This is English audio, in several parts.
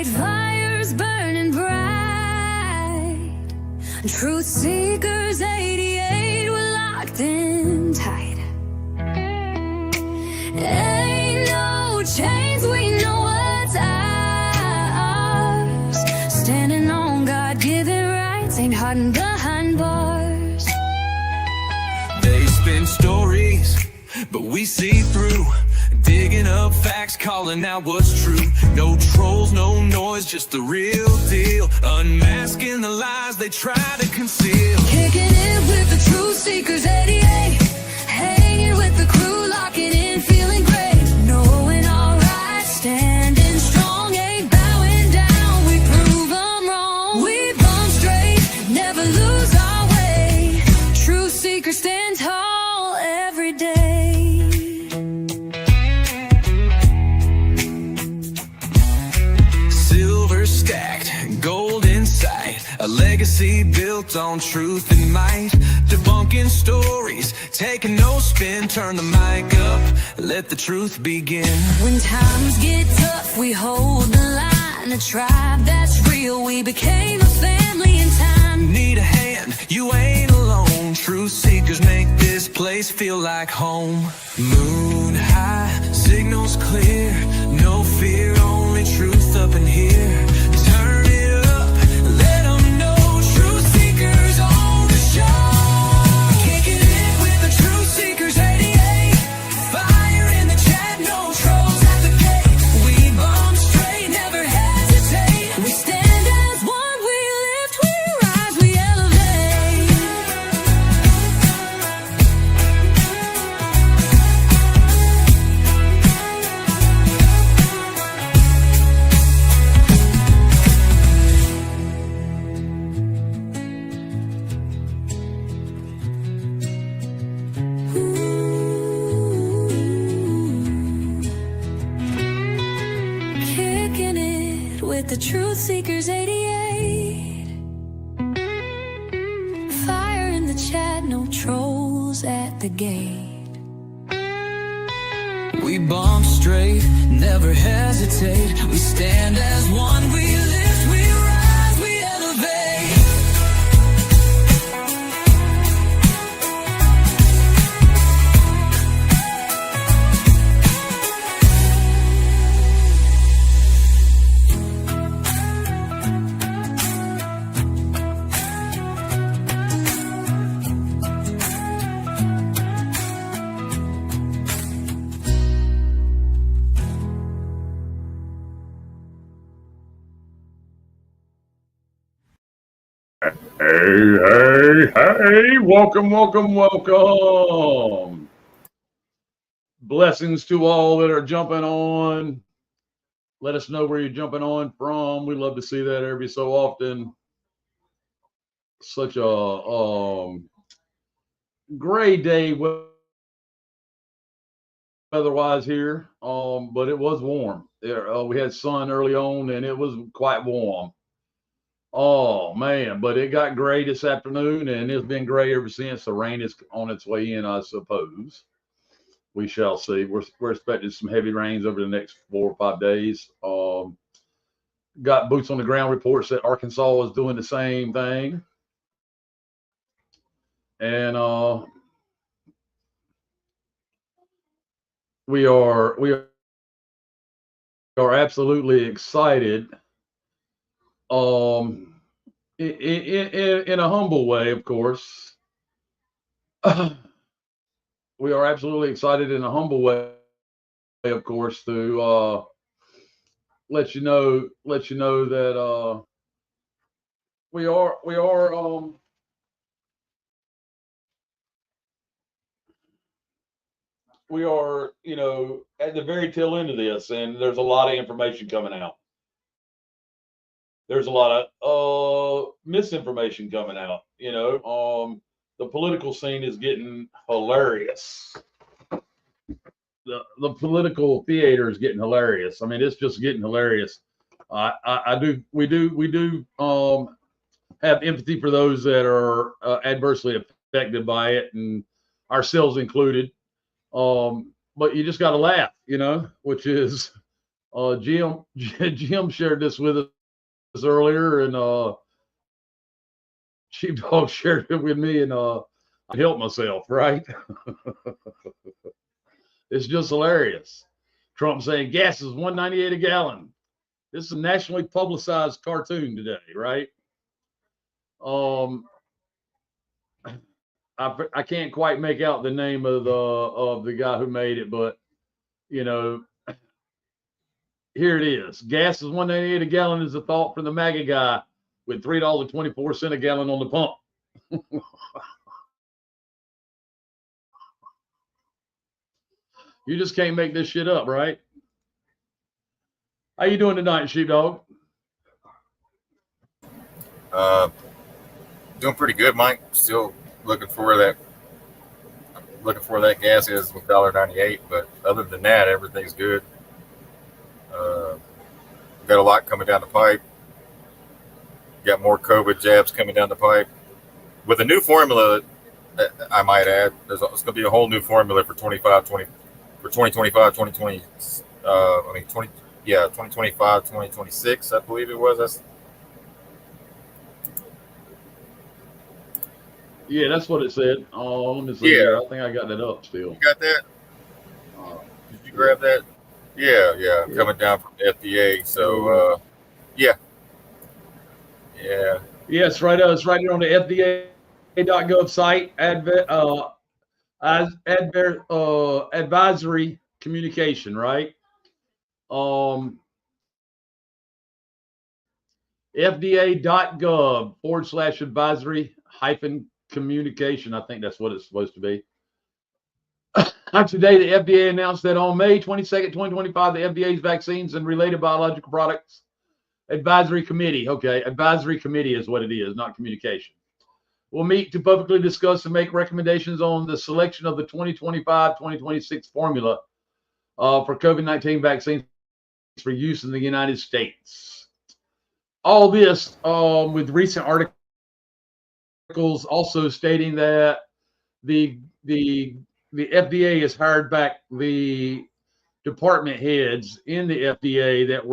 night, fires burning bright. Truth seekers 88 were locked in tight. Ain't no chains, we know what's ours. Standing on God-given rights, ain't hiding behind bars. They spin stories, but we see through. Digging up facts, calling out what's true. No trolls, no noise, just the real deal. Unmasking the lies they try to conceal. Kicking it with the truth seekers 88. Hanging with the crew, locking in, feeling great. Knowing all right, standing strong, ain't bowing down. We prove them wrong. We bump straight, never lose our way. Truth seekers stand tall every day. Stacked, gold in sight, a legacy built on truth and might. Debunking stories, taking no spin. Turn the mic up, let the truth begin. When times get tough, we hold the line. A tribe that's real, we became a family in time. Need a hand, you ain't alone. Truth seekers make this place feel like home. Moon high, signals clear. No fear, only truth up in here. Turn it up, let them know. Truth seekers on the show. Kicking it with the truth seekers 88. Fire in the chat, no trolls at the gate. We bomb straight, never hesitate. We stand as one, we lift, we rise, we elevate. Kicking it with the truth seekers 88. Fire in the chat, no trolls at the gate. We bomb straight, never hesitate. We stand as one, we lift, we rise, we elevate. Hey, welcome. Blessings to all that are jumping on. Let us know where you're jumping on from. We love to see that every so often. Such a gray day weather-wise here, but it was warm. We had sun early on, and it was quite warm. Oh man, but it got gray this afternoon, and it's been gray ever since. The rain is on its way in, I suppose. We shall see. We're expecting some heavy rains over the next 4 or 5 days. Got boots on the ground reports that Arkansas is doing the same thing, and we are absolutely excited. In a humble way, of course. We are absolutely excited in a humble way, of course, to let you know that we are at the very tail end of this, and there's a lot of information coming out. There's a lot of misinformation coming out. The political scene is getting hilarious. The political theater is getting hilarious. I mean, it's just getting hilarious. We do have empathy for those that are adversely affected by it, and ourselves included. But you just got to laugh, which is Jim shared this with us earlier, and Sheepdog shared it with me, and I helped myself, right? It's just hilarious. Trump saying gas is $1.98 a gallon. This is a nationally publicized cartoon today, right? I can't quite make out the name of the guy who made it, but you know, here it is. Gas is $1.98 a gallon is a thought from the MAGA guy with $3.24 a gallon on the pump. You just can't make this shit up, right? How you doing tonight, Sheepdog? Doing pretty good, Mike. Still looking for that gas is $1.98, but other than that, everything's good. Got a lot coming down the pipe. Got more COVID jabs coming down the pipe. With a new formula, I might add, it's going to be a whole new formula for 2025, 2020. 2025, 2026, I believe it was. That's what it said. Let me see. Yeah, I think I got that up still. You got that? Did you grab that? Yeah. Coming down from the FDA. So, yeah. It's right. It's right here on the FDA.gov site. Advisory communication, right? FDA.gov/advisory-communication. I think that's what it's supposed to be. Today, the FDA announced that on May 22nd, 2025, the FDA's Vaccines and Related Biological Products Advisory Committee, advisory committee is what it is, not communication, will meet to publicly discuss and make recommendations on the selection of the 2025-2026 formula for COVID-19 vaccines for use in the United States. All this with recent articles also stating that the FDA has hired back the department heads in the FDA that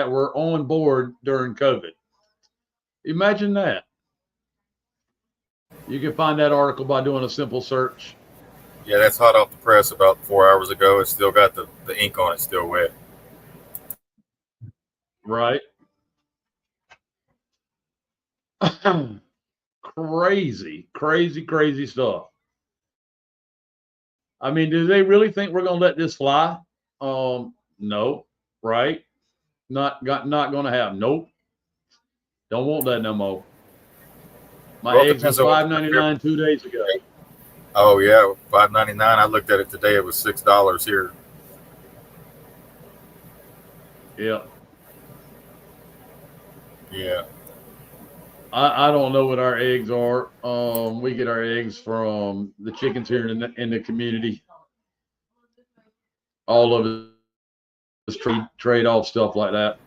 were on board during COVID. Imagine that. You can find that article by doing a simple search. Yeah, that's hot off the press about 4 hours ago. It's still got the ink on it, still wet. Right. Crazy stuff. I mean, do they really think we're going to let this fly? No, right? Not going to happen. Nope. Don't want that no more. My eggs was $5.99 2 days ago. Oh yeah, $5.99. I looked at it today. It was $6 here. Yeah. I don't know what our eggs are. We get our eggs from the chickens here in the community. All of it is trade off stuff like that.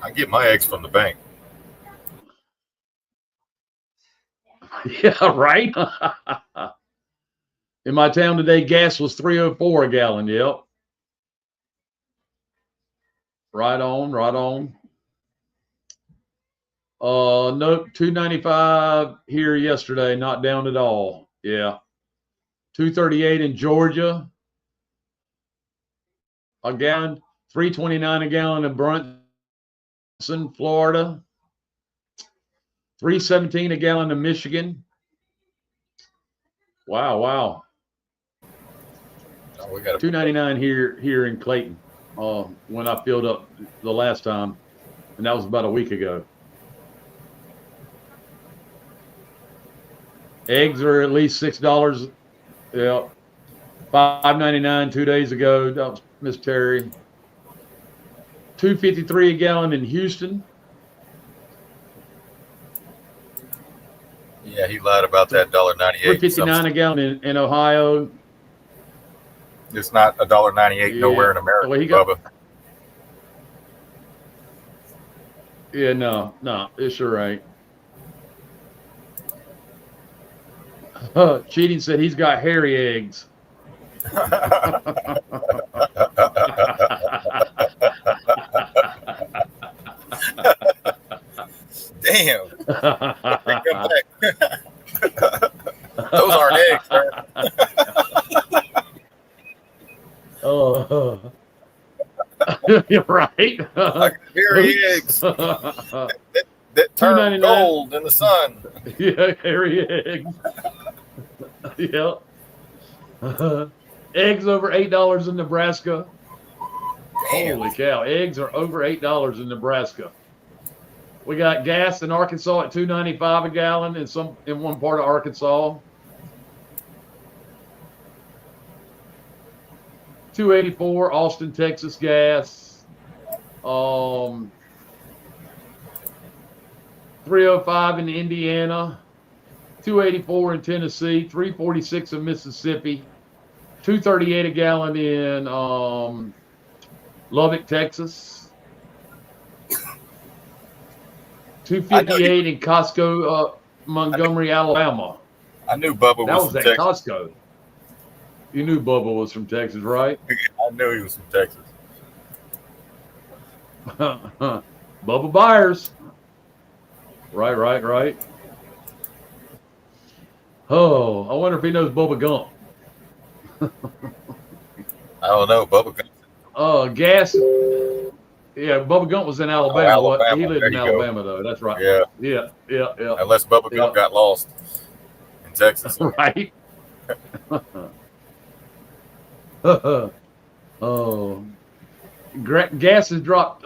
I get my eggs from the bank. Yeah, right. In my town today, gas was $3.04 a gallon. Yep. Right on. Nope, $2.95 here yesterday, not down at all. Yeah. $2.38 in Georgia. A gallon, $3.29 a gallon in Brunson, Florida. $3.17 a gallon in Michigan. Wow. Oh, we got $2.99 here in Clayton. When I filled up the last time, and that was about a week ago. Eggs are at least $6. Yeah, $5.99 2 days ago. That was Miss Terry. $2.53 a gallon in Houston. Yeah, he lied about that $1.98. $3.59 a gallon in Ohio. It's not $1.98 nowhere in America, Bubba. Yeah, no, it sure ain't. Cheating said he's got hairy eggs. Damn. Bring them back. Those aren't eggs, right? Oh, you're right. Like hairy eggs that turn $2.99. gold in the sun. Yeah, hairy eggs. Yeah. Eggs over $8 in Nebraska. Damn. Holy cow! Eggs are over $8 in Nebraska. We got gas in Arkansas at $2.95 a gallon in one part of Arkansas. $2.84 Austin, Texas gas. $3.05 in Indiana. $2.84 in Tennessee. $3.46 in Mississippi. $2.38 a gallon in Lubbock, Texas. $2.58 in Costco, Montgomery, Alabama. I knew Bubba That was was from at Texas. Costco. You knew Bubba was from Texas, right? I knew he was from Texas. Bubba Byers. Right. Oh, I wonder if he knows Bubba Gump. I don't know. Bubba. Gas. Yeah, Bubba Gump was in Alabama. Alabama. He lived There in you Alabama, though. That's right. Yeah. Yeah. Unless Bubba Gump got lost in Texas. Right. Oh, gas has dropped.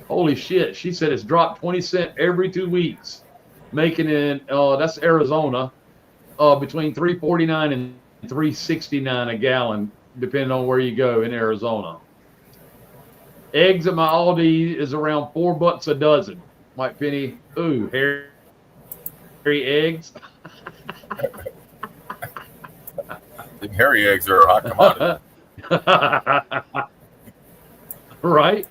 Holy shit! She said it's dropped 20 cents every 2 weeks, making it. That's Arizona. Between $3.49 and $3.69 a gallon, depending on where you go in Arizona. Eggs at my Aldi is around $4 a dozen. Mike Penny, ooh, hairy eggs. The hairy eggs are a hot commodity. Right?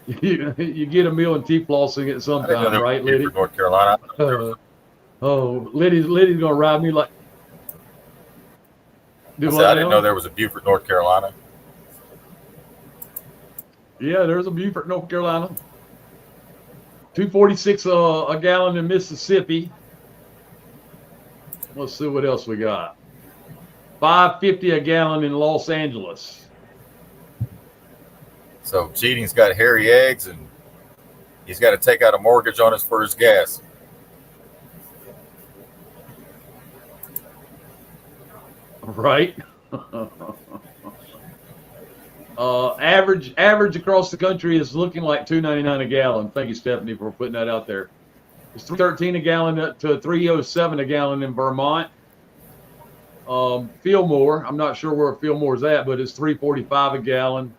You get a meal in T-flossing at some time, right, Liddy? North Carolina. Liddy's gonna ride me like. I didn't know there was a Beaufort, North Carolina. Yeah, there's a Beaufort, North Carolina. $2.46 a gallon in Mississippi. Let's see what else we got. $5.50 a gallon in Los Angeles. So Cheating's got hairy eggs, and he's got to take out a mortgage on his for his gas. Right. Average across the country is looking like $2.99 a gallon. Thank you, Stephanie, for putting that out there. It's $3.13 a gallon to $3.07 a gallon in Vermont. Fillmore, I'm not sure where Fillmore's at, but it's $3.45 a gallon.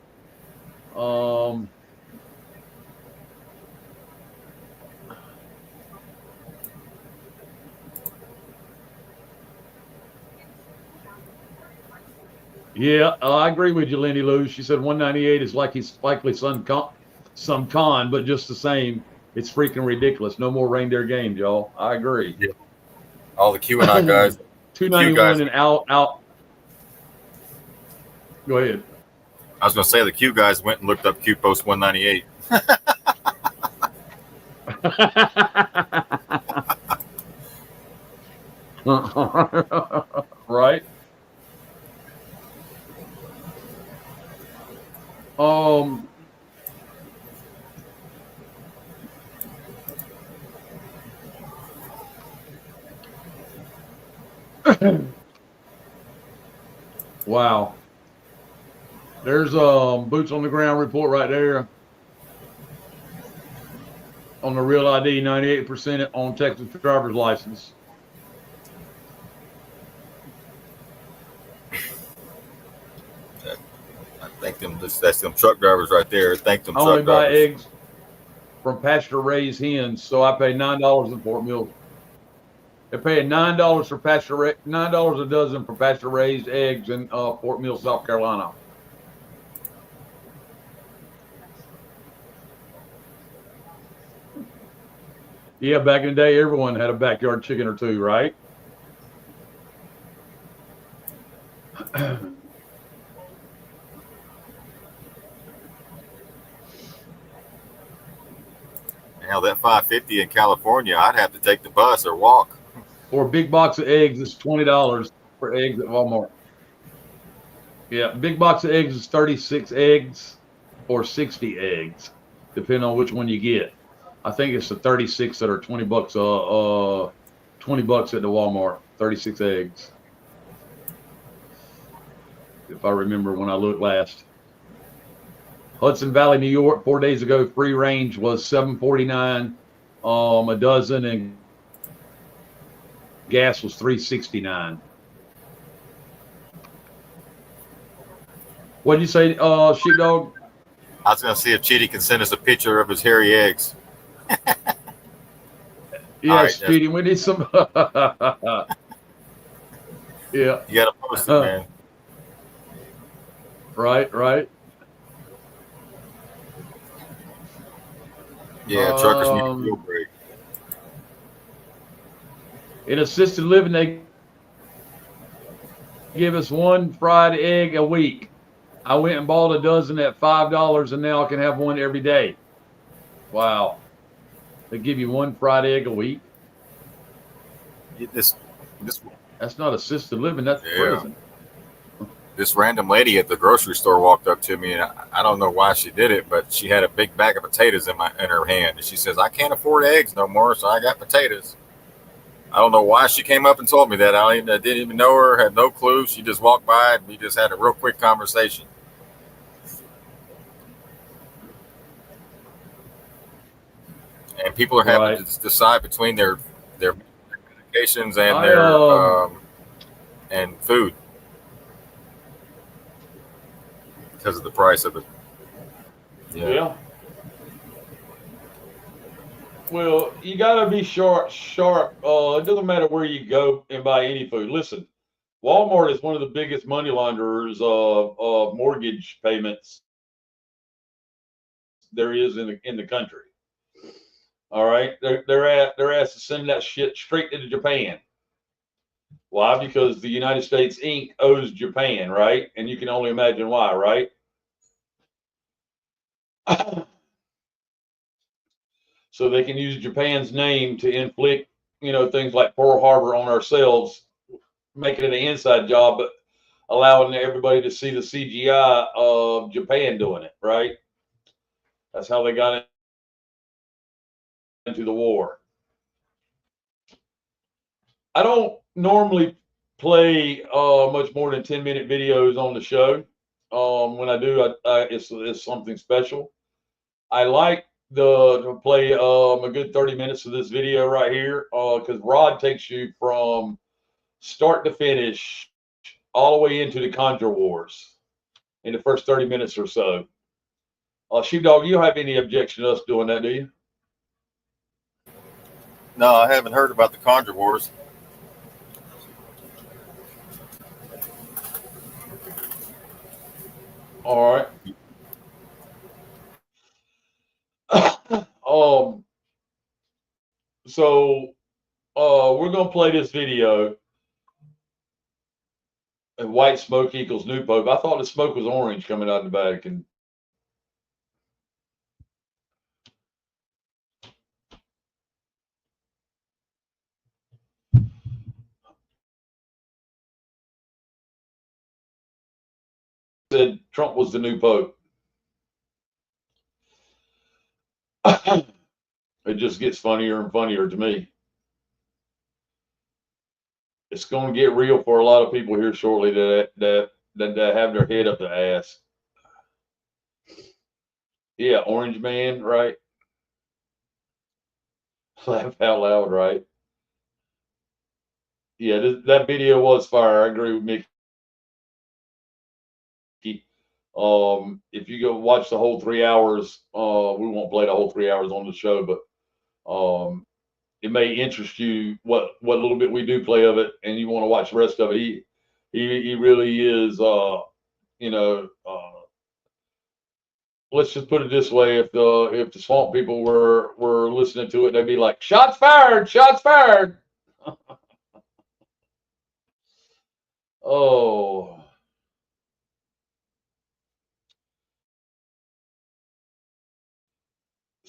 Yeah, I agree with you, Lindy Lou. She said 198 is like he's likely some con, but just the same, it's freaking ridiculous. No more reindeer games, y'all. I agree. Yeah. All the QAnon guys. 291 and out. Go ahead. I was going to say the Q guys went and looked up Q Post 198. Right. Wow. There's boots on the ground report right there on the Real ID, 98% on Texas driver's license. I think that's them truck drivers right there. Thank them. I only buy eggs from pasture raised hens, so I pay $9 in Fort Mill. They're paying $9 for $9 a dozen for pasture raised eggs in Fort Mill, South Carolina. Yeah, back in the day, everyone had a backyard chicken or two, right? Hell, that 550 in California, I'd have to take the bus or walk. For a big box of eggs, it's $20 for eggs at Walmart. Yeah, big box of eggs is 36 eggs or 60 eggs, depending on which one you get. I think it's the 36 that are $20 $20 at the Walmart. 36 eggs, if I remember when I looked last. Hudson Valley, New York, 4 days ago, free range was $7.49 a dozen, and gas was $3.69. What'd you say, sheepdog? I was going to see if Chitty can send us a picture of his hairy eggs. Yes, right, Chitty, we need some. Yeah. You got to post it, man. Right. Yeah, truckers need a fuel break. In assisted living, they give us one fried egg a week. I went and bought a dozen at $5, and now I can have one every day. Wow. They give you one fried egg a week? That's not assisted living, that's prison. This random lady at the grocery store walked up to me, and I don't know why she did it, but she had a big bag of potatoes in her hand, and she says, "I can't afford eggs no more, so I got potatoes." I don't know why she came up and told me that. I didn't even know her, had no clue. She just walked by, and we just had a real quick conversation. And people are having to decide between their medications and and food because of the price of it. Yeah. Well, you got to be sharp. It doesn't matter where you go and buy any food. Listen, Walmart is one of the biggest money launderers of mortgage payments there is in the country. All right, they're asked to send that shit straight into Japan. Why? Because the United States Inc. owes Japan, right? And you can only imagine why, right? So they can use Japan's name to inflict, things like Pearl Harbor on ourselves, making it an inside job, but allowing everybody to see the CGI of Japan doing it, right? That's how they got into the war. I don't normally play much more than 10-minute videos on the show. When I do, it's something special. I like to play a good 30 minutes of this video right here because Rod takes you from start to finish all the way into the Conjure Wars in the first 30 minutes or so. Sheepdog, you don't have any objection to us doing that, do you? No, I haven't heard about the Conjure Wars. All right. So we're gonna play this video. And white smoke equals new pope. I thought the smoke was orange coming out of the Vatican. Said Trump was the new pope. It just gets funnier and funnier to me. It's going to get real for a lot of people here shortly that have their head up the ass. Yeah, Orange Man, right? Laugh out loud, right? Yeah, that video was fire. I agree with Mickey. If you go watch the whole 3 hours, we won't play the whole 3 hours on the show, but it may interest you what little bit we do play of it, and you want to watch the rest of it. He really is, let's just put it this way: if the swamp people were listening to it, they'd be like, "Shots fired! Shots fired!" Oh.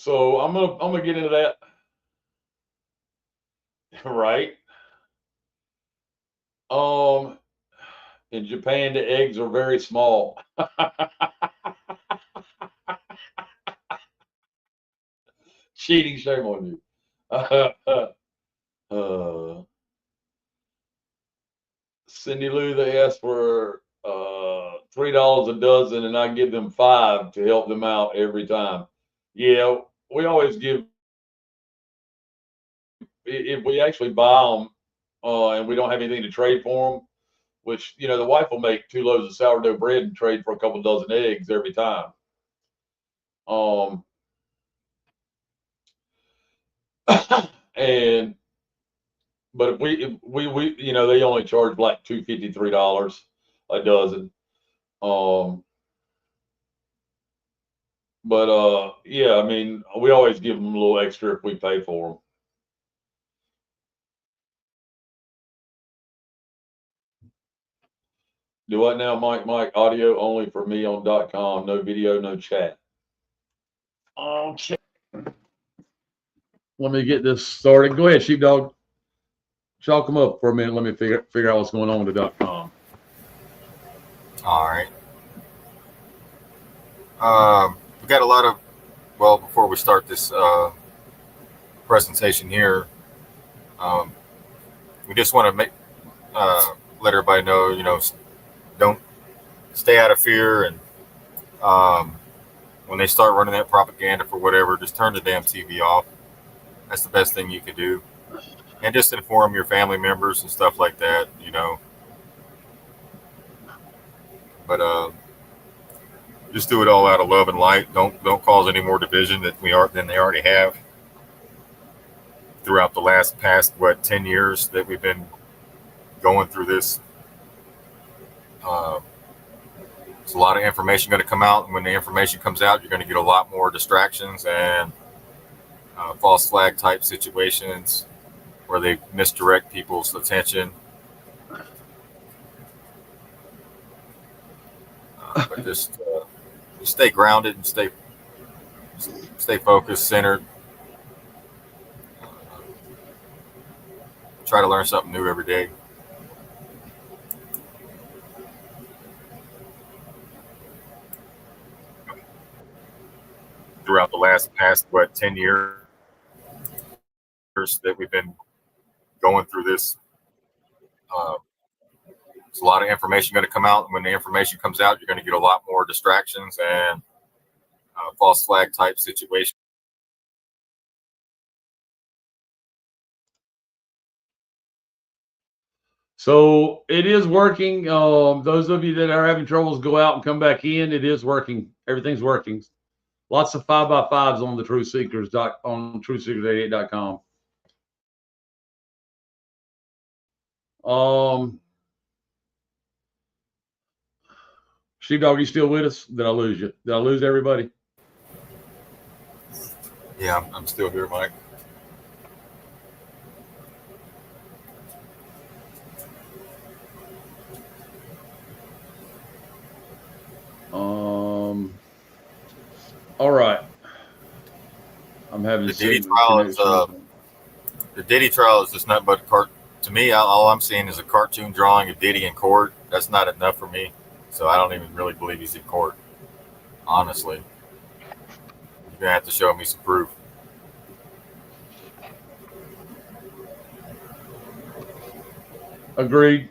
So I'm gonna get into that. Right. Um, in Japan, the eggs are very small. Cheating, shame on you. Uh, Cindy Lou, they asked for $3 a dozen, and I give them 5 to help them out every time. Yeah, we always give if we actually buy them, and we don't have anything to trade for them. Which the wife will make 2 loaves of sourdough bread and trade for a couple dozen eggs every time. Um, and but if we they only charge like $2.53 a dozen. Um, but yeah, I mean, we always give them a little extra if we pay for them. Do what now, Mike? Mike, audio only for me on .com. No video, no chat. Okay. Let me get this started. Go ahead, sheepdog. Chalk them up for a minute. Let me figure out what's going on with the .com. All right. We got a lot of, well, before we start this presentation here, we just want to make let everybody know, don't stay out of fear, and when they start running that propaganda for whatever, just turn the damn TV off. That's the best thing you can do, and just inform your family members and stuff like that, But just do it all out of love and light. Don't cause any more division than they already have throughout the past 10 years that we've been going through this. There's a lot of information going to come out, and when the information comes out, you're going to get a lot more distractions and false flag type situations where they misdirect people's attention. But just stay grounded and stay focused, centered. Try to learn something new every day. Throughout the past 10 years that we've been going through this, there's a lot of information going to come out, and when the information comes out, you're going to get a lot more distractions and false flag type situations. So it is working. Those of you that are having troubles, go out and come back in. It is working. Everything's working. Lots of 5x5s on the Truth Seekers on truthseekers88.com. Sheepdog, you still with us? Did I lose you? Did I lose everybody? Yeah, I'm still here, Mike. All right. I'm having the Diddy trial is the Diddy trial is just nothing but to me. All I'm seeing is a cartoon drawing of Diddy in court. That's not enough for me. So I don't even really believe he's in court. Honestly, you're gonna have to show me some proof. Agreed.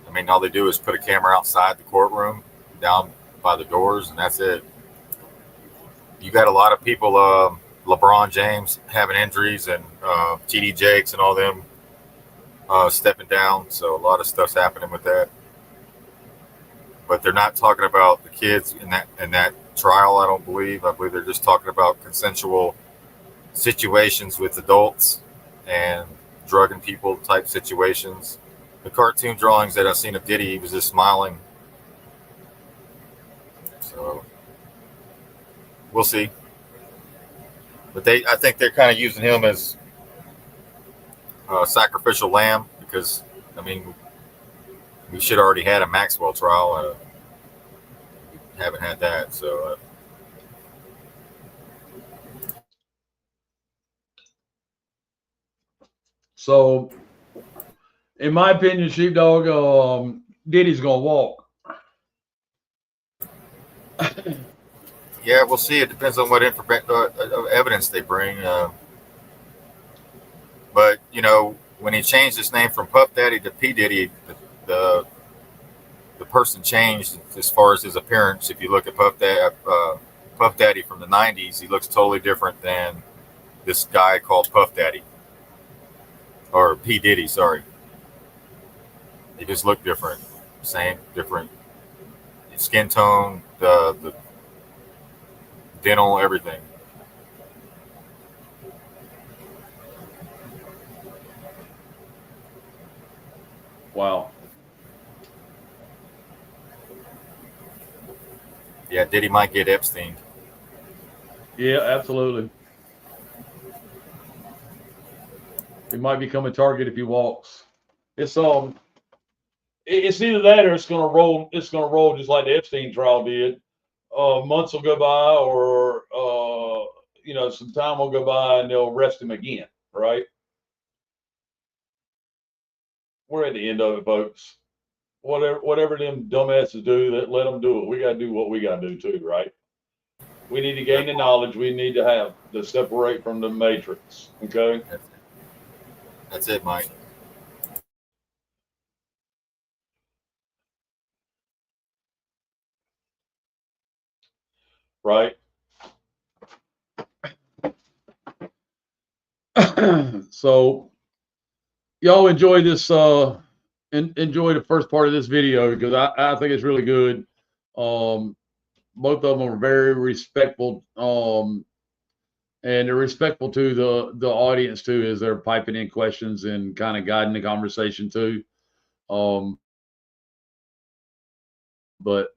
I mean, all they do is put a camera outside the courtroom, down by the doors, and that's it. You got a lot of people, LeBron James having injuries, and TD Jakes and all them stepping down. So a lot of stuff's happening with that. But they're not talking about the kids in that trial. I don't believe. I believe they're just talking about consensual situations with adults and drugging people type situations. The cartoon drawings that I've seen of Diddy, he was just smiling. So we'll see. But I think they're kind of using him as a sacrificial lamb, because, I mean, we should already had a Maxwell trial. We haven't had that. So So, in my opinion, Sheepdog, Diddy's gonna walk. Yeah, we'll see. It depends on what evidence they bring. But you know, when he changed his name from Puff Daddy to P Diddy, the the person changed as far as his appearance. If you look at Puff Daddy from the '90s, he looks totally different than this guy called Puff Daddy or P Diddy. Sorry, he just looked different. Same different skin tone, the dental, everything. Wow. Yeah, Diddy might get Epstein. Yeah, absolutely. He might become a target if he walks. It's it's either that or it's gonna roll. It's gonna roll just like the Epstein trial did. Months will go by, or some time will go by, and they'll arrest him again. Right? We're at the end of it, folks. Whatever them dumbasses do, let them do it. We got to do what we got to do too, right? We need to gain the knowledge we need to have to separate from the matrix. Okay. That's it, Mike. Right. So y'all enjoy this enjoy the first part of this video, because I think it's really good. Both of them are very respectful, and they're respectful to the audience too, as they're piping in questions and kind of guiding the conversation too. But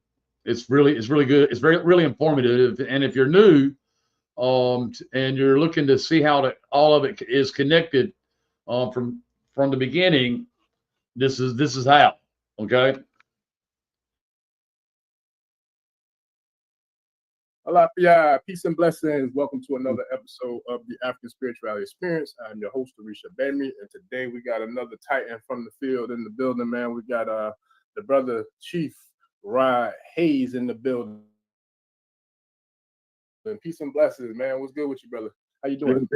it's really good. It's really informative. And if you're new, and you're looking to see how all of it is connected, from the beginning, this is how. Okay. Alafia, peace and blessings. Welcome to another episode of the African Spirituality Experience. I'm your host, Arisha Bemi, and today we got another Titan from the field in the building, man. We got the brother Chief Rod Hayes in the building. And peace and blessings, man. What's good with you, brother? How you doing?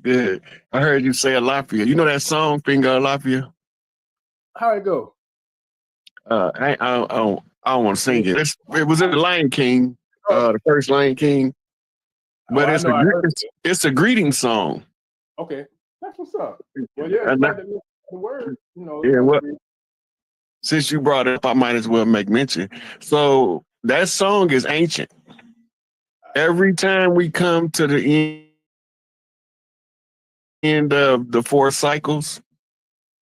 Good. I heard you say Alafia. You know that song, Finger Alafia? How it go? I don't want to sing it. It was in the Lion King, the first Lion King. But it's a greeting song. Okay, that's what's up. Well, yeah, the word, Yeah, well, since you brought it up, I might as well make mention. So that song is ancient. Every time we come to the end of the 4 cycles,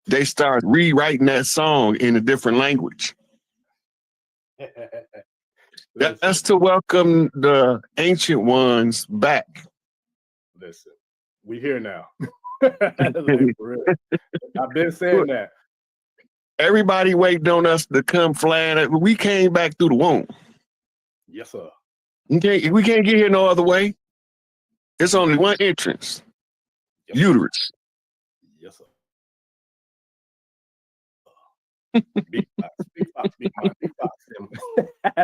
they start rewriting that song in a different language. That's to welcome the ancient ones back. Listen, we here now. Like, for real. I've been saying that. Everybody waiting on us to come flying. We came back through the womb. Yes, sir. Okay, we can't get here no other way. It's only one entrance. Yep. Uterus. Yes, sir. Big box.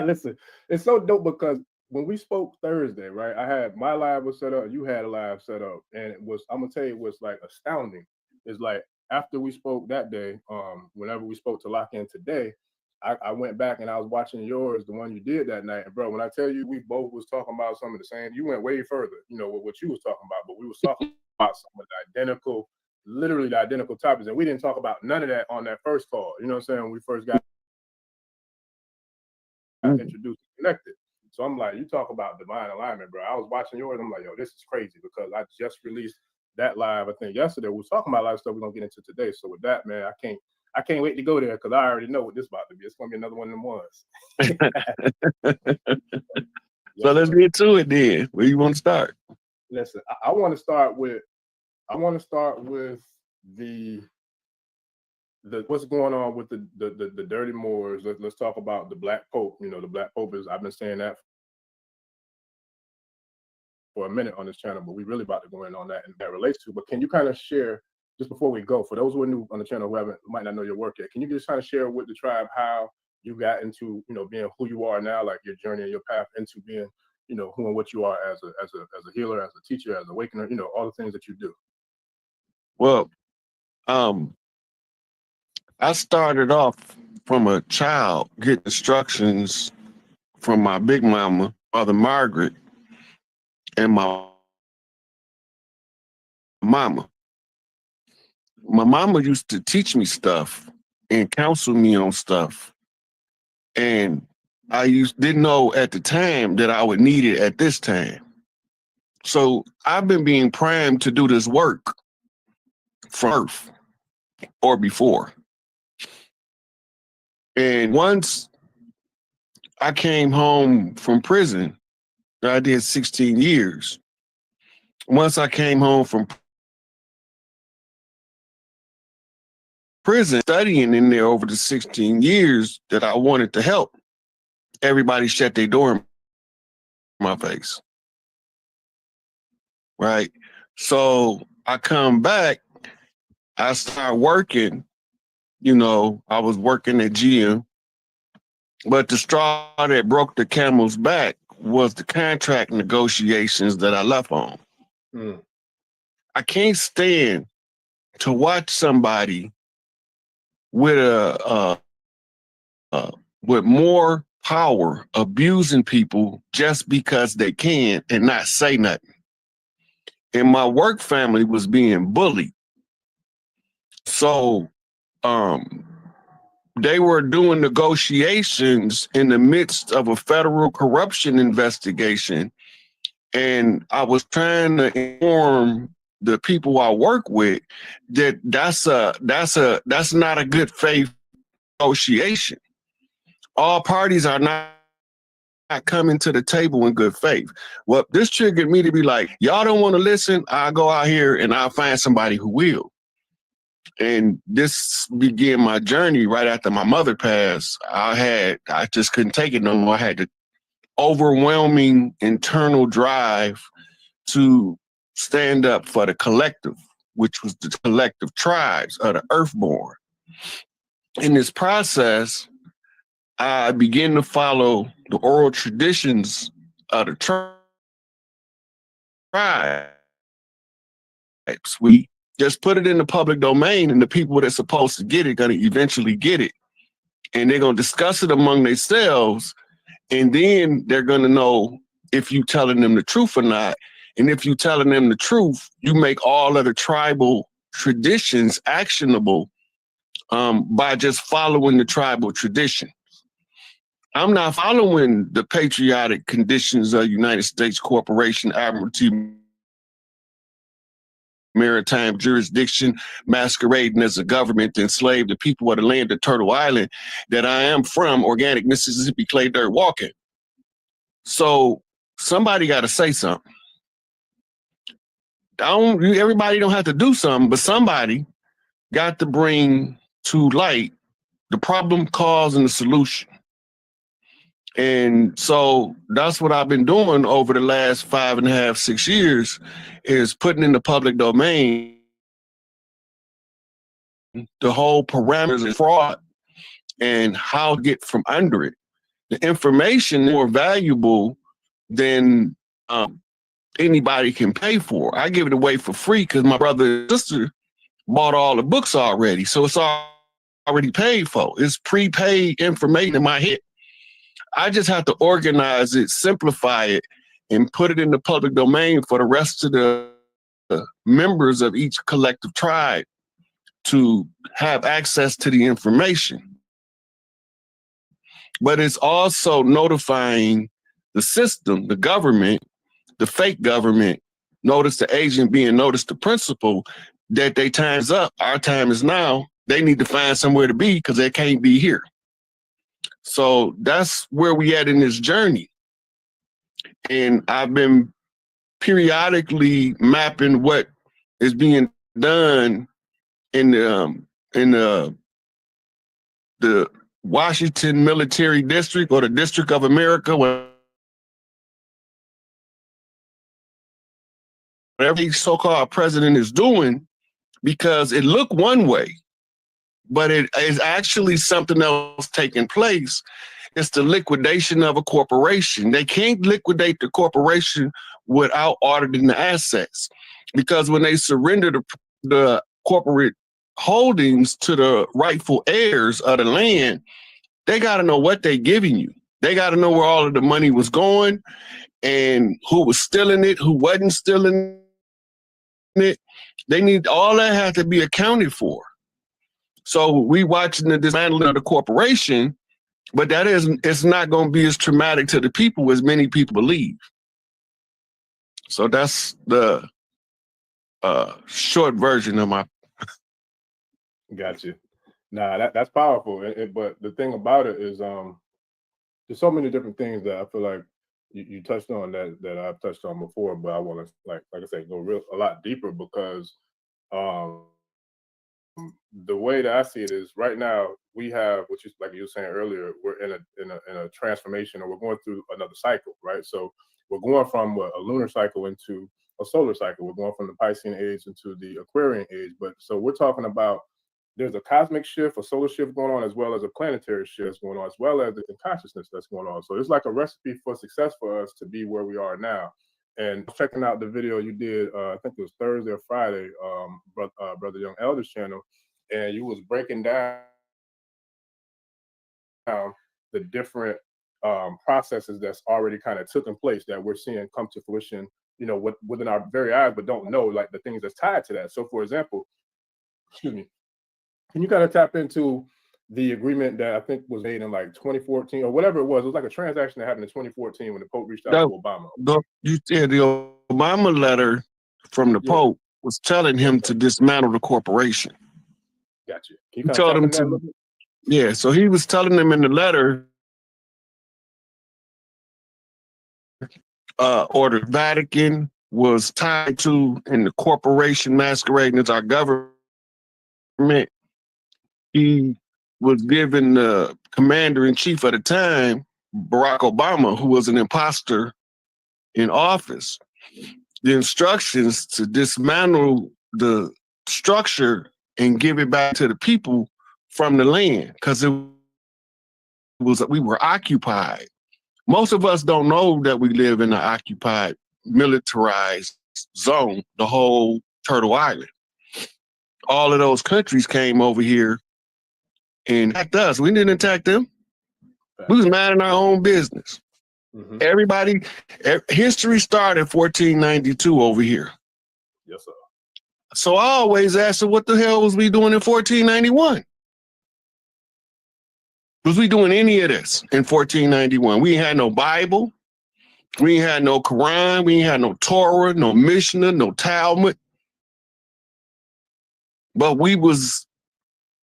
Listen, it's so dope because when we spoke Thursday, right? I had my live was set up, you had a live set up, and I'm gonna tell you, it was like astounding. It's like after we spoke that day, whenever we spoke to lock in today, I went back and I was watching yours, the one you did that night. And bro, when I tell you we both was talking about some of the same, you went way further, with what you was talking about, but we was talking about some of the literally the identical topics. And we didn't talk about none of that on that first call. You know what I'm saying? When we first got introduced and connected. So I'm like, you talk about divine alignment, bro. I was watching yours. I'm like, yo, this is crazy because I just released that live, I think yesterday. We was talking about a lot of stuff we're gonna get into today. So with that, man, I can't wait to go there because I already know what this is about to be. It's gonna be another one of them ones. So let's get to it then. Where you want to start? Listen, I want to start with the what's going on with the dirty Moors. Let's talk about the Black Pope. The Black Pope is, I've been saying that for a minute on this channel, but we really about to go in on that and that relates to. But can you kind of share just before we go, for those who are new on the channel who might not know your work yet, can you just kind of share with the tribe how you got into, you know, being who you are now, like your journey and your path into being, you know, who and what you are as a healer, as a teacher, as an awakener, you know, all the things that you do? Well, I started off from a child getting instructions from my big mama, Mother Margaret, and my mama. My mama used to teach me stuff and counsel me on stuff. And I didn't know at the time that I would need it at this time. So I've been being primed to do this work from birth or before. And once I came home from prison, I did 16 years. Once I came home from prison, studying in there over the 16 years that I wanted to help, everybody shut their door in my face. Right? So I come back, I start working, you know, I was working at GM, but the straw that broke the camel's back was the contract negotiations that I left on. I can't stand to watch somebody with with more power abusing people just because they can and not say nothing. And my work family was being bullied. So they were doing negotiations in the midst of a federal corruption investigation. And I was trying to inform the people I work with that that's not a good faith negotiation. All parties are not coming to the table in good faith. Well, this triggered me to be like, y'all don't want to listen, I'll go out here and I'll find somebody who will. And this began my journey right after my mother passed. I just couldn't take it no more. I had the overwhelming internal drive to stand up for the collective, which was the collective tribes of the earthborn. In this process, I began to follow the oral traditions of the tribes. We just put it in the public domain, and the people that's supposed to get it going to eventually get it. And they're going to discuss it among themselves, and then they're going to know if you telling them the truth or not. And if you telling them the truth, you make all of the tribal traditions actionable by just following the tribal tradition. I'm not following the patriotic conditions of United States Corporation, Admiralty, maritime jurisdiction, masquerading as a government to enslave the people of the land of Turtle Island that I am from, organic Mississippi clay dirt walking. So somebody got to say something. Everybody don't have to do something, but somebody got to bring to light the problem, cause, and the solution. And so that's what I've been doing over the last 5.5, 6 years, is putting in the public domain the whole parameters of fraud and how to get from under it. The information more valuable than anybody can pay for. I give it away for free because my brother and sister bought all the books already. So it's already paid for. It's prepaid information in my head. I just have to organize it, simplify it, and put it in the public domain for the rest of the members of each collective tribe to have access to the information. But it's also notifying the system, the government, the fake government, notice the agent being noticed the principal, that their time's up, our time is now. They need to find somewhere to be because they can't be here. So that's where we at in this journey. And I've been periodically mapping what is being done in the Washington Military District or the District of America, whatever the so-called president is doing, because it looked one way, but it is actually something else taking place. It's the liquidation of a corporation. They can't liquidate the corporation without auditing the assets, because when they surrender the corporate holdings to the rightful heirs of the land, they got to know what they're giving you. They got to know where all of the money was going and who was stealing it, who wasn't stealing it. They need all that has to be accounted for. So we watching the dismantling of the corporation, but it's not going to be as traumatic to the people as many people believe. So that's the short version of my. Got you. Nah, that's powerful. But the thing about it is, there's so many different things that I feel like you touched on that I've touched on before, but I want to like I said, go a lot deeper, because the way that I see it is right now we have, which is like you were saying earlier, we're in a transformation, or we're going through another cycle, right? So we're going from a lunar cycle into a solar cycle. We're going from the Piscean age into the Aquarian age. But so we're talking about there's a cosmic shift, a solar shift going on, as well as a planetary shift going on, as well as the consciousness that's going on. So it's like a recipe for success for us to be where we are now. And checking out the video you did, I think it was Thursday or Friday, Brother Young Elder's channel, and you was breaking down the different processes that's already kind of taken place that we're seeing come to fruition, you know, within our very eyes, but don't know like the things that's tied to that. So, for example, excuse me, can you kind of tap into the agreement that I think was made in like 2014 or whatever it was? It was like a transaction that happened in 2014 when the Pope reached out to Obama. You said the Obama letter from the Pope was telling him to dismantle the corporation. Got you. He told him to. Yeah, so he was telling them in the letter, or the Vatican was tied to, and the corporation masquerading as our government. He was given the commander-in-chief at the time, Barack Obama, who was an imposter in office, the instructions to dismantle the structure and give it back to the people from the land, because we were occupied. Most of us don't know that we live in an occupied, militarized zone, the whole Turtle Island. All of those countries came over here and attacked us. We didn't attack them. We was minding our own business. Mm-hmm. Everybody, history started 1492 over here. Yes, sir. So I always asked her, what the hell was we doing in 1491? Was we doing any of this in 1491? We ain't had no Bible. We ain't had no Quran. We ain't had no Torah, no Mishnah, no Talmud. But we was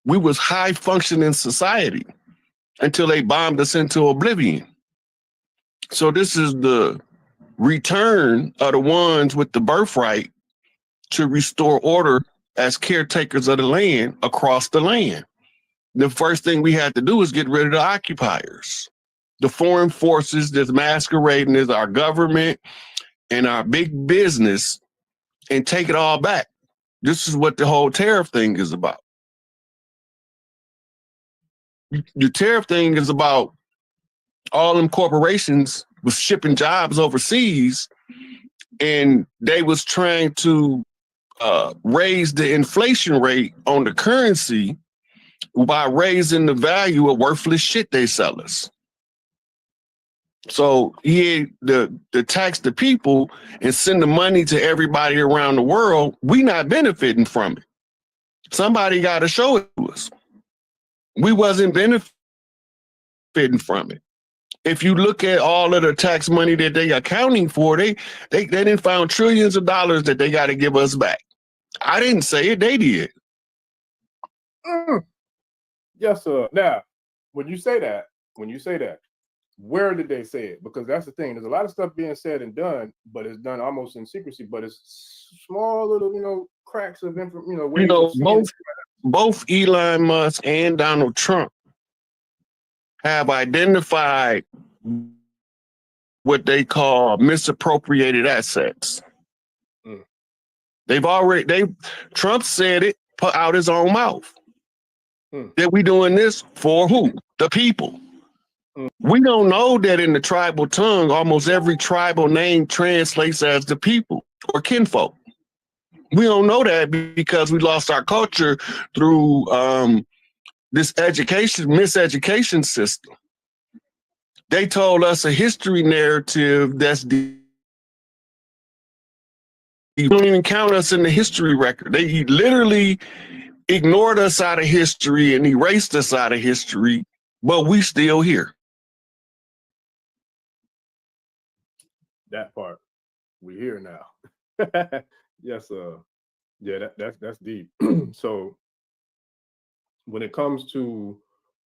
high functioning society until they bombed us into oblivion. So this is the return of the ones with the birthright to restore order as caretakers of the land across the land. The first thing we had to do is get rid of the occupiers, the foreign forces that's masquerading as our government and our big business, and take it all back. This is what the whole tariff thing is about. The tariff thing is about all them corporations was shipping jobs overseas, and they was trying to raise the inflation rate on the currency by raising the value of worthless shit they sell us. So he the tax the people and send the money to everybody around the world. We not benefiting from it. Somebody got to show it to us. We wasn't benefiting from it. If you look at all of the tax money that they accounting for, they didn't found trillions of dollars that they got to give us back. I didn't say it, they did. Yes, sir. Now, when you say that, where did they say it? Because that's the thing. There's a lot of stuff being said and done, but it's done almost in secrecy. But it's small little, cracks of information. Both Elon Musk and Donald Trump have identified what they call misappropriated assets. Trump said it, put out his own mouth. Mm. That we doing this for who? The people. Mm. We don't know that in the tribal tongue, almost every tribal name translates as the people or kinfolk. We don't know that because we lost our culture through this miseducation system. They told us a history narrative that's you don't even count us in the history record. They literally ignored us out of history and erased us out of history, but we still here. That part. We here now. Yes, yeah, that's deep. So when it comes to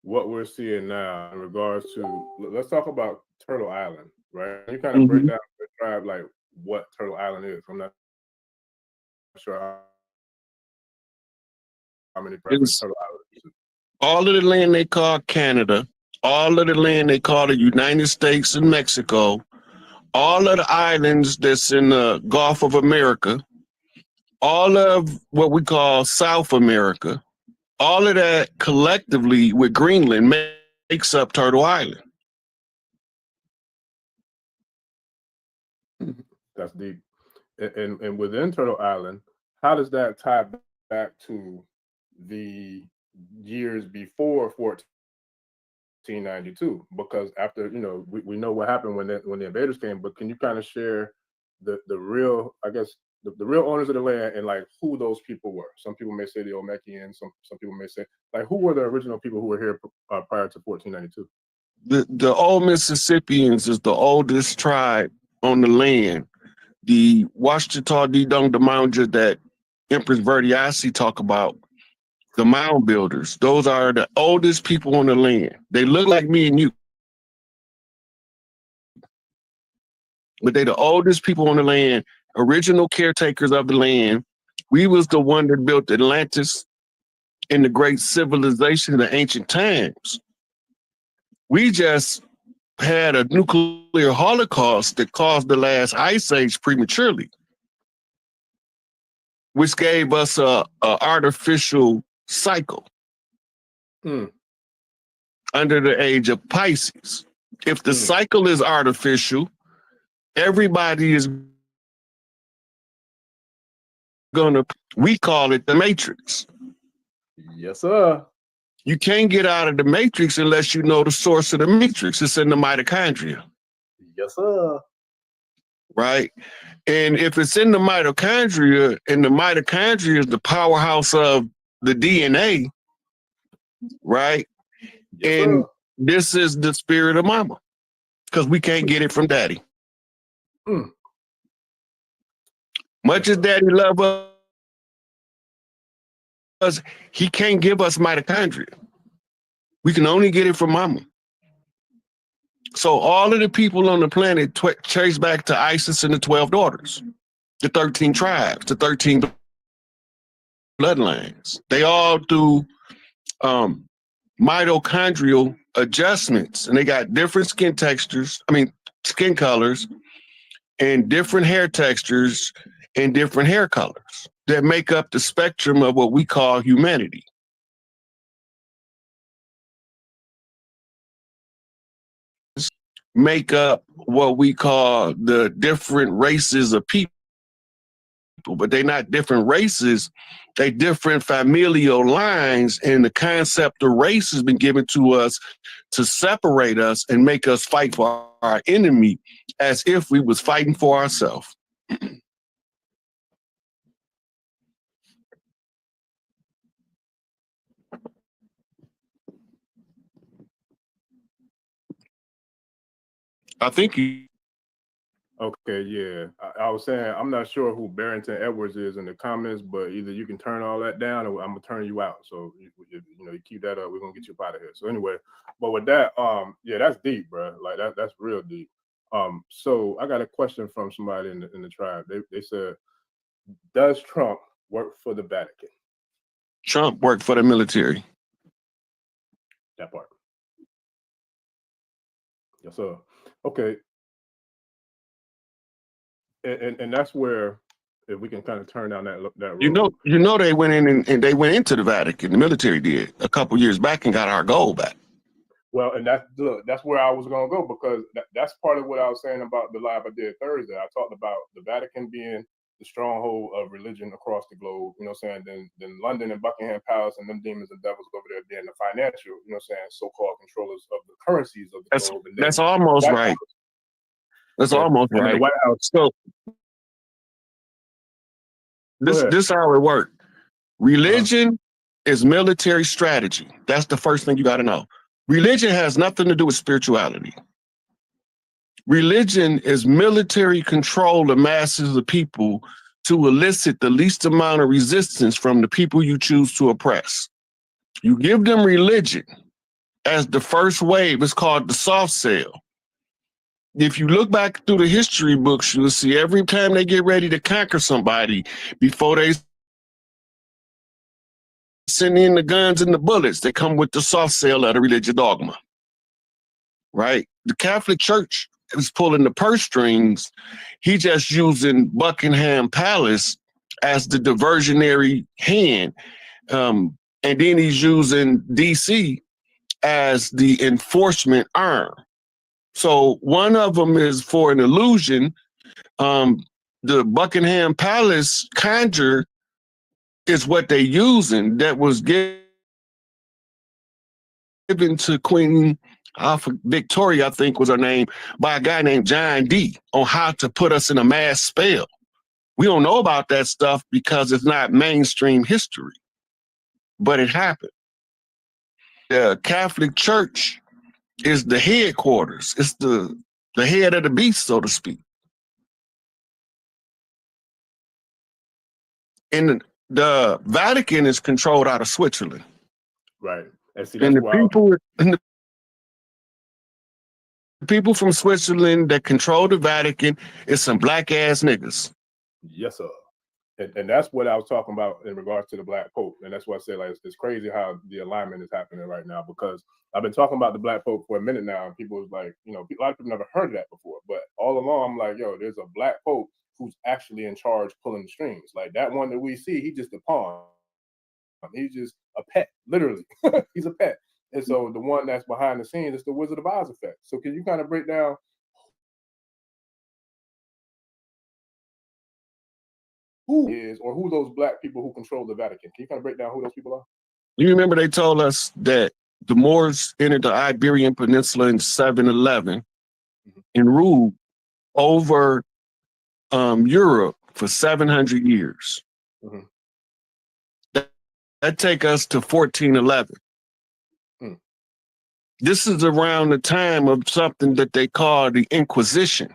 what we're seeing now in regards to, let's talk about Turtle Island, right? You kind of break down, describe like what Turtle Island is. I'm not sure how many preference Turtle Island is. All of the land they call Canada, all of the land they call the United States and Mexico, all of the islands that's in the Gulf of America, all of what we call South America, all of that collectively with Greenland makes up Turtle Island. That's deep. And within Turtle Island, how does that tie back to the years before 1492? Because after, we know what happened when the invaders came, but can you kind of share the real, I guess, the real owners of the land and like who those people were? Some people may say the Olmecans, some people may say like who were the original people who were here prior to 1492? The old Mississippians is the oldest tribe on the land. The Washita Dong the Moundja that Empress Verdiasi talk about, the mound builders, those are the oldest people on the land. They look like me and you, but they the oldest people on the land, original caretakers of the land. We was the one that built Atlantis in the great civilization of the ancient times. We just had a nuclear holocaust that caused the last ice age prematurely, which gave us a artificial cycle under the age of Pisces. If the cycle is artificial, everybody is we call it the matrix. Yes, sir. You can't get out of the matrix unless you know the source of the matrix. It's in the mitochondria. Yes, sir. Right? And if it's in the mitochondria, and the mitochondria is the powerhouse of the DNA, right? Yes, and sir. This is the spirit of mama, because we can't get it from daddy. Much as daddy love us, he can't give us mitochondria. We can only get it from mama. So all of the people on the planet trace back to Isis and the 12 daughters, the 13 tribes, the 13 bloodlines. They all do mitochondrial adjustments, and they got different skin colors, and different hair textures and different hair colors that make up the spectrum of what we call humanity. Make up what we call the different races of people, but they're not different races, they different familial lines, and the concept of race has been given to us to separate us and make us fight for our enemy as if we was fighting for ourselves. I think he. Okay, yeah. I was saying I'm not sure who Barrington Edwards is in the comments, but either you can turn all that down or I'm gonna turn you out. So you keep that up, we're gonna get you up out of here. So anyway, but with that, yeah, that's deep, bro. Like that's real deep. So I got a question from somebody in the tribe. They said, does Trump work for the Vatican? Trump worked for the military. That part. Yes, sir. Okay. And that's where if we can kind of turn down that road. You know, they went in and they went into the Vatican. The military did a couple years back and got our gold back. Well, and that's where I was going to go, because that's part of what I was saying about the live I did Thursday. I talked about the Vatican being the stronghold of religion across the globe, you know what I'm saying? Then London and Buckingham Palace and them demons and devils over there being the financial, you know what I'm saying, so-called controllers of the currencies of the globe. And that's almost right. That's almost right. The White House. So this how it worked. Religion is military strategy. That's the first thing you got to know. Religion has nothing to do with spirituality. Religion is military control of masses of people to elicit the least amount of resistance from the people you choose to oppress. You give them religion as the first wave. It's called the soft sell. If you look back through the history books, you'll see every time they get ready to conquer somebody, before they send in the guns and the bullets, they come with the soft sell of the religious dogma, right? The Catholic Church is pulling the purse strings. He just using Buckingham Palace as the diversionary hand. And then he's using DC as the enforcement arm. So one of them is for an illusion. The Buckingham Palace conjure is what they using, that was given to Queen Victoria, I think was her name, by a guy named John Dee, on how to put us in a mass spell. We don't know about that stuff because it's not mainstream history, but it happened. The Catholic Church is the headquarters. It's the head of the beast, so to speak. And the Vatican is controlled out of Switzerland. Right. And see, and the people from Switzerland that control the Vatican is some black ass niggas. Yes, sir. And that's what I was talking about in regards to the Black Pope. And that's why I say, like, it's crazy how the alignment is happening right now, because I've been talking about the Black Pope for a minute now, and people was like, you know, a lot of people never heard of that before. But all along, I'm like, yo, there's a Black Pope who's actually in charge pulling the strings. Like that one that we see, he's just a pawn. He's just a pet, literally. He's a pet. And so the one that's behind the scenes is the Wizard of Oz effect. So can you kind of break down who is, or who those black people who control the Vatican? Can you kind of break down who those people are? You remember they told us that the Moors entered the Iberian Peninsula in 711 and ruled over Europe for 700 years. That take us to 1411. This is around the time of something that they call the Inquisition.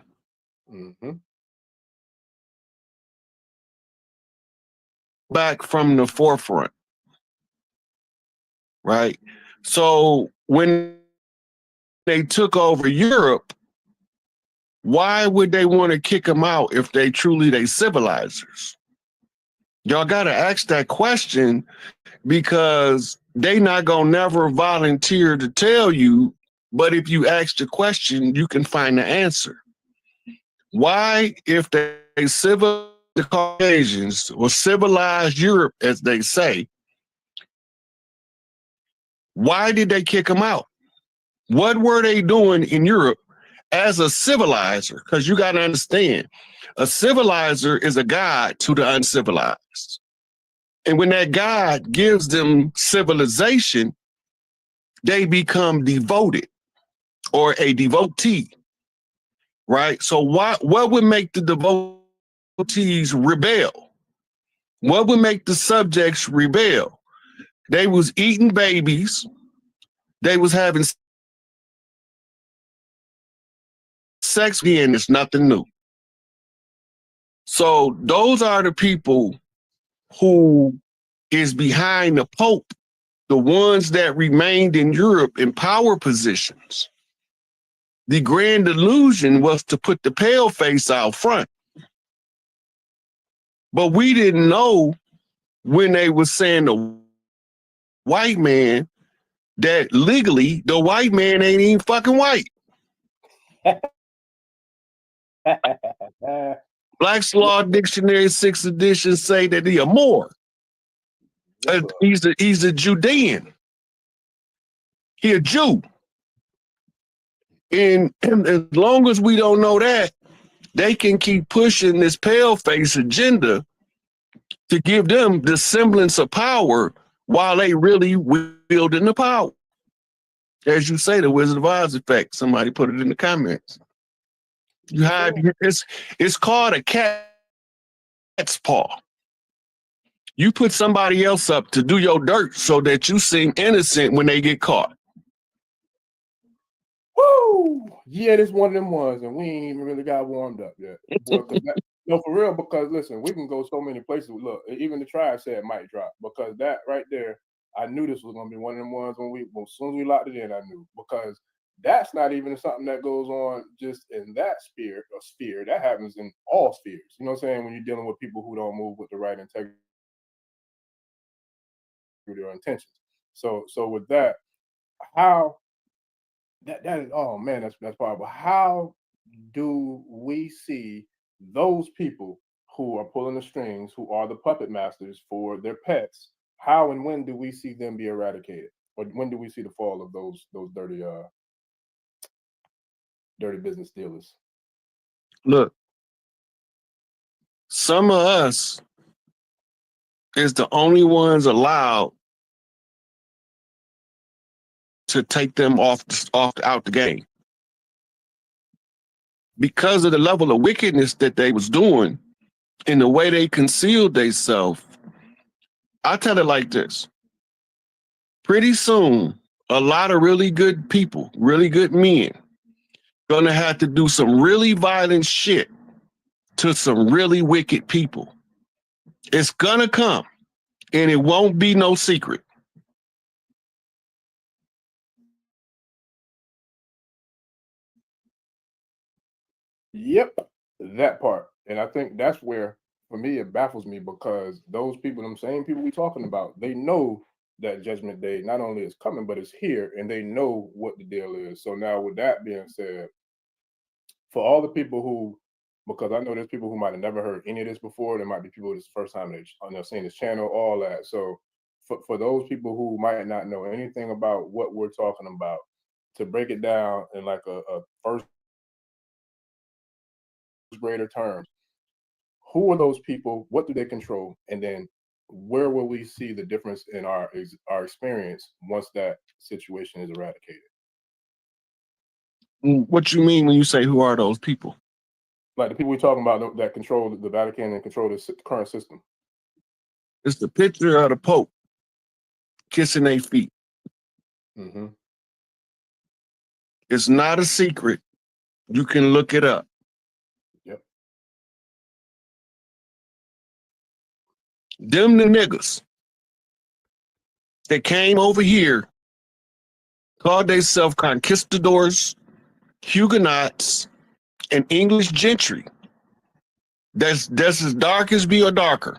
Back from the forefront, right? So when they took over Europe, why would they want to kick them out if they civilizers? Y'all got to ask that question, because they not gonna never volunteer to tell you, but if you ask the question, you can find the answer. Why, if they civilized the Caucasians or civilized Europe, as they say, why did they kick them out? What were they doing in Europe as a civilizer? Because you got to understand, a civilizer is a guide to the uncivilized. And when that God gives them civilization, they become devoted or a devotee, right? So what would make the devotees rebel? What would make the subjects rebel? They was eating babies. They was having sex again. It's nothing new. So those are the people who is behind the Pope, the ones that remained in Europe in power positions. The grand illusion was to put the pale face out front. But we didn't know when they were saying the white man that legally the white man ain't even fucking white. Black's Law Dictionary 6th edition say that he a Moor. Yes, He's a Judean. He a Jew. And as long as we don't know that, they can keep pushing this pale-face agenda to give them the semblance of power while they really wielding the power. As you say, the Wizard of Oz effect. Somebody put it in the comments. You hide. It's called a cat's paw. You put somebody else up to do your dirt so that you seem innocent when they get caught. Woo! Yeah, this one of them ones, and we ain't even really got warmed up yet. No, for real, because listen, we can go so many places. Look, even the tribe said it might drop, because that right there, I knew this was gonna be one of them ones as soon as we locked it in, I knew, because that's not even something that goes on just in that sphere. That happens in all spheres. You know what I'm saying? When you're dealing with people who don't move with the right integrity or intentions. So with that, how that is, oh man, that's powerful. How do we see those people who are pulling the strings, who are the puppet masters for their pets? How and when do we see them be eradicated? Or when do we see the fall of those dirty business dealers? Look, some of us is the only ones allowed to take them out the game. Because of the level of wickedness that they was doing and the way they concealed themselves, I tell it like this. Pretty soon, a lot of really good people, really good men, gonna have to do some really violent shit to some really wicked people. It's gonna come, and it won't be no secret. Yep, that part. And I think that's where, for me, it baffles me, because those people, them same people we talking about, they know that judgment day not only is coming, but it's here, and they know what the deal is. So now, with that being said, for all the people who, because I know there's people who might have never heard any of this before, there might be people this first time they're seeing this channel, all that. So for those people who might not know anything about what we're talking about, to break it down in like a first grader terms, who are those people? What do they control? And then where will we see the difference in our experience once that situation is eradicated? What you mean when you say who are those people? Like the people we're talking about that control the Vatican and control the current system. It's the picture of the Pope kissing their feet. Mm-hmm. It's not a secret. You can look it up. Yep. Them the niggas that came over here, called themselves conquistadors, Huguenots, and English gentry. That's as dark as me or darker.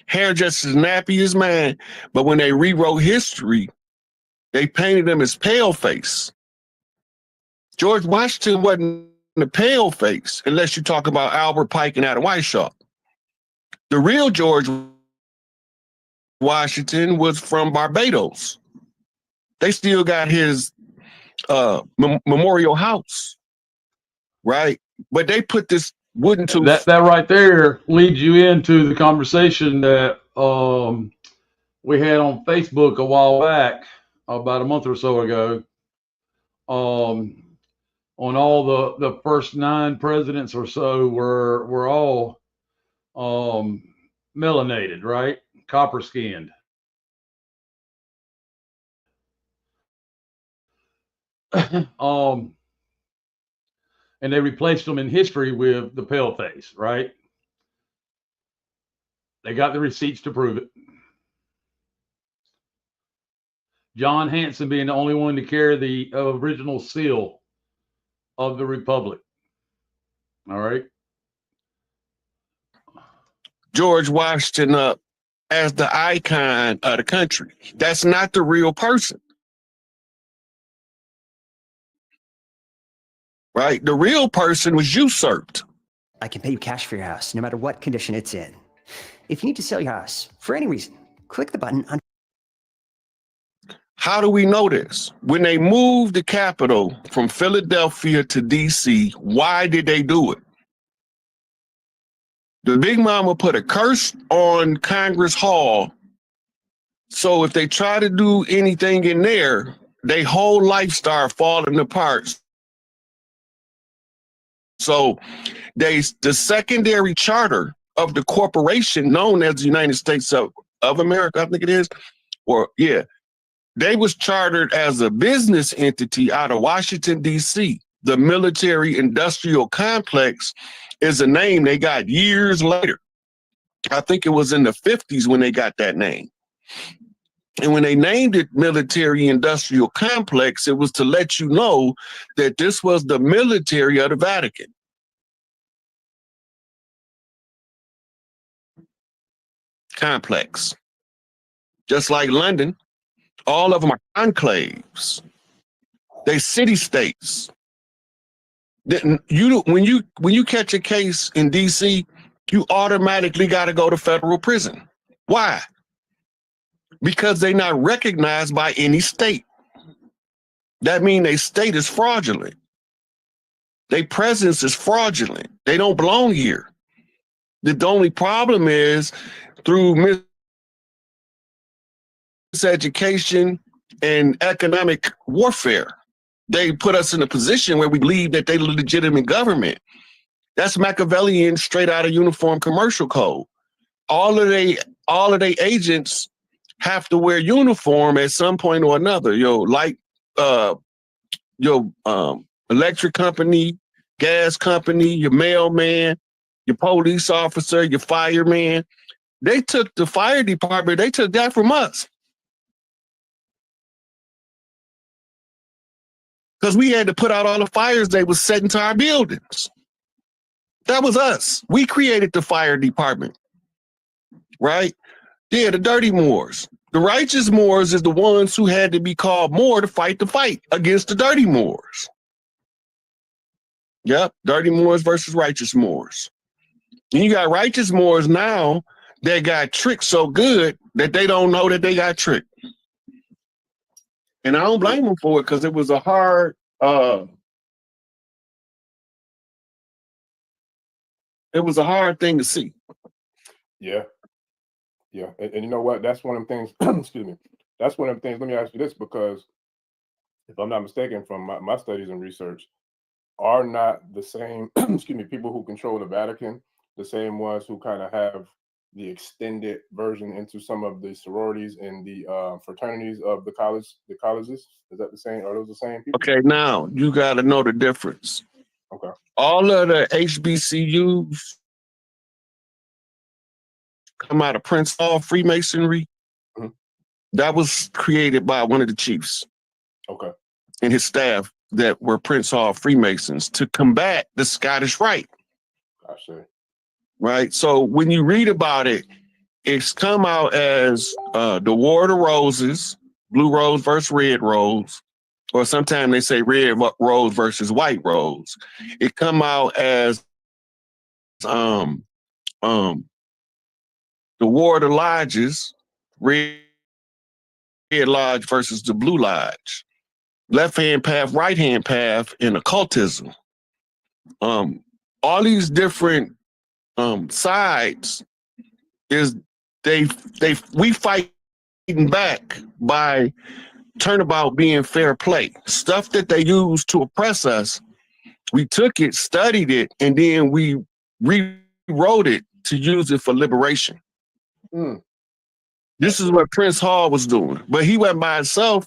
Hair just as nappy as mine. But when they rewrote history, they painted them as pale face. George Washington wasn't a pale face, unless you talk about Albert Pike and Adam Weishaupt. The real George Washington was from Barbados. They still got his memorial house, right? But they put this wooden tooth. That right there leads you into the conversation that we had on Facebook a while back, about a month or so ago, on all the first 9 presidents or so were all melanated, right? Copper skinned. And they replaced them in history with the pale face, right? They got the receipts to prove it. John Hanson being the only one to carry the original seal of the Republic. All right. George Washington up as the icon of the country. That's not the real person. Right? The real person was usurped. I can pay you cash for your house, no matter what condition it's in. If you need to sell your house for any reason, click the button on. How do we know this? When they moved the capital from Philadelphia to DC, why did they do it? The Big Mama put a curse on Congress Hall. So if they try to do anything in there, their whole life start falling apart. So the secondary charter of the corporation known as the United States of America, I think it is, or yeah, they was chartered as a business entity out of Washington, D.C. The military industrial complex is a name they got years later. I think it was in the 50s when they got that name. And when they named it military industrial complex, it was to let you know that this was the military of the Vatican. Complex. Just like London, all of them are enclaves. They city-states. When you catch a case in DC, you automatically got to go to federal prison. Why? Because they're not recognized by any state. That means their state is fraudulent. Their presence is fraudulent. They don't belong here. The only problem is through miseducation and economic warfare. They put us in a position where we believe that they're legitimate government. That's Machiavellian, straight out of Uniform Commercial Code. All of they agents have to wear uniform at some point or another. Electric company, gas company, your mailman, your police officer, your fireman. They took the fire department, they took that from us. Because we had to put out all the fires they was setting to our buildings. That was us. We created the fire department, right? Yeah, the dirty Moors. The righteous Moors is the ones who had to be called Moor to fight the fight against the dirty Moors. Yep, dirty Moors versus righteous Moors. And you got righteous Moors now that got tricked so good that they don't know that they got tricked. And I don't blame them for it because it was a hard, thing to see. Yeah. Yeah. And you know what? That's one of the things, excuse me. That's one of the things, let me ask you this, because if I'm not mistaken from my studies and research, are not the same, excuse me, people who control the Vatican, the same ones who kind of have the extended version into some of the sororities and the fraternities of the colleges? Is that the same? Are those the same people? Okay, now you got to know the difference. Okay. All of the HBCUs come out of Prince Hall Freemasonry. Mm-hmm. That was created by one of the chiefs. Okay. And his staff that were Prince Hall Freemasons to combat the Scottish Rite. I see. Right. So when you read about it, it's come out as the War of the Roses, blue rose versus red rose, or sometimes they say red rose versus white rose. It come out as the War of the Lodges, red lodge versus the blue lodge, left hand path, right hand path, and occultism. All these different sides is we fighting back by turnabout being fair play. Stuff that they use to oppress us, we took it, studied it, and then we rewrote it to use it for liberation. Mm. This is what Prince Hall was doing, but he went by himself.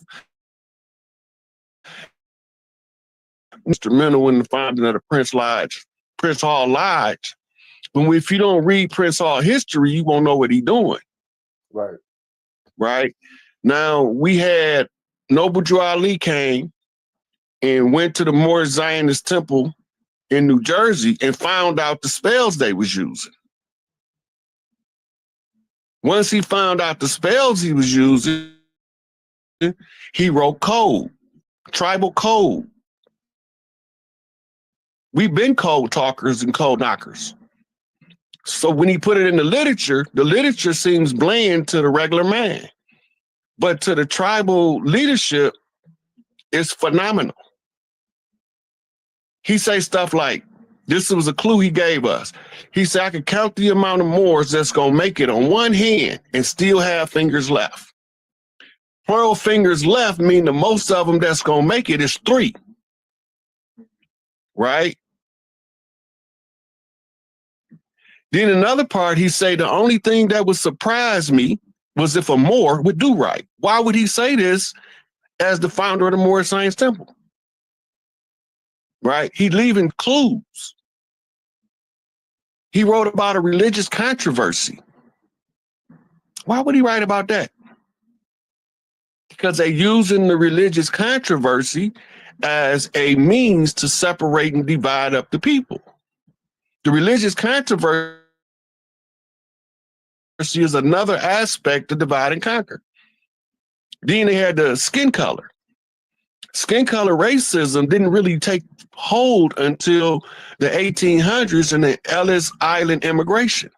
Instrumental in the founding of the Prince Hall Lodge. But if you don't read Prince Hall history, you won't know what he's doing. Right. Right. Now we had Noble Drew Ali came and went to the Moorish Zionist temple in New Jersey and found out the spells they was using. Once he found out the spells he was using, he wrote code, tribal code. We've been code talkers and code knockers. So when he put it in the literature seems bland to the regular man. But to the tribal leadership, it's phenomenal. He say stuff like, this was a clue he gave us. He said, I can count the amount of Moors that's going to make it on one hand and still have fingers left. 12 fingers left mean the most of them that's going to make it is 3. Right? Then another part, he say, the only thing that would surprise me was if a Moor would do right. Why would he say this as the founder of the Moorish Science Temple? Right? He leaving clues. He wrote about a religious controversy. Why would he write about that? Because they're using the religious controversy as a means to separate and divide up the people. The religious controversy is another aspect to divide and conquer. Then they had the skin color. Skin color racism didn't really take hold until the 1800s and the Ellis Island immigration.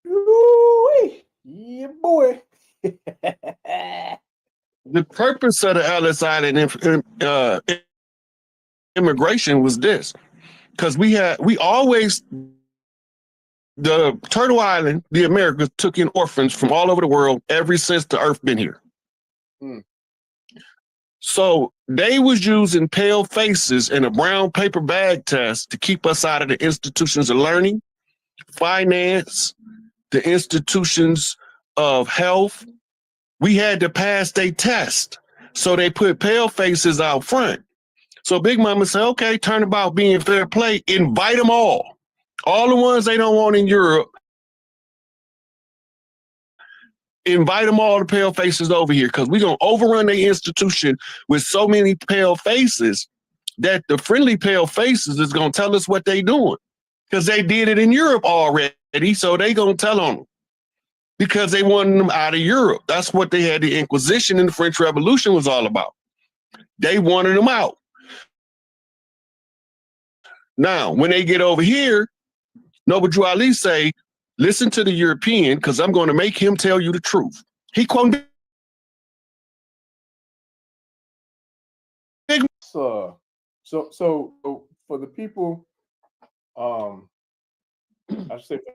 Ooh-wee. Yeah, boy. The purpose of the Ellis Island immigration was this, because the Turtle Island, the Americas took in orphans from all over the world ever since the earth been here. Mm. So they was using pale faces and a brown paper bag test to keep us out of the institutions of learning, finance, the institutions of health. We had to pass their test. So they put pale faces out front. So Big Mama said, okay, turn about being fair play, invite them all. All the ones they don't want in Europe, invite them all, the pale faces over here, because we're going to overrun the institution with so many pale faces that the friendly pale faces is going to tell us what they doing, because they did it in Europe already, so they going to tell on them because they wanted them out of Europe. That's what they had the Inquisition and the French Revolution was all about. They wanted them out. Now, when they get over here, Noble Drew Ali say, listen to the European, because I'm going to make him tell you the truth. He quoted. So for the people, I should say for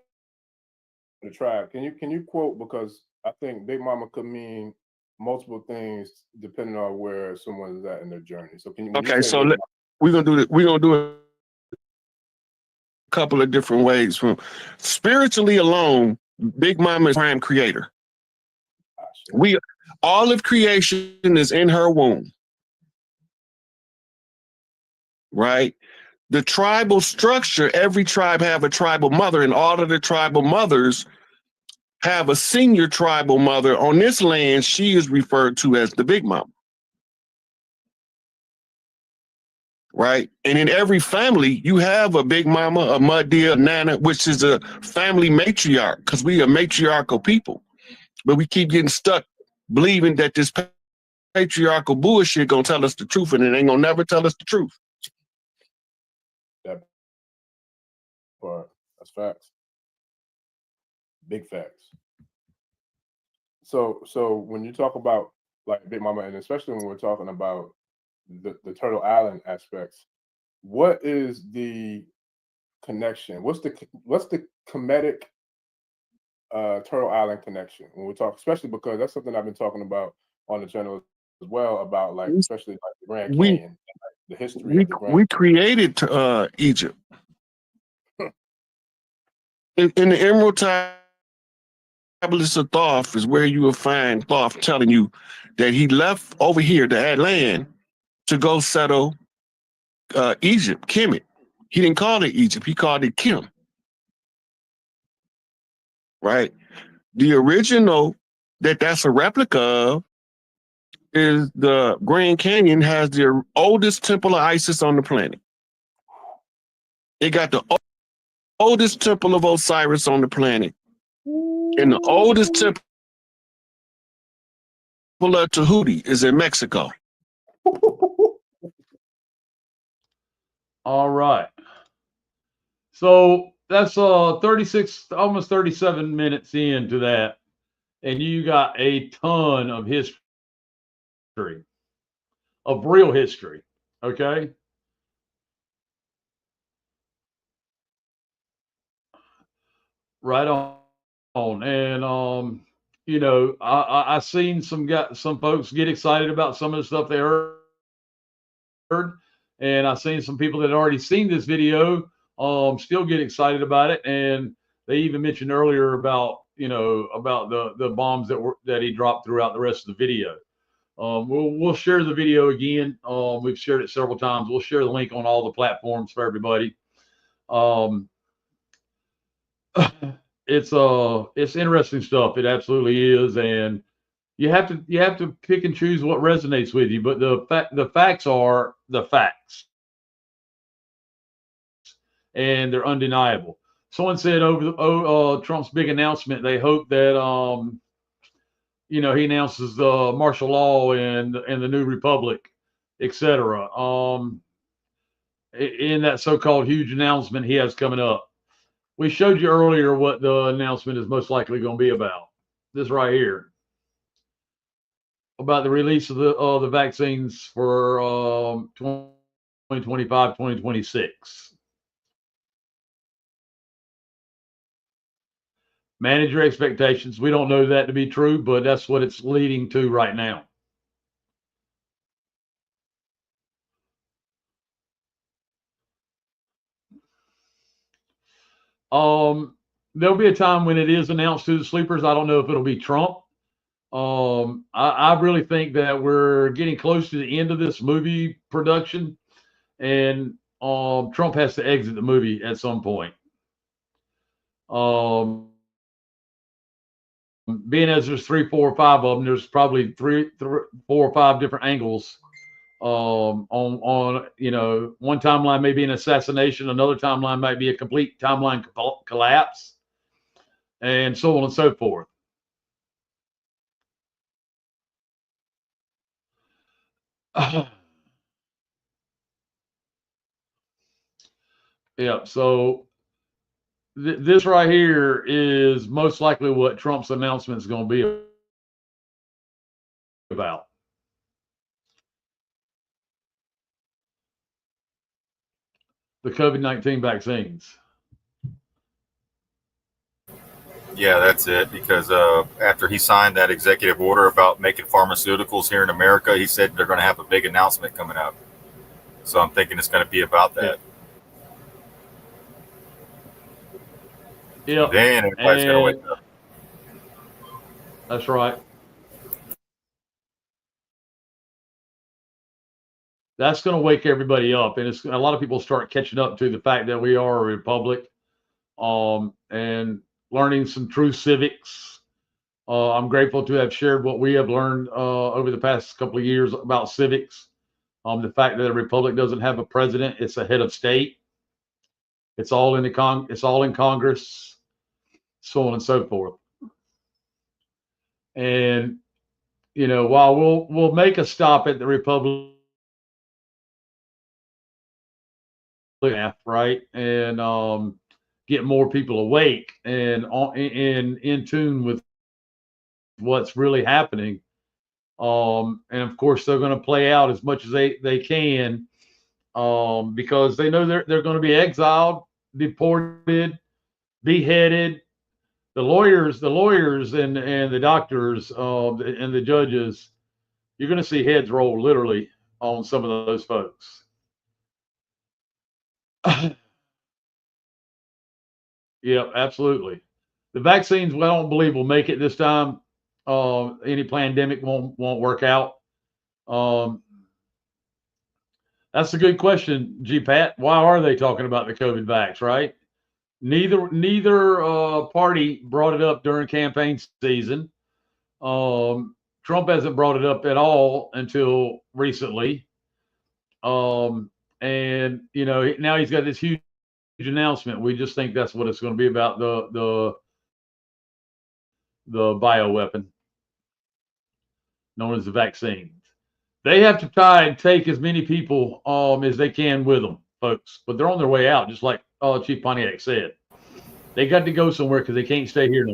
the tribe, can you quote, because I think Big Mama could mean multiple things depending on where someone is at in their journey. So can you? Okay, so we're gonna do it. We're gonna do it a couple of different ways. From spiritually alone, Big Mama is prime creator. All of creation is in her womb. Right? The tribal structure, every tribe have a tribal mother, and all of the tribal mothers have a senior tribal mother. On this land, she is referred to as the Big Mama. Right? And in every family, you have a Big Mama, a Muddia, a Nana, which is a family matriarch, because we are matriarchal people. But we keep getting stuck believing that this patriarchal bullshit gonna tell us the truth, and it ain't gonna never tell us the truth. That part, that's facts. Big facts. So when you talk about like Big Mama, and especially when we're talking about the Turtle Island aspects, what is the connection? What's the comedic Turtle Island connection when we talk, especially because that's something I've been talking about on the channel as well, about like especially like the Grand Canyon, and, like, the history of the Grand We created Egypt. In the Emerald Tablets of Thoth is where you will find Thoth telling you that he left over here to add land to go settle Egypt, Kemet. He didn't call it Egypt, he called it Kim. Right? The original that's a replica of is the Grand Canyon, has the oldest temple of Isis on the planet. It got the oldest temple of Osiris on the planet. And the oldest temple of Tahuti is in Mexico. All right. So that's 36, almost 37 minutes into that. And you got a ton of history, of real history. Okay. Right on. And you know, I seen some folks get excited about some of the stuff they heard, and I seen some people that had already seen this video still get excited about it, and they even mentioned earlier about, you know, about the bombs that he dropped throughout the rest of the video. We'll share the video again. We've shared it several times. We'll share the link on all the platforms for everybody. It's interesting stuff. It absolutely is, and you have to pick and choose what resonates with you. But the facts are the facts, and they're undeniable. Someone said over Trump's big announcement, they hope that you know, he announces the martial law and the new republic, etc. In that so-called huge announcement he has coming up. We showed you earlier what the announcement is most likely going to be about. This right here, about the release of the vaccines for 2025, 2026. Manage your expectations. We don't know that to be true, but that's what it's leading to right now. There'll be a time when it is announced to the sleepers. I don't know if it'll be Trump. I really think that we're getting close to the end of this movie production, and Trump has to exit the movie at some point. Being as there's 3, 4, or 5 of them, there's probably 3, 4, or 5 different angles. On you know, one timeline may be an assassination, another timeline might be a complete timeline collapse, and so on and so forth. Yeah, so this right here is most likely what Trump's announcement is going to be about. The COVID-19 vaccines. Yeah, that's it. Because after he signed that executive order about making pharmaceuticals here in America, he said they're going to have a big announcement coming up. So I'm thinking it's going to be about that. Yeah. Then everybody's going to wake up. That's right. That's going to wake everybody up, and it's a lot of people start catching up to the fact that we are a republic, and learning some true civics. I'm grateful to have shared what we have learned over the past couple of years about civics. The fact that a republic doesn't have a president; it's a head of state. It's all in it's all in Congress, so on and so forth. And you know, while we'll make a stop at the republic, right, and get more people awake and in tune with what's really happening. And of course, they're going to play out as much as they can, because they know they're going to be exiled, deported, beheaded. The lawyers, and the doctors, and the judges, you're going to see heads roll literally on some of those folks. Yeah, absolutely. The vaccines, well, I don't believe will make it this time. Any pandemic won't work out. That's a good question, G-Pat. Why are they talking about the COVID vax, right? Neither party brought it up during campaign season. Trump hasn't brought it up at all until recently. And you know, now he's got this huge announcement. We just think that's what it's going to be about, the bioweapon. known as the vaccines. They have to try and take as many people as they can with them, folks. But they're on their way out, just like Chief Pontiac said. They got to go somewhere because they can't stay here.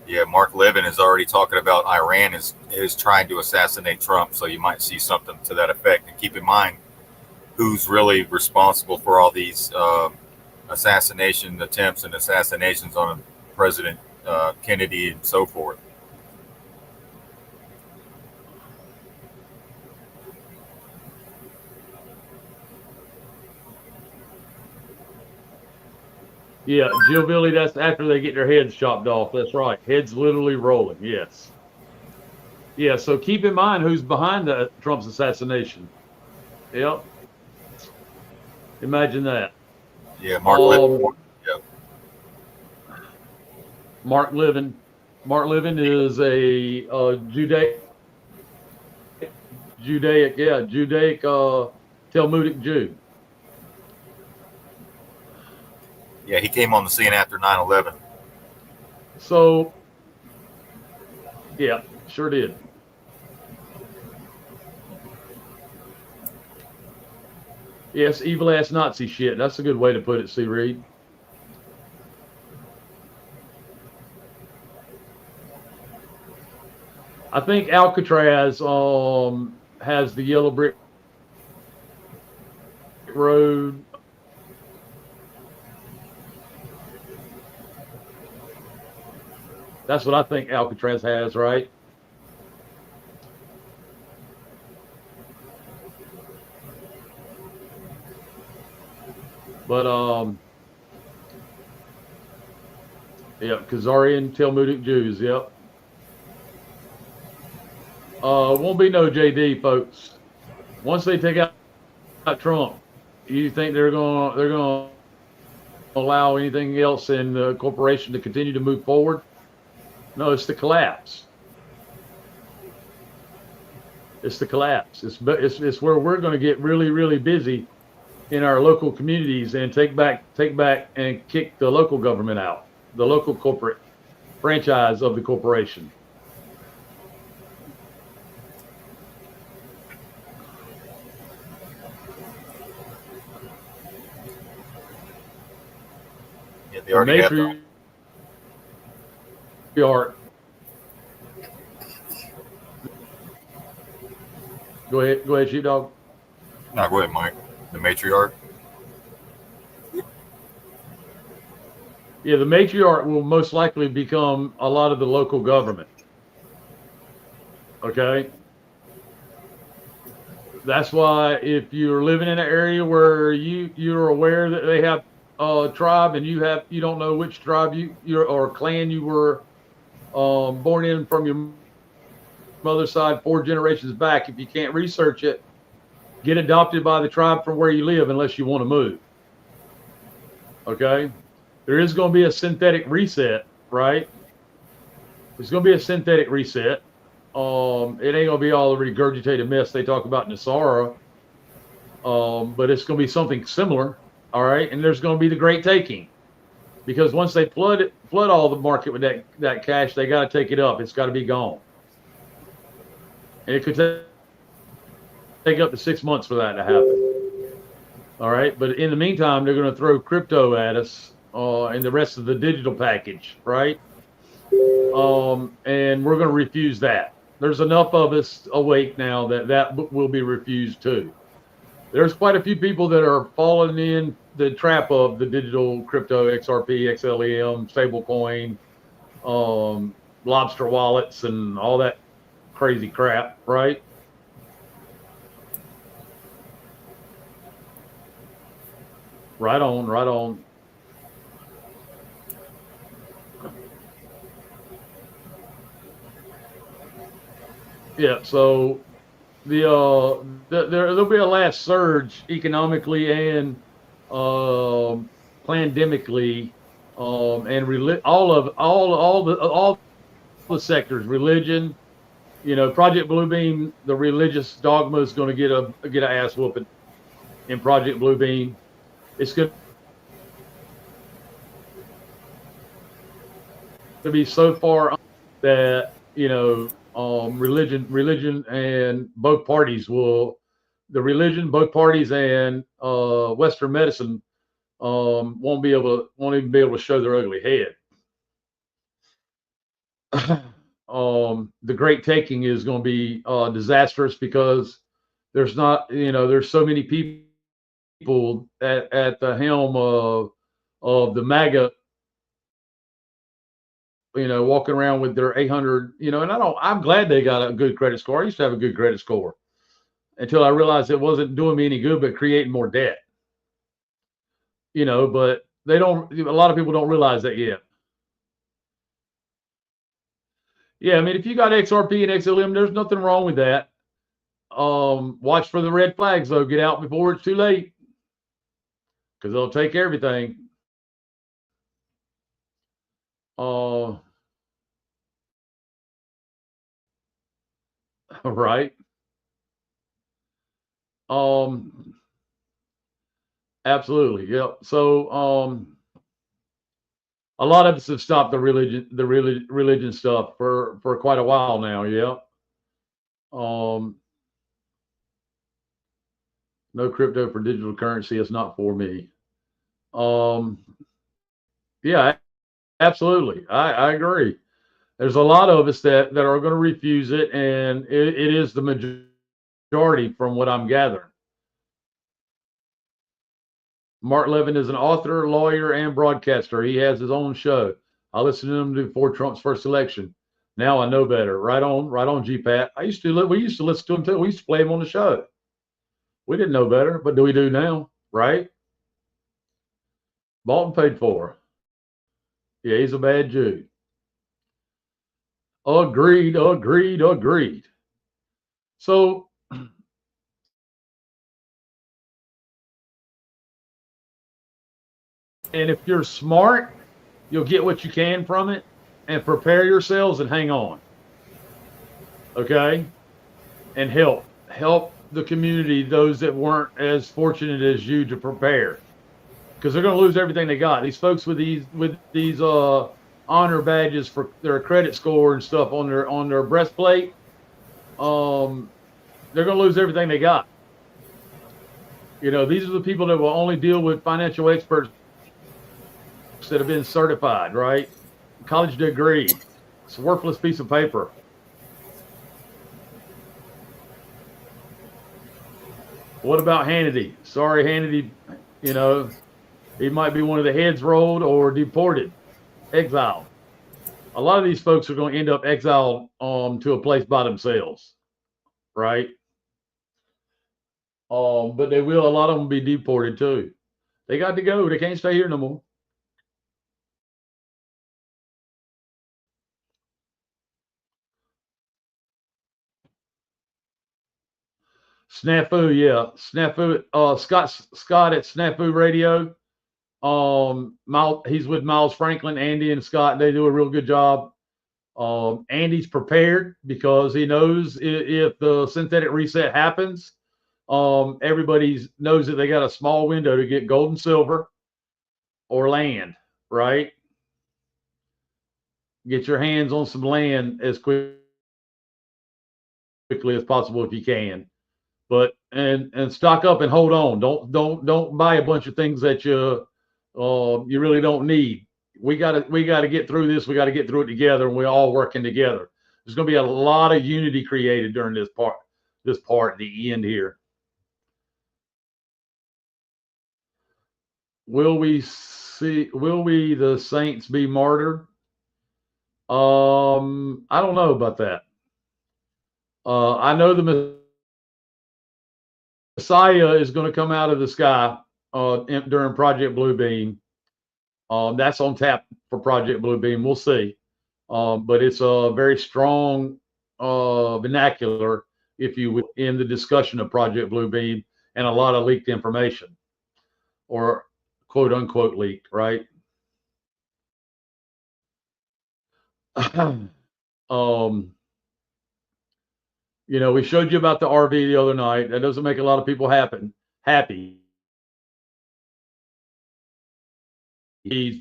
Yeah, Mark Levin is already talking about Iran is trying to assassinate Trump. So you might see something to that effect. And keep in mind who's really responsible for all these assassination attempts and assassinations on President Kennedy and so forth. Yeah, Jill Billy, that's after they get their heads chopped off. That's right. Heads literally rolling. Yes. Yeah, so keep in mind who's behind Trump's assassination. Yep. Imagine that. Yeah, Mark Levin. Yeah. Mark Levin. Mark Levin is a Judaic Talmudic Jew. Yeah, he came on the scene after 9/11. So, yeah, sure did. Yes, evil ass Nazi shit. That's a good way to put it, C. Reed. I think Alcatraz has the yellow brick road. That's what I think Alcatraz has, right? But yeah, Khazarian Talmudic Jews, yep. Won't be no JD, folks. Once they take out Trump, you think they're gonna allow anything else in the corporation to continue to move forward? No, it's the collapse. It's the collapse. It's where we're going to get really, really busy in our local communities and take back and kick the local government out, the local corporate franchise of the corporation. Yeah, they already have them. Go ahead, Sheepdog. No, go ahead, Mike. The matriarch. Yeah, the matriarch will most likely become a lot of the local government. Okay. That's why if you're living in an area where you're aware that they have a tribe and you don't know which tribe or clan you were born in from your mother's side 4 generations back, if you can't research it, get adopted by the tribe from where you live unless you want to move. Okay? There is going to be a synthetic reset, right? There's going to be a synthetic reset. It ain't going to be all the regurgitated mess they talk about in the Sahara, but it's going to be something similar, all right? And there's going to be the great taking, because once they flood all the market with that cash, they got to take it up. It's got to be gone. And it could take up to 6 months for that to happen. All right. But in the meantime, they're going to throw crypto at us and the rest of the digital package. Right. And we're going to refuse that. There's enough of us awake now that will be refused too. There's quite a few people that are falling in the trap of the digital crypto, XRP, XLEM, stablecoin, lobster wallets, and all that crazy crap, right? Right on, right on. Yeah, so there'll be a last surge economically and pandemically, and all the sectors, religion. You know, Project Bluebeam, the religious dogma is going to get an ass whooping in Project Bluebeam. It's going to be so far that, you know, religion and both parties will, both parties and Western medicine won't even be able to show their ugly head. The Great Taking is going to be disastrous because there's not, you know, there's so many people at the helm of the MAGA, you know, walking around with their 800, you know, and I'm glad they got a good credit score. I used to have a good credit score until I realized it wasn't doing me any good, but creating more debt, you know, but a lot of people don't realize that yet. Yeah, I mean, if you got XRP and XLM, there's nothing wrong with that. Watch for the red flags, though. Get out before it's too late, because they'll take everything. Right. Absolutely. Yep. So, a lot of us have stopped the religion stuff for quite a while now. Yeah. No crypto for digital currency. It's not for me. Yeah, absolutely. I agree. There's a lot of us that are going to refuse it, and it is the majority from what I'm gathering. Mark Levin is an author, lawyer, and broadcaster. He has his own show. I listened to him before Trump's first election. Now I know better. Right on, GPAT. We used to listen to him too. We used to play him on the show. We didn't know better, but do we do now? Right? Bought and paid for. Yeah, he's a bad Jew. Agreed. So, and if you're smart, you'll get what you can from it and prepare yourselves and hang on. Okay? And help the community, those that weren't as fortunate as you to prepare. Because they're going to lose everything they got. These folks with these honor badges for their credit score and stuff on their breastplate, they're going to lose everything they got. You know, these are the people that will only deal with financial experts that have been certified, right? College degree. It's a worthless piece of paper. What about Hannity? Sorry, Hannity, you know, he might be one of the heads rolled or deported, exiled. A lot of these folks are going to end up exiled to a place by themselves, right? But a lot of them be deported too. They got to go. They can't stay here no more. Snafu, yeah. Snafu, Scott at Snafu Radio. He's with Miles Franklin, Andy and Scott. They do a real good job. Andy's prepared because he knows if the synthetic reset happens, everybody knows that they got a small window to get gold and silver or land, right? Get your hands on some land as quickly as possible if you can. But and stock up and hold on. Don't buy a bunch of things that you really don't need. We got to get through this. We got to get through it together, and we're all working together. There's going to be a lot of unity created during this part, the end here. Will we the saints be martyred? I don't know about that. I know the Messiah is going to come out of the sky during Project Bluebeam. That's on tap for Project Bluebeam. We'll see. But it's a very strong vernacular, if you will, in the discussion of Project Bluebeam, and a lot of leaked information, or quote unquote leaked, right? You know, we showed you about the RV the other night. That doesn't make a lot of people happy.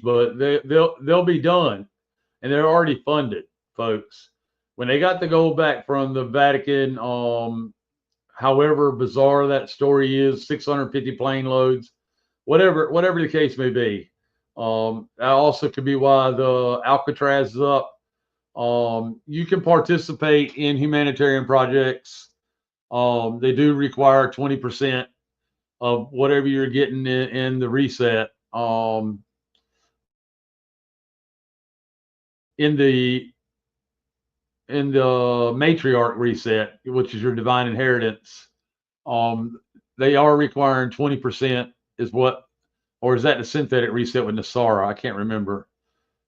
But they'll be done, and they're already funded. folks. When they got the gold back from the Vatican, however bizarre that story is, 650 plane loads, whatever the case may be. That also could be why the Alcatraz is up. You can participate in humanitarian projects. They do require 20% of whatever you're getting in the reset. In the matriarch reset, which is your divine inheritance, they are requiring 20% is what, or is that the synthetic reset with Nasara? I can't remember.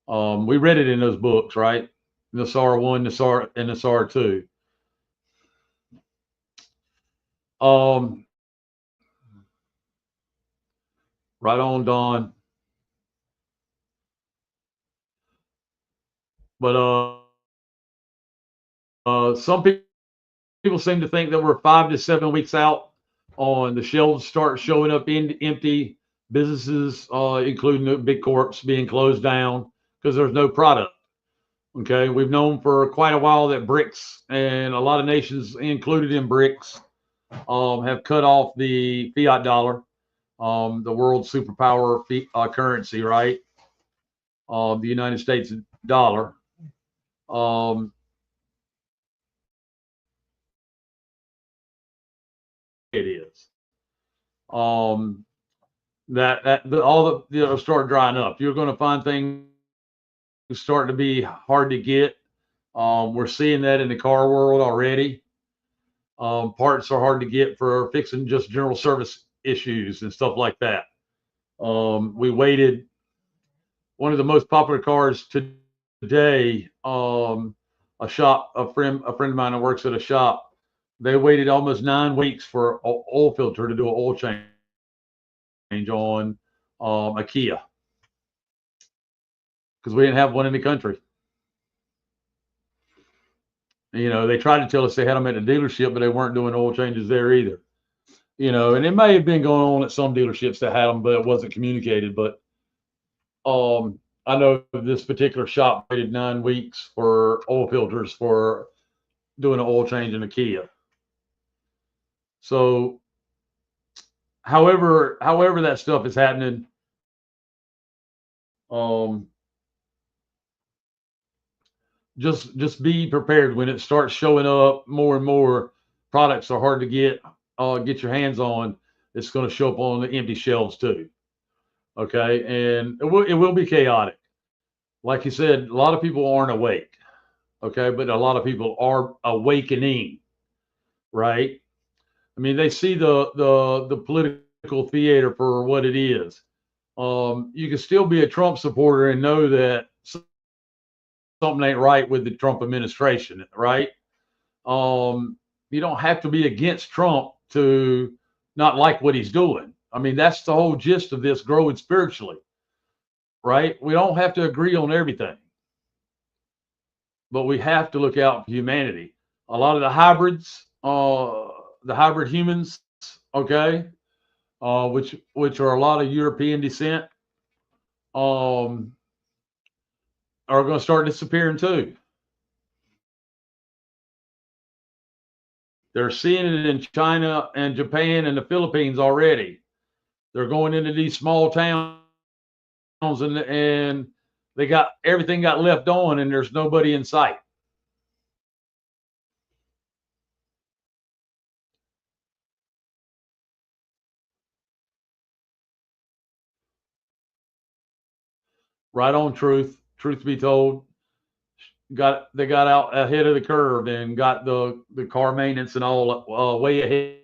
We read it in those books, right? Nasara 1, Nasara, and Nasara 2. Right on, Don. But some people seem to think that we're 5 to 7 weeks out on the shelves start showing up in empty, businesses, including the big corps, being closed down because there's no product. Okay, we've known for quite a while that BRICS and a lot of nations included in BRICS have cut off the fiat dollar, the world superpower currency, right? The United States dollar. It is. All the start drying up. You're going to find things starting to be hard to get. We're seeing that in the car world already. Parts are hard to get for fixing just general service issues and stuff like that. We waited. One of the most popular cars today, a friend of mine that works at a shop, they waited almost 9 weeks for an oil filter to do an oil change on a Kia because we didn't have one in the country. You know, they tried to tell us they had them at the dealership, but they weren't doing oil changes there either. You know, and it may have been going on at some dealerships that had them, but it wasn't communicated. But I know this particular shop waited 9 weeks for oil filters for doing an oil change in a Kia. So, however that stuff is happening, just be prepared when it starts showing up more and more. Products are hard to get your hands on. It's going to show up on the empty shelves too. Okay, and it will be chaotic. Like you said, a lot of people aren't awake. Okay, but a lot of people are awakening, right? I mean, they see the political theater for what it is. You can still be a Trump supporter and know that something ain't right with the Trump administration, right? You don't have to be against Trump to not like what he's doing. I mean, that's the whole gist of this growing spiritually, right? We don't have to agree on everything, but we have to look out for humanity. A lot of the hybrids, the hybrid humans, okay, which are a lot of European descent, are going to start disappearing too. They're seeing it in China and Japan and the Philippines already. They're going into these small towns and they got everything got left on and there's nobody in sight. Right on, truth be told. They got out ahead of the curve and got the car maintenance and all way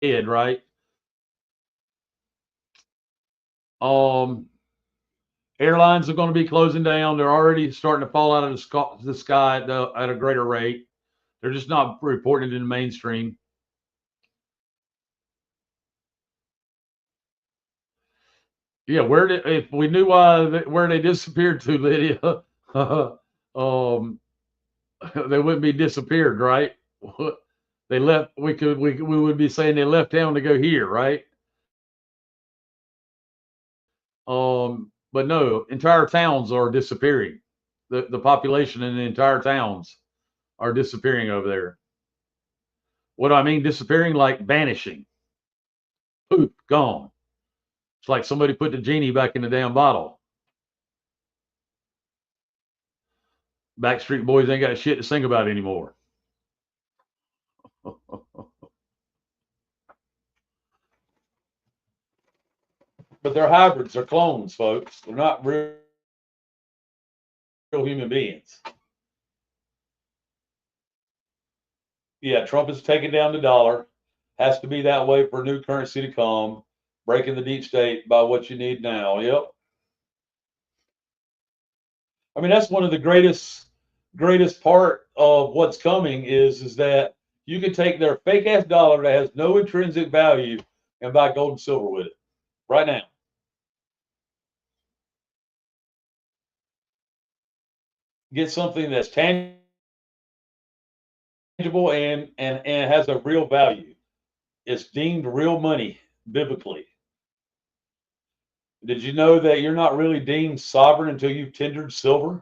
ahead, right? Airlines are going to be closing down. They're already starting to fall out of the sky at a greater rate. They're just not reporting it in the mainstream. Yeah, if we knew where they disappeared to, Lydia, they wouldn't be disappeared, right? They left. We would be saying they left town to go here, right? But no, entire towns are disappearing. The population in the entire towns are disappearing over there. What do I mean disappearing? Like vanishing. Poof, gone. It's like somebody put the genie back in the damn bottle. Backstreet Boys ain't got shit to sing about anymore. But they're hybrids, they're clones, folks. They're not real human beings. Yeah, Trump is taking down the dollar. Has to be that way for a new currency to come. Breaking the deep state by what you need now. Yep. I mean, that's one of the greatest part of what's coming is that you can take their fake ass dollar that has no intrinsic value and buy gold and silver with it right now. Get something that's tangible and has a real value. It's deemed real money biblically. Did you know that you're not really deemed sovereign until you've tendered silver?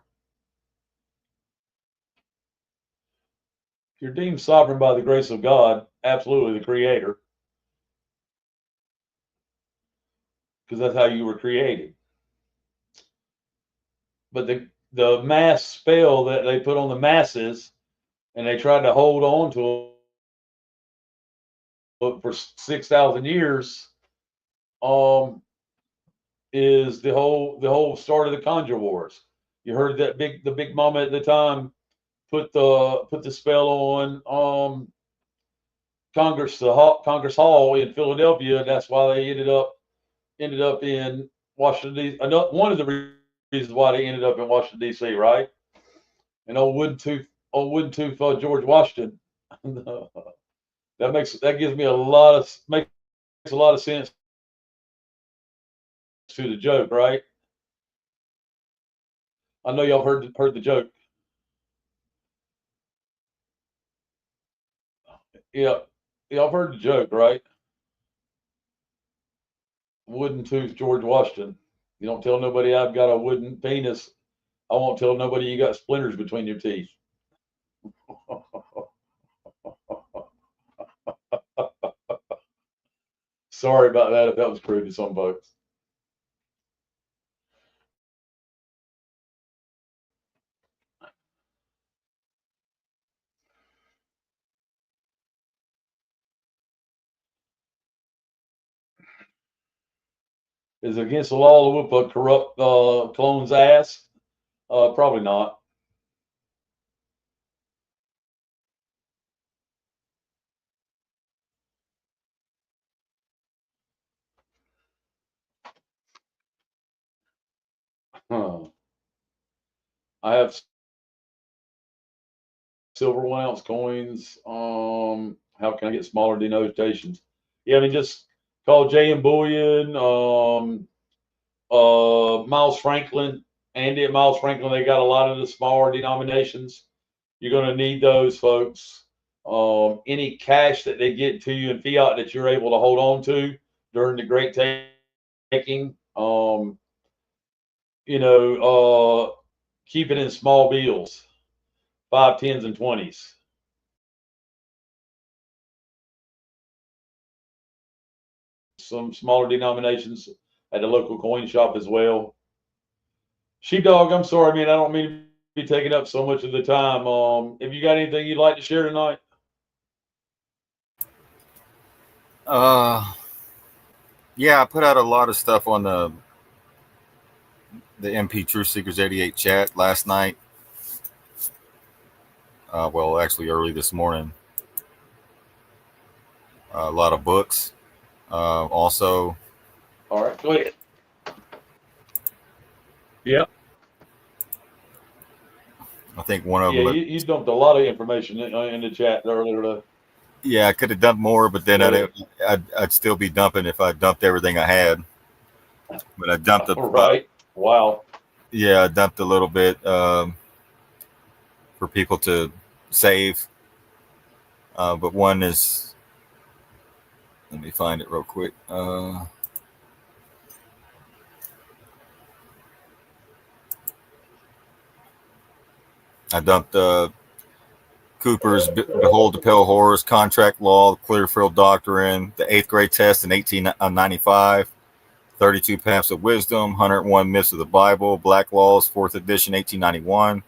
You're deemed sovereign by the grace of God, absolutely the creator, because that's how you were created. But the mass spell that they put on the masses and they tried to hold on to it for 6,000 years is the whole start of the conjure wars. You heard that the big mama at the time put the spell on Congress Hall in Philadelphia. That's why they ended up in Washington D.C. One of the reasons why they ended up in Washington D.C. Right? And old wooden tooth George Washington. that gives me makes a lot of sense to the joke, right? I know y'all heard the joke. Yeah, y'all heard the joke, right? Wooden tooth George Washington. You don't tell nobody I've got a wooden penis. I won't tell nobody you got splinters between your teeth. Sorry about that if that was crude to some folks. Is it against the law to whoop a corrupt clone's ass? Probably not. Huh. I have silver 1 ounce coins. How can I get smaller denotations? Yeah, I mean, just call J and Bullion, Miles Franklin, Andy at Miles Franklin. They got a lot of the smaller denominations. You're going to need those, folks. Any cash that they get to you in fiat that you're able to hold on to during the Great Taking, keep it in small bills, 5, 10s, and 20s. Some smaller denominations at the local coin shop as well. Sheepdog, I'm sorry, man. I don't mean to be taking up so much of the time. Have you got anything you'd like to share tonight? Yeah, I put out a lot of stuff on the MP Truth Seekers 88 chat last night. Well, actually early this morning. A lot of books. Also. All right, go ahead. Yeah. I think one of them. Yeah, you dumped a lot of information in the chat earlier. Yeah, I could have dumped more, but then I'd still be dumping if I dumped everything I had. But I dumped right. Wow. Yeah, I dumped a little bit for people to save. But one is, let me find it real quick. I dumped Cooper's Behold the Pale Horrors, Contract Law, Clearfield Doctrine, the 8th grade test in 1895, 32 Paths of Wisdom, 101 Myths of the Bible, Black Laws, 4th edition, 1891,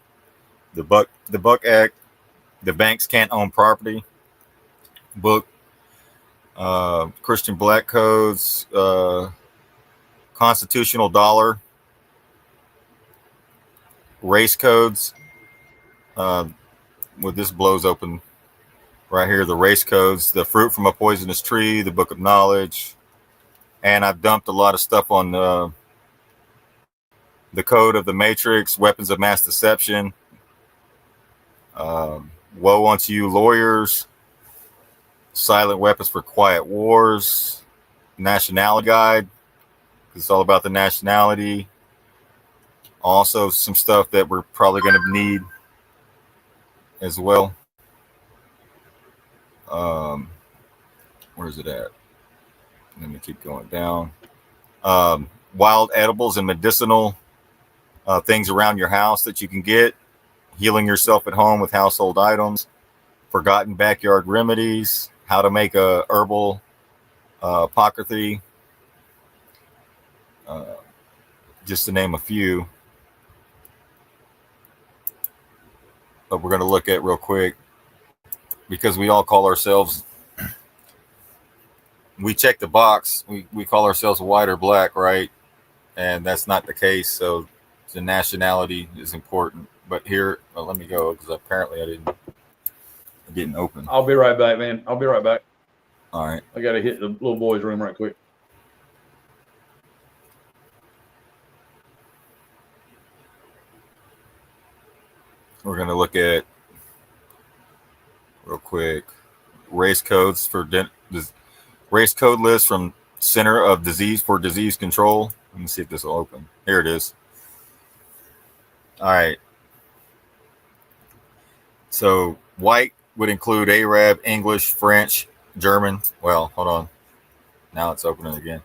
the Buck Act, The Banks Can't Own Property book, Christian Black Codes, Constitutional Dollar, Race Codes. With this blows open right here, the race codes, the Fruit from a Poisonous Tree, the Book of Knowledge, and I've dumped a lot of stuff on the Code of the Matrix, Weapons of Mass Deception, Woe Unto You Lawyers, Silent Weapons for Quiet Wars, Nationality Guide, it's all about the nationality. Also some stuff that we're probably going to need as well. Where's it at? Let me keep going down. Wild edibles and medicinal things around your house that you can get. Healing yourself at home with household items. Forgotten backyard remedies. How to make a herbal apothecary. Just to name a few. But we're going to look at real quick, because we all call ourselves, we check the box, we call ourselves white or black, right? And that's not the case. So the nationality is important. But here, well, let me go, because apparently I didn't open. I'll be right back, man. I'll be right back. All right. I got to hit the little boy's room right quick. We're going to look at, real quick, race codes for race code list from Center of Disease for Disease Control. Let me see if this will open. Here it is. All right. So white would include Arab, English, French, German. Well, hold on. Now it's opening again.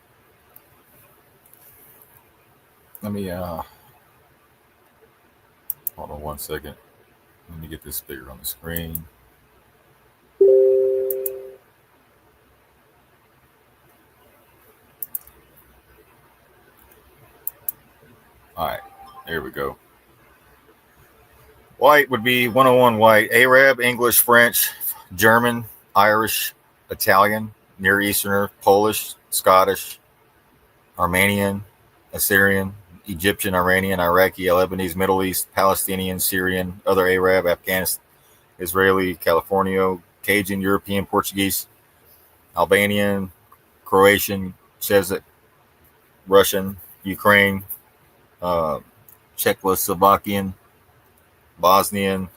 Let me hold on one second. Let me get this bigger on the screen. All right, there we go. White would be 101 white. Arab, English, French, German, Irish, Italian, Near Easterner, Polish, Scottish, Armenian, Assyrian, Egyptian, Iranian, Iraqi, Lebanese, Middle East, Palestinian, Syrian, other Arab, Afghanistan, Israeli, California, Cajun, European, Portuguese, Albanian, Croatian, Czech, Russian, Ukraine, Czechoslovakian, Bosnian,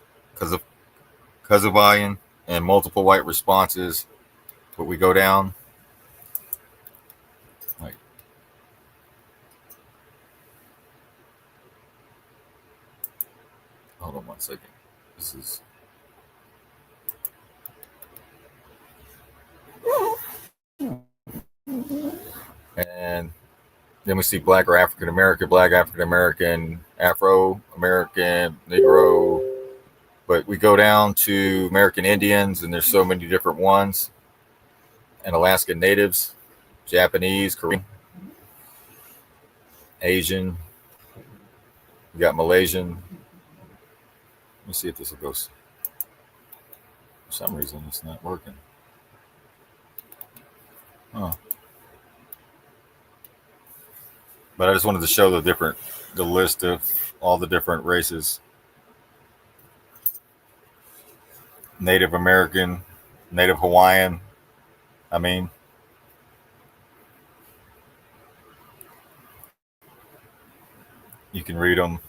Kosovian, and multiple white responses. But we go down. Like, hold on one second. This is. And then we see black or African American, black African American, Afro American, Negro. But we go down to American Indians, and there's so many different ones. And Alaskan Natives, Japanese, Korean, Asian. We got Malaysian. Let me see if this will go. For some reason, it's not working. Huh. But I just wanted to show the list of all the different races. Native American, Native Hawaiian. I mean, you can read them.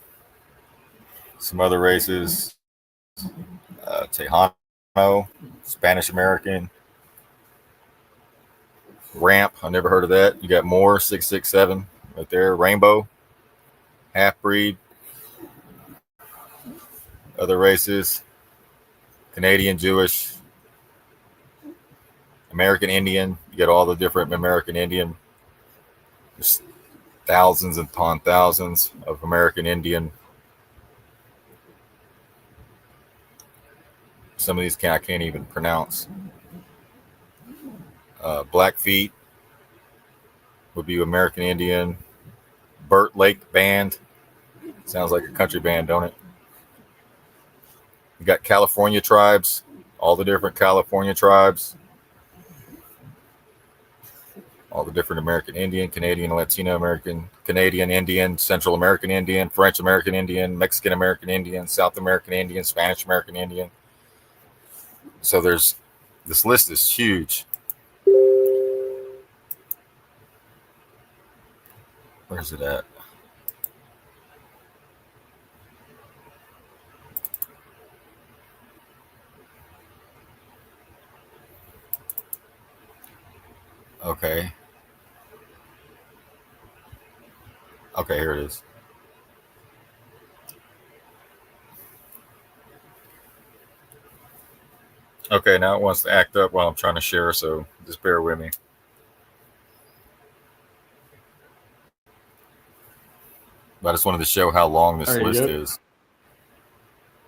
Some other races. Tejano, Spanish American. Ramp, I never heard of that. You got Moore, 667. Right there, Rainbow, half-breed, other races, Canadian, Jewish, American Indian. You get all the different American Indian. There's thousands upon thousands of American Indian. Some of these I can't even pronounce. Blackfeet would be American Indian. Burt Lake Band. Sounds like a country band, don't it? You got California tribes, all the different California tribes, all the different American Indian, Canadian, Latino American, Canadian Indian, Central American Indian, French American Indian, Mexican American Indian, South American Indian, Spanish American Indian. So this list is huge. Where's it at? Okay. Okay, here it is. Okay, now it wants to act up while I'm trying to share, so just bear with me. I just wanted to show how long this list is.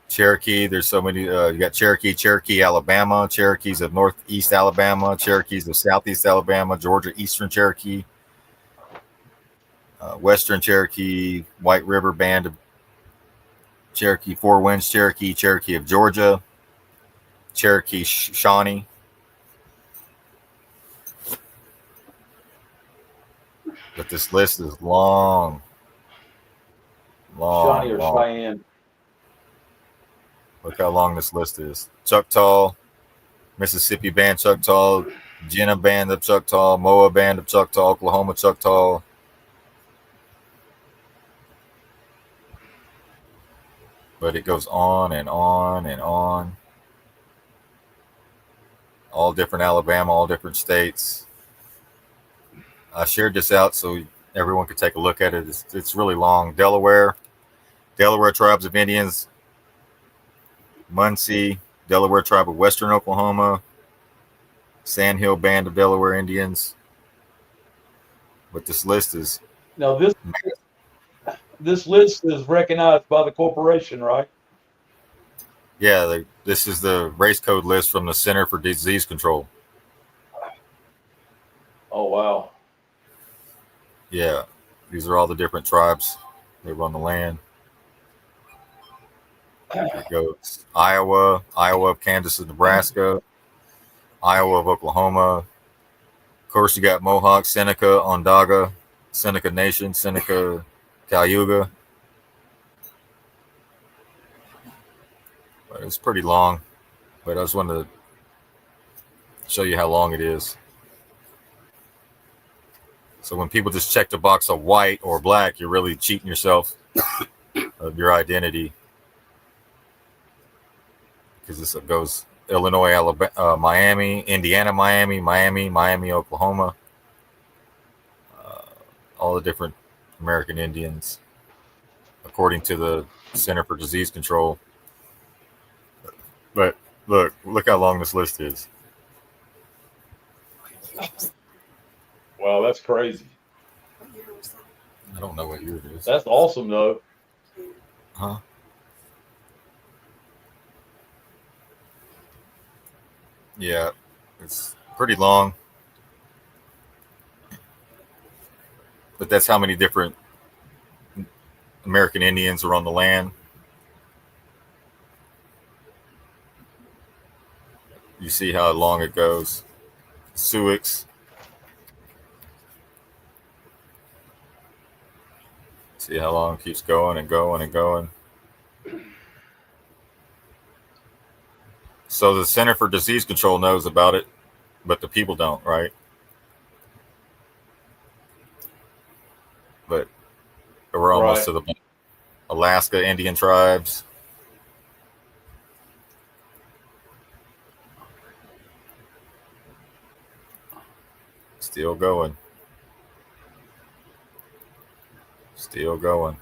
Cherokee, there's so many. You got Cherokee, Alabama, Cherokees of Northeast Alabama, Cherokees of Southeast Alabama, Georgia, Eastern Cherokee, Western Cherokee, White River Band of Cherokee, Four Winds Cherokee, Cherokee of Georgia, Cherokee Shawnee. But this list is long. Shawnee or Cheyenne. Look how long this list is. Choctaw, Mississippi Band Choctaw, Jenna Band of Choctaw, Moa Band of Choctaw, Oklahoma Choctaw. But it goes on and on and on. All different Alabama, all different states. I shared this out so everyone could take a look at it. It's really long. Delaware Tribes of Indians, Muncie, Delaware Tribe of Western Oklahoma, Sandhill Band of Delaware Indians. But this list is... Now, this list is recognized by the corporation, right? Yeah, this is the race code list from the Center for Disease Control. Oh, wow. Yeah, these are all the different tribes that run the land. It goes Iowa of Kansas and Nebraska, Iowa of Oklahoma. Of course, you got Mohawk, Seneca, Onondaga, Seneca Nation, Seneca, Cayuga. But it's pretty long, but I just wanted to show you how long it is. So when people just check the box of white or black, you're really cheating yourself of your identity. Because this goes Illinois, Alabama, Miami, Indiana, Miami, Oklahoma. All the different American Indians, according to the Center for Disease Control. But look how long this list is. Wow, that's crazy. I don't know what year it is. That's awesome, though. Huh? Yeah, it's pretty long. But that's how many different American Indians are on the land. You see how long it goes. Sioux. See how long it keeps going and going and going. So the Center for Disease Control knows about it, but the people don't, right? But we're almost to the Alaska Indian tribes. Still going. Still going.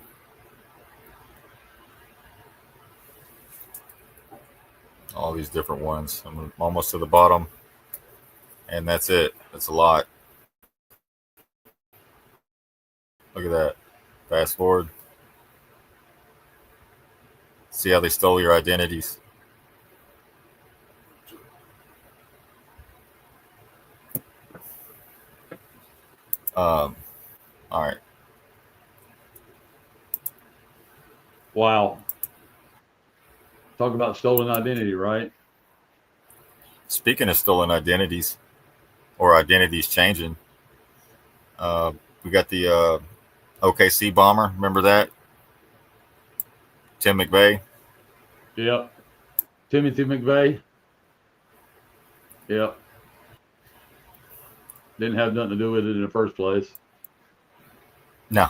All these different ones. I'm almost to the bottom. And that's it. That's a lot. Look at that. Fast forward. See how they stole your identities. All right. Wow. Talk about stolen identity, right? Speaking of stolen identities or identities changing, we got the OKC bomber. Remember that? Tim McVeigh. Yep. Timothy McVeigh. Yep. Didn't have nothing to do with it in the first place. No.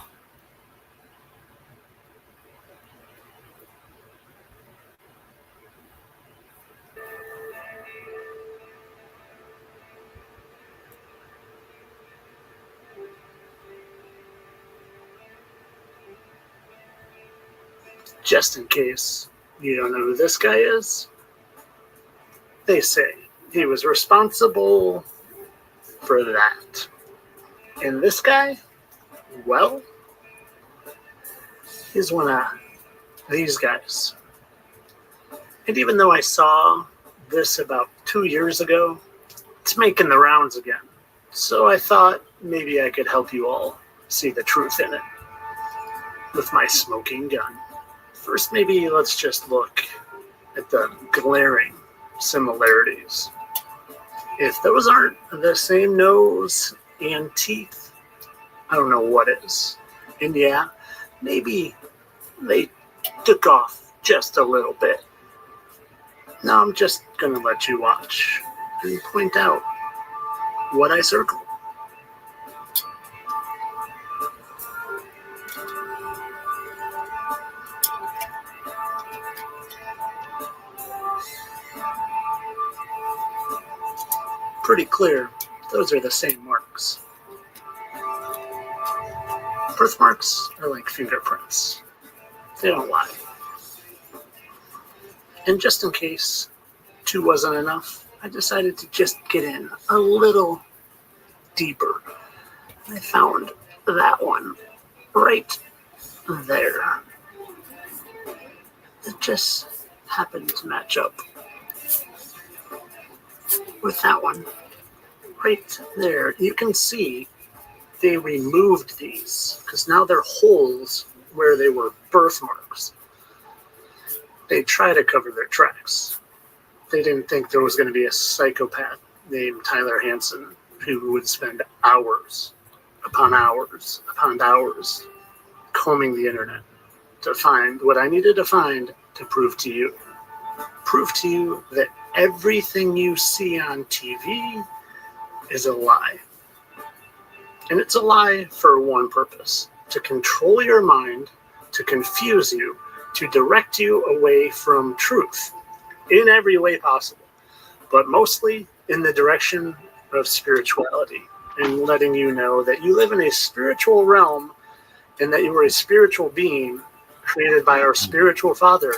Just in case you don't know who this guy is, they say he was responsible for that. And this guy, well, he's one of these guys. And even though I saw this about 2 years ago, it's making the rounds again. So I thought maybe I could help you all see the truth in it with my smoking gun. First, maybe let's just look at the glaring similarities. If those aren't the same nose and teeth, I don't know what is. And yeah, maybe they took off just a little bit. Now I'm just going to let you watch and point out what I circled. Pretty clear, those are the same marks. Birthmarks are like fingerprints. They don't lie. And just in case 2 wasn't enough, I decided to just get in a little deeper. I found that one right there. It just happened to match up with that one right there. You can see they removed these because now they're holes where they were birthmarks. They try to cover their tracks. They didn't think there was going to be a psychopath named Tyler Hansen who would spend hours upon hours upon hours combing the internet to find what I needed to find to prove to you. Prove to you that everything you see on TV is a lie. And it's a lie for one purpose: to control your mind, to confuse you, to direct you away from truth in every way possible, but mostly in the direction of spirituality and letting you know that you live in a spiritual realm and that you are a spiritual being created by our spiritual Father,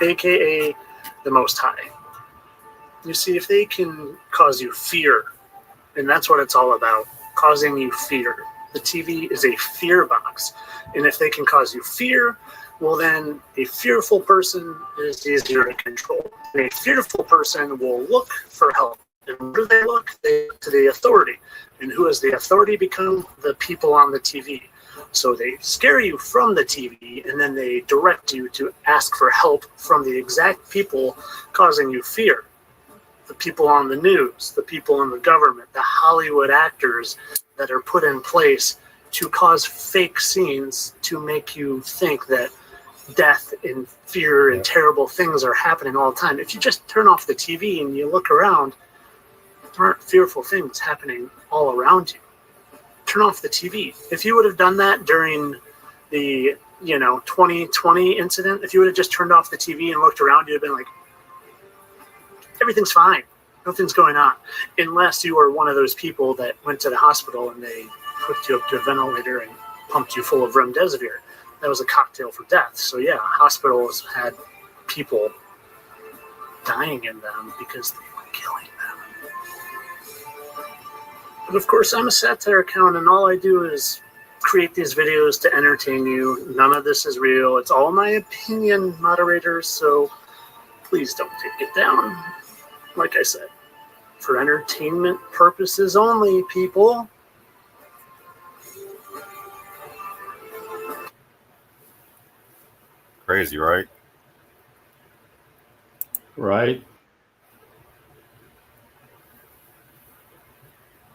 aka the Most High. You see, if they can cause you fear, and that's what it's all about, causing you fear. The TV is a fear box. And if they can cause you fear, well then a fearful person is easier to control. And a fearful person will look for help. And where do they look? They look to the authority. And who has the authority become? The people on the TV. So they scare you from the TV, and then they direct you to ask for help from the exact people causing you fear. The people on the news, the people in the government, the Hollywood actors that are put in place to cause fake scenes to make you think that death and fear and terrible things are happening all the time. If you just turn off the TV and you look around, there aren't fearful things happening all around you. Turn off the TV. If you would have done that during the 2020 incident, if you would have just turned off the TV and looked around, you'd have been like, everything's fine. Nothing's going on. Unless you were one of those people that went to the hospital and they hooked you up to a ventilator and pumped you full of remdesivir. That was a cocktail for death. So yeah, hospitals had people dying in them because they were killing them. But of course, I'm a satire account, and all I do is create these videos to entertain you. None of this is real. It's all my opinion, moderators, so please don't take it down. Like I said, For entertainment purposes only, people. Crazy, right? Right.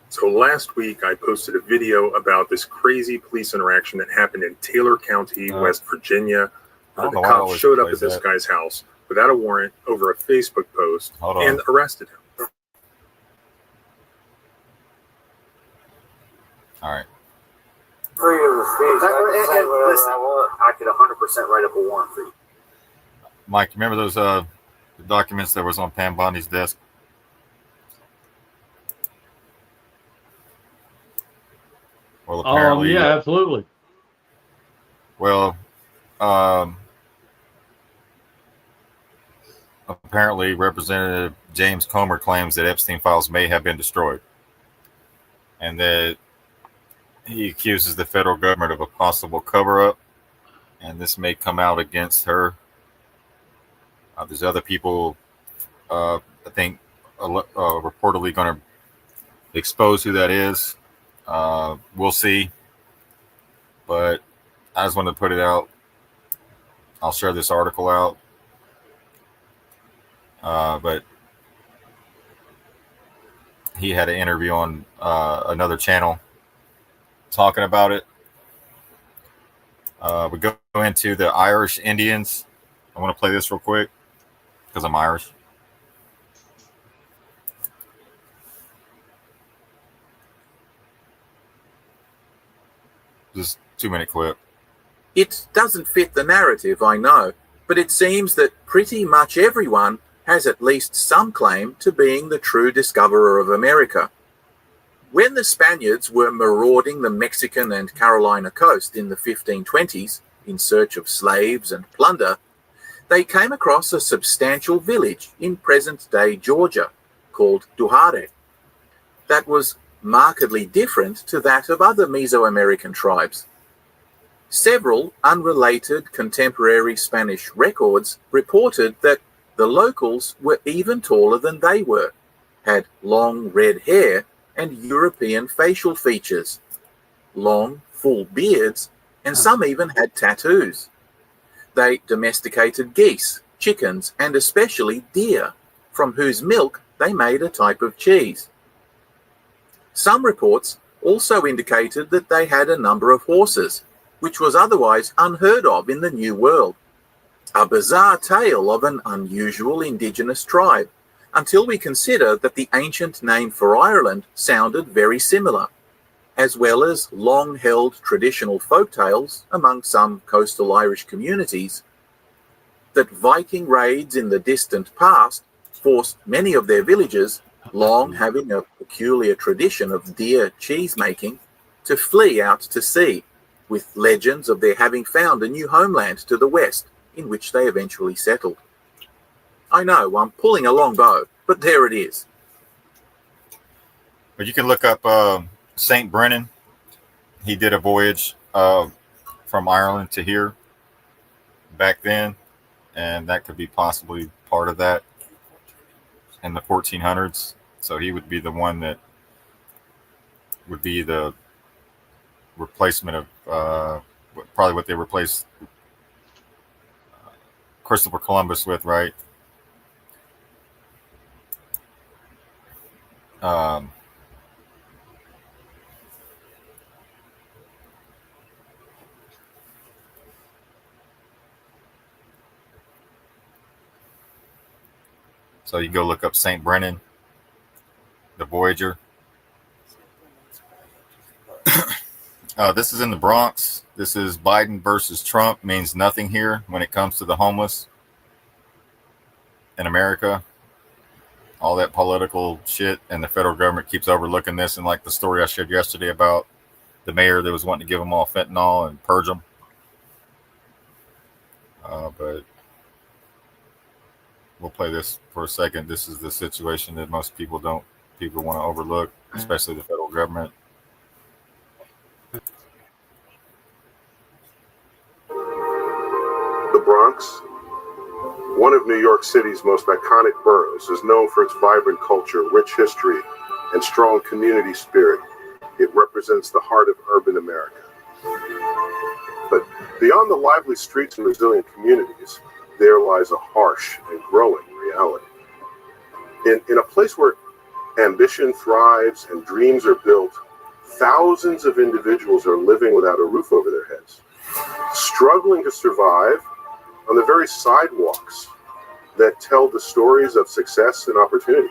So last week I posted a video about this crazy police interaction that happened in Taylor County, West Virginia. I don't The know why it cops always showed up plays at this that. guy's house without a warrant over a Facebook post Hold on. and arrested him. All right. Freedom of speech. I could 100% write up a warrant for you. Mike, you remember those the documents that was on Pam Bondi's desk? Well, apparently, Yeah, absolutely. well, apparently, Representative James Comer claims that Epstein files may have been destroyed, and that he accuses the federal government of a possible cover-up, and this may come out against her. There's other people, I think, reportedly going to expose who that is. We'll see. But I just wanted to put it out. I'll share this article out. But he had an interview on another channel talking about it. We go into the Irish Indians. I want to play this real quick because I'm Irish. Just 2-minute clip. It doesn't fit the narrative, I know, but it seems that pretty much everyone has at least some claim to being the true discoverer of America. When the Spaniards were marauding the Mexican and Carolina coast in the 1520s in search of slaves and plunder, they came across a substantial village in present-day Georgia called Duhare. That was markedly different to that of other Mesoamerican tribes. Several unrelated contemporary Spanish records reported that the locals were even taller than they were, had long red hair and European facial features, long, full beards, and some even had tattoos. They domesticated geese, chickens, and especially deer, from whose milk they made a type of cheese. Some reports also indicated that they had a number of horses, which was otherwise unheard of in the New World. A bizarre tale of an unusual indigenous tribe, until we consider that the ancient name for Ireland sounded very similar, as well as long-held traditional folk tales among some coastal Irish communities, that Viking raids in the distant past forced many of their villagers, long having a peculiar tradition of deer cheese making, to flee out to sea, with legends of their having found a new homeland to the west, in which they eventually settled. I know, I'm pulling a long bow, but there it is. But you can look up St. Brennan. He did a voyage from Ireland to here back then, and that could be possibly part of that in the 1400s. So he would be the one that would be the replacement of probably what they replaced Christopher Columbus with, right? So you go look up St. Brennan, the Voyager. This is in the Bronx. This is Biden versus Trump. Means nothing here when it comes to the homeless in America. All that political shit, and the federal government keeps overlooking this. And like the story I shared yesterday about the mayor that was wanting to give them all fentanyl and purge them. But we'll play this for a second. This is the situation that most people want to overlook, especially the federal government. The Bronx, One of New York City's most iconic boroughs is known for its vibrant culture, rich history, and strong community spirit. It represents the heart of urban America. But beyond the lively streets and resilient communities, there lies a harsh and growing reality. In a place where ambition thrives and dreams are built, thousands of individuals are living without a roof over their heads, struggling to survive on the very sidewalks that tell the stories of success and opportunity.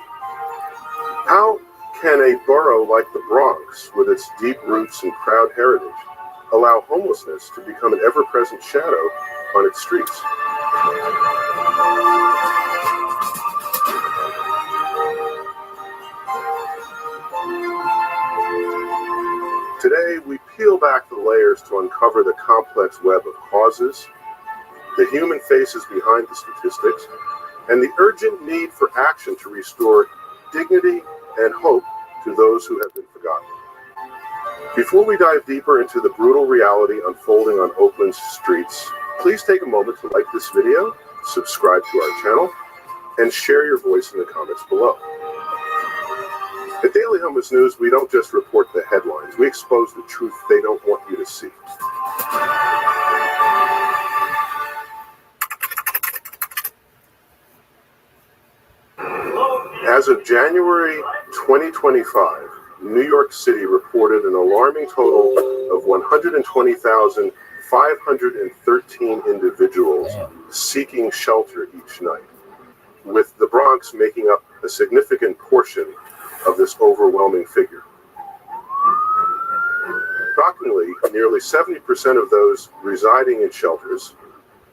How can a borough like the Bronx, with its deep roots and proud heritage, allow homelessness to become an ever-present shadow on its streets? Today, we peel back the layers to uncover the complex web of causes, the human faces behind the statistics, and the urgent need for action to restore dignity and hope to those who have been forgotten. Before we dive deeper into the brutal reality unfolding on Oakland's streets, please take a moment to like this video, subscribe to our channel, and share your voice in the comments below. At Daily Homeless News, we don't just report the headlines, we expose the truth they don't want you to see. As of January 2025, New York City reported an alarming total of 120,513 individuals seeking shelter each night, with the Bronx making up a significant portion of this overwhelming figure. Shockingly, nearly 70% of those residing in shelters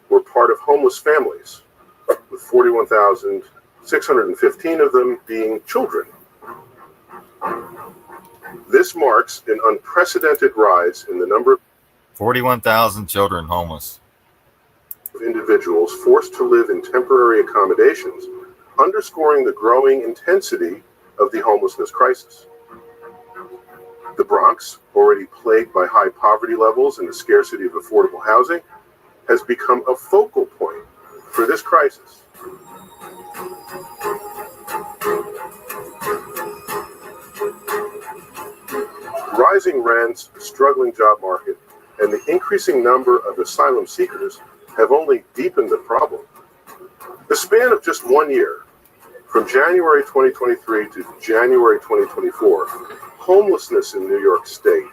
were part of homeless families, with 41,615 of them being children. This marks an unprecedented rise in the number of 41,000 children homeless. Individuals forced to live in temporary accommodations, underscoring the growing intensity of the homelessness crisis. The Bronx, already plagued by high poverty levels and the scarcity of affordable housing, has become a focal point for this crisis. Rising rents, a struggling job market, and the increasing number of asylum seekers have only deepened the problem. The span of just 1 year, from January 2023 to January 2024, homelessness in New York State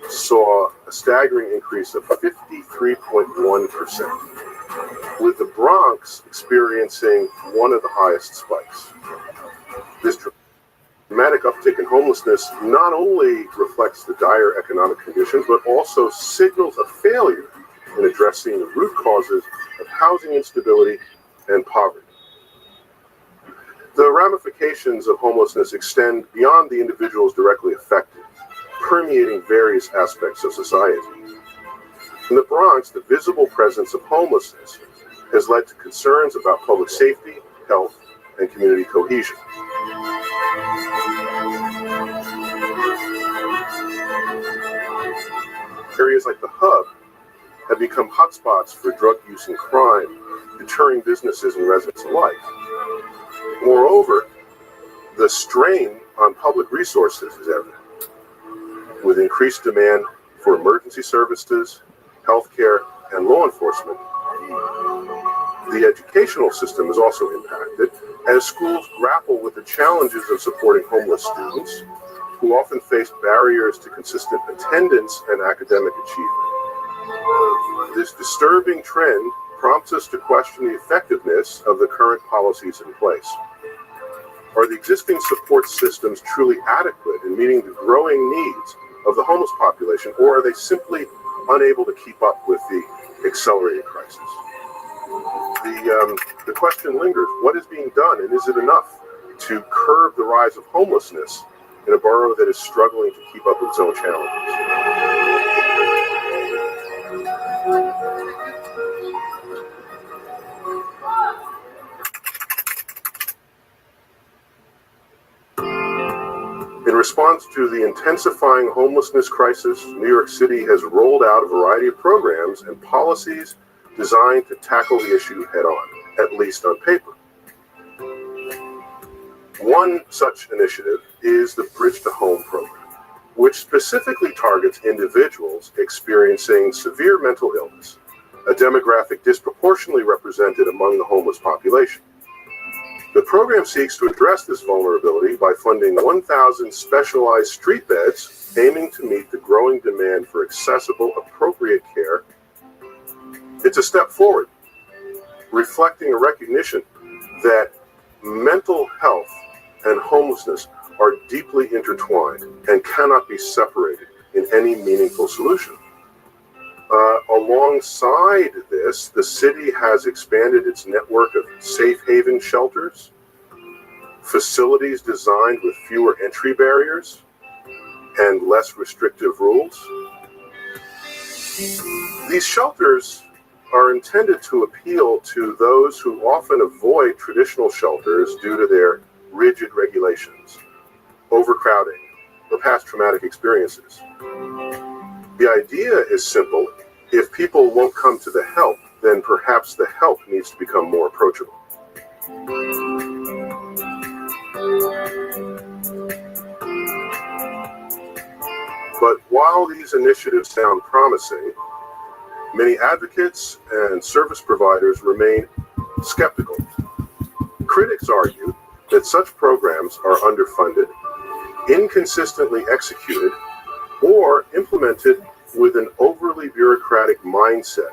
saw a staggering increase of 53.1%, with the Bronx experiencing one of the highest spikes. This dramatic uptick in homelessness not only reflects the dire economic conditions, but also signals a failure in addressing the root causes of housing instability and poverty. The ramifications of homelessness extend beyond the individuals directly affected, permeating various aspects of society. In the Bronx, the visible presence of homelessness has led to concerns about public safety, health, and community cohesion. Areas like the Hub have become hotspots for drug use and crime, deterring businesses and residents alike. Moreover, the strain on public resources is evident, with increased demand for emergency services, healthcare, and law enforcement. The educational system is also impacted as schools grapple with the challenges of supporting homeless students, who often face barriers to consistent attendance and academic achievement. This disturbing trend prompts us to question the effectiveness of the current policies in place. Are the existing support systems truly adequate in meeting the growing needs of the homeless population, or are they simply unable to keep up with the accelerated crisis? The question lingers, what is being done, and is it enough to curb the rise of homelessness in a borough that is struggling to keep up with its own challenges? In response to the intensifying homelessness crisis, New York City has rolled out a variety of programs and policies designed to tackle the issue head-on. at least on paper. One such initiative is the Bridge to Home program, which specifically targets individuals experiencing severe mental illness, a demographic disproportionately represented among the homeless population. The program seeks to address this vulnerability by funding 1,000 specialized street beds, aiming to meet the growing demand for accessible, appropriate care. It's a step forward, reflecting a recognition that mental health and homelessness are deeply intertwined and cannot be separated in any meaningful solution. Alongside this, the city has expanded its network of safe haven shelters, facilities designed with fewer entry barriers and less restrictive rules. These shelters are intended to appeal to those who often avoid traditional shelters due to their rigid regulations, overcrowding, or past traumatic experiences. The idea is simple. If people won't come to the help, then perhaps the help needs to become more approachable. But while these initiatives sound promising, many advocates and service providers remain skeptical. Critics argue that such programs are underfunded, inconsistently executed, or implemented with an overly bureaucratic mindset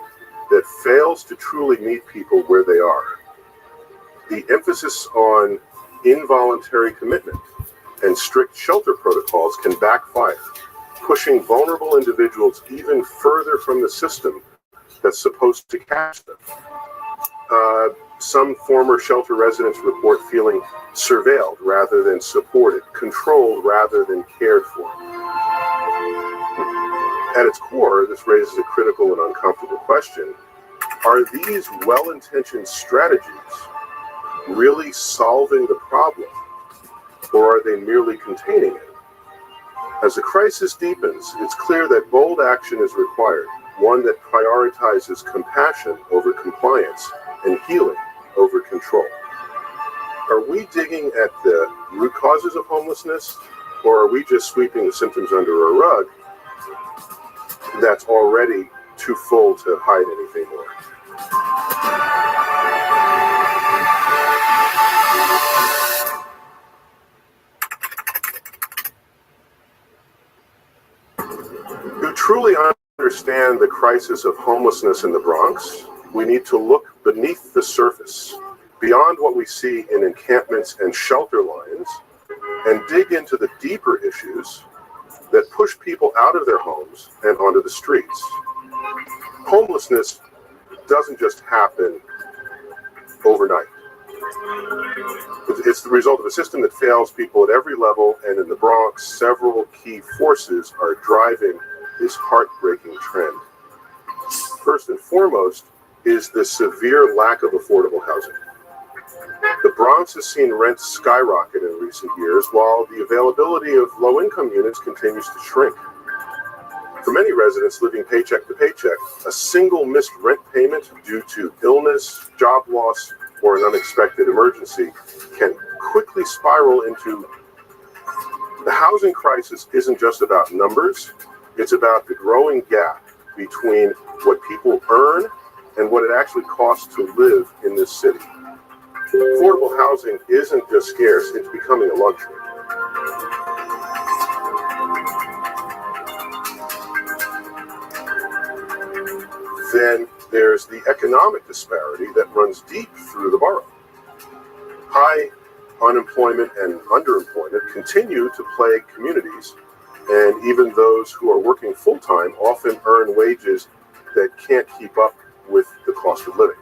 that fails to truly meet people where they are. The emphasis on involuntary commitment and strict shelter protocols can backfire, pushing vulnerable individuals even further from the system that's supposed to catch them. Some former shelter residents report feeling surveilled rather than supported, controlled rather than cared for. At its core, this raises a critical and uncomfortable question. Are these well-intentioned strategies really solving the problem, or are they merely containing it? As the crisis deepens, it's clear that bold action is required, one that prioritizes compassion over compliance and healing over control. Are we digging at the root causes of homelessness, or are we just sweeping the symptoms under a rug that's already too full to hide anything more? To truly understand the crisis of homelessness in the Bronx, we need to look beneath the surface, beyond what we see in encampments and shelter lines, and dig into the deeper issues that push people out of their homes and onto the streets. Homelessness doesn't just happen overnight. It's the result of a system that fails people at every level, and in the Bronx, several key forces are driving this heartbreaking trend. First and foremost is the severe lack of affordable housing. The Bronx has seen rents skyrocket in recent years, while the availability of low-income units continues to shrink. For many residents living paycheck to paycheck, a single missed rent payment due to illness, job loss, or an unexpected emergency can quickly spiral into. The housing crisis isn't just about numbers, it's about the growing gap between what people earn and what it actually costs to live in this city. Affordable housing isn't just scarce, it's becoming a luxury. Then there's the economic disparity that runs deep through the borough. High unemployment and underemployment continue to plague communities, and even those who are working full-time often earn wages that can't keep up with the cost of living.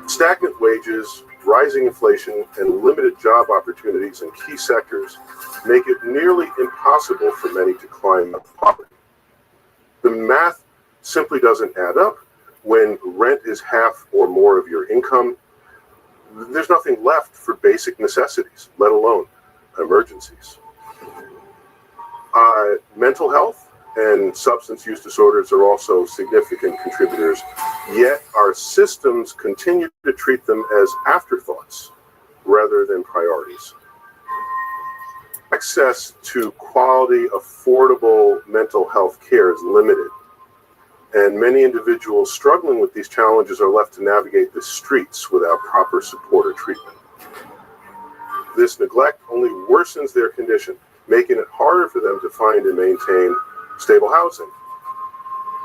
Stagnant wages, rising inflation, and limited job opportunities in key sectors make it nearly impossible for many to climb out of poverty. The math simply doesn't add up. When rent is half or more of your income, there's nothing left for basic necessities, let alone emergencies. Mental health and substance use disorders are also significant contributors Yet our systems continue to treat them as afterthoughts rather than priorities. Access to quality, affordable mental health care is limited, and many individuals struggling with these challenges are left to navigate the streets without proper support or treatment. This neglect only worsens their condition, making it harder for them to find and maintain stable housing.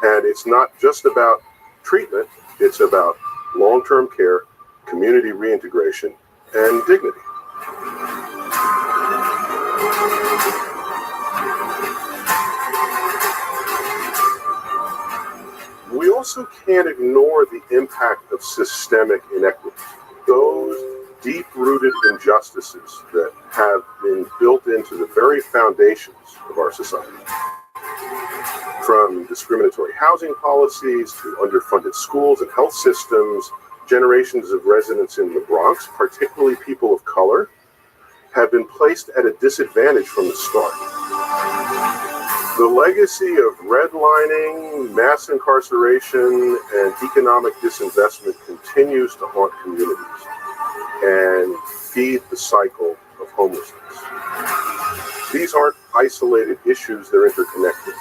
And it's not just about treatment, it's about long-term care, community reintegration, and dignity. We also can't ignore the impact of systemic inequity, those deep-rooted injustices that have been built into the very foundations of our society. From discriminatory housing policies to underfunded schools and health systems, generations of residents in the Bronx, particularly people of color, have been placed at a disadvantage from the start. The legacy of redlining, mass incarceration, and economic disinvestment continues to haunt communities and feed the cycle of homelessness. These aren't isolated issues, they're interconnected.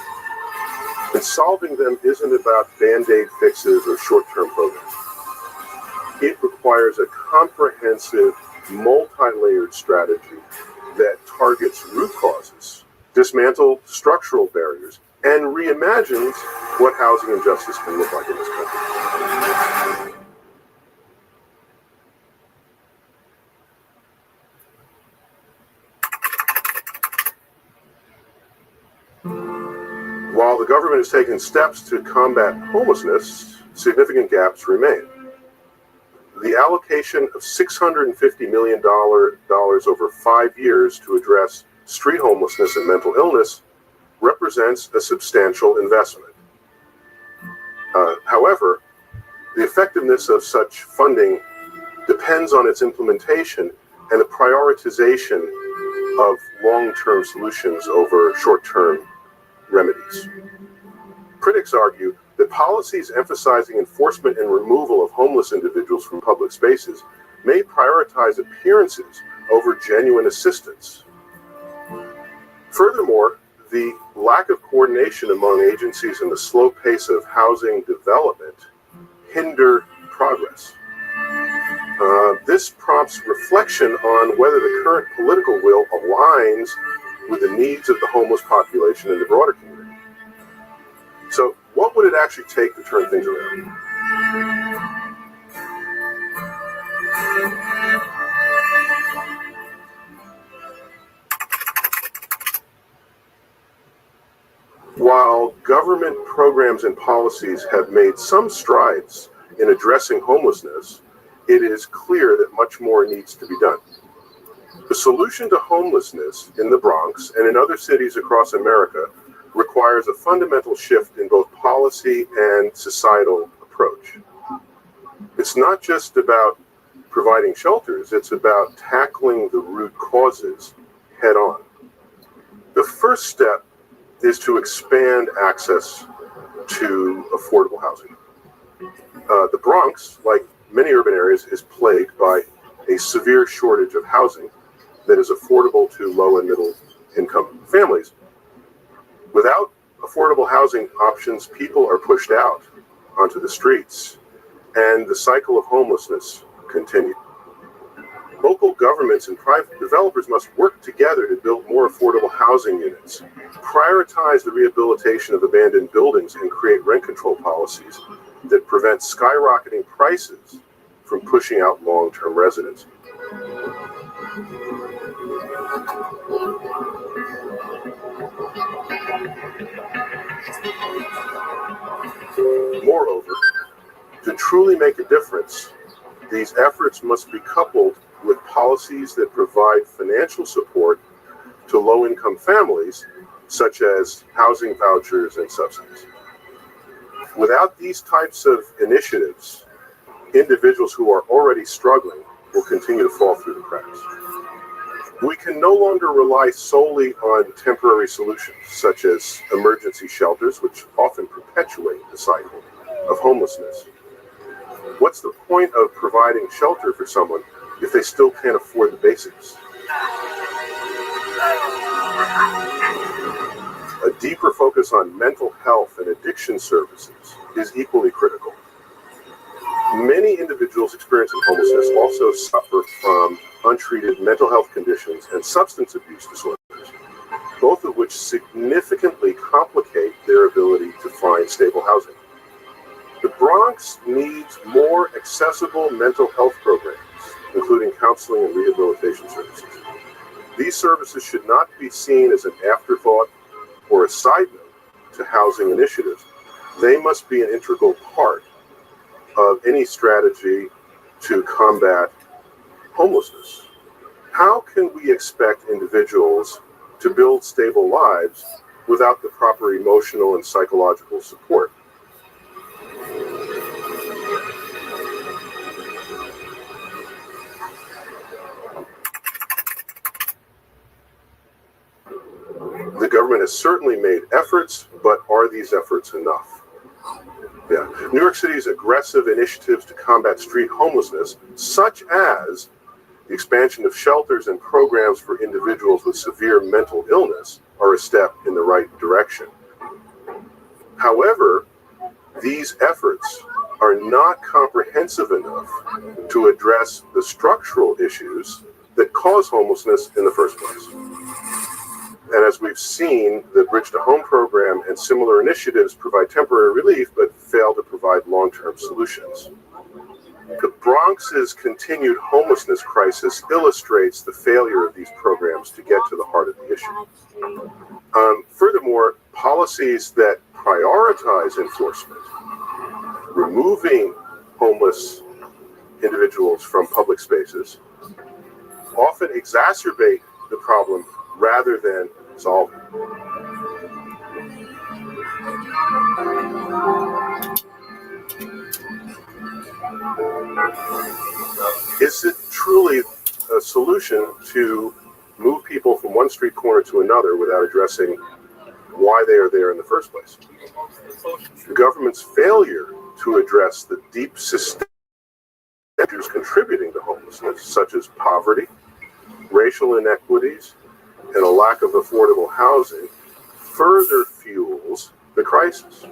And solving them isn't about band-aid fixes or short-term programs. It requires a comprehensive, multi-layered strategy that targets root causes, dismantles structural barriers, and reimagines what housing and justice can look like in this country. While the government has taken steps to combat homelessness, significant gaps remain. The allocation of $650 million over 5 years to address street homelessness and mental illness represents a substantial investment. However, the effectiveness of such funding depends on its implementation and the prioritization of long-term solutions over short-term remedies. Critics argue that policies emphasizing enforcement and removal of homeless individuals from public spaces may prioritize appearances over genuine assistance. Furthermore, the lack of coordination among agencies and the slow pace of housing development hinder progress. This prompts reflection on whether the current political will aligns with the needs of the homeless population and the broader community. So, what would it actually take to turn things around? While government programs and policies have made some strides in addressing homelessness, it is clear that much more needs to be done. The solution to homelessness in the Bronx and in other cities across America requires a fundamental shift in both policy and societal approach. It's not just about providing shelters, it's about tackling the root causes head on. The first step is to expand access to affordable housing. The Bronx, like many urban areas, is plagued by a severe shortage of housing that is affordable to low and middle income families. Without affordable housing options, people are pushed out onto the streets, and the cycle of homelessness continues. Local governments and private developers must work together to build more affordable housing units, prioritize the rehabilitation of abandoned buildings, and create rent control policies that prevent skyrocketing prices from pushing out long-term residents. Moreover, to truly make a difference, these efforts must be coupled with policies that provide financial support to low-income families, such as housing vouchers and subsidies. Without these types of initiatives, individuals who are already struggling will continue to fall through the cracks. We can no longer rely solely on temporary solutions, such as emergency shelters, which often perpetuate the cycle of homelessness. What's the point of providing shelter for someone if they still can't afford the basics? A deeper focus on mental health and addiction services is equally critical. Many individuals experiencing homelessness also suffer from untreated mental health conditions and substance abuse disorders, both of which significantly complicate their ability to find stable housing. The Bronx needs more accessible mental health programs, including counseling and rehabilitation services. These services should not be seen as an afterthought or a side note to housing initiatives. They must be an integral part of any strategy to combat homelessness. How can we expect individuals to build stable lives without the proper emotional and psychological support? The government has certainly made efforts, but are these efforts enough? Yeah. New York City's aggressive initiatives to combat street homelessness, such as the expansion of shelters and programs for individuals with severe mental illness, are a step in the right direction. However, these efforts are not comprehensive enough to address the structural issues that cause homelessness in the first place. And as we've seen, the Bridge to Home program and similar initiatives provide temporary relief, but fail to provide long-term solutions. The Bronx's continued homelessness crisis illustrates the failure of these programs to get to the heart of the issue. Furthermore, policies that prioritize enforcement, removing homeless individuals from public spaces, often exacerbate the problem rather than solve it. Is it truly a solution to move people from one street corner to another without addressing why they are there in the first place? The government's failure to address the deep systemic issues contributing to homelessness, such as poverty, racial inequities, and a lack of affordable housing, further fuels the crisis.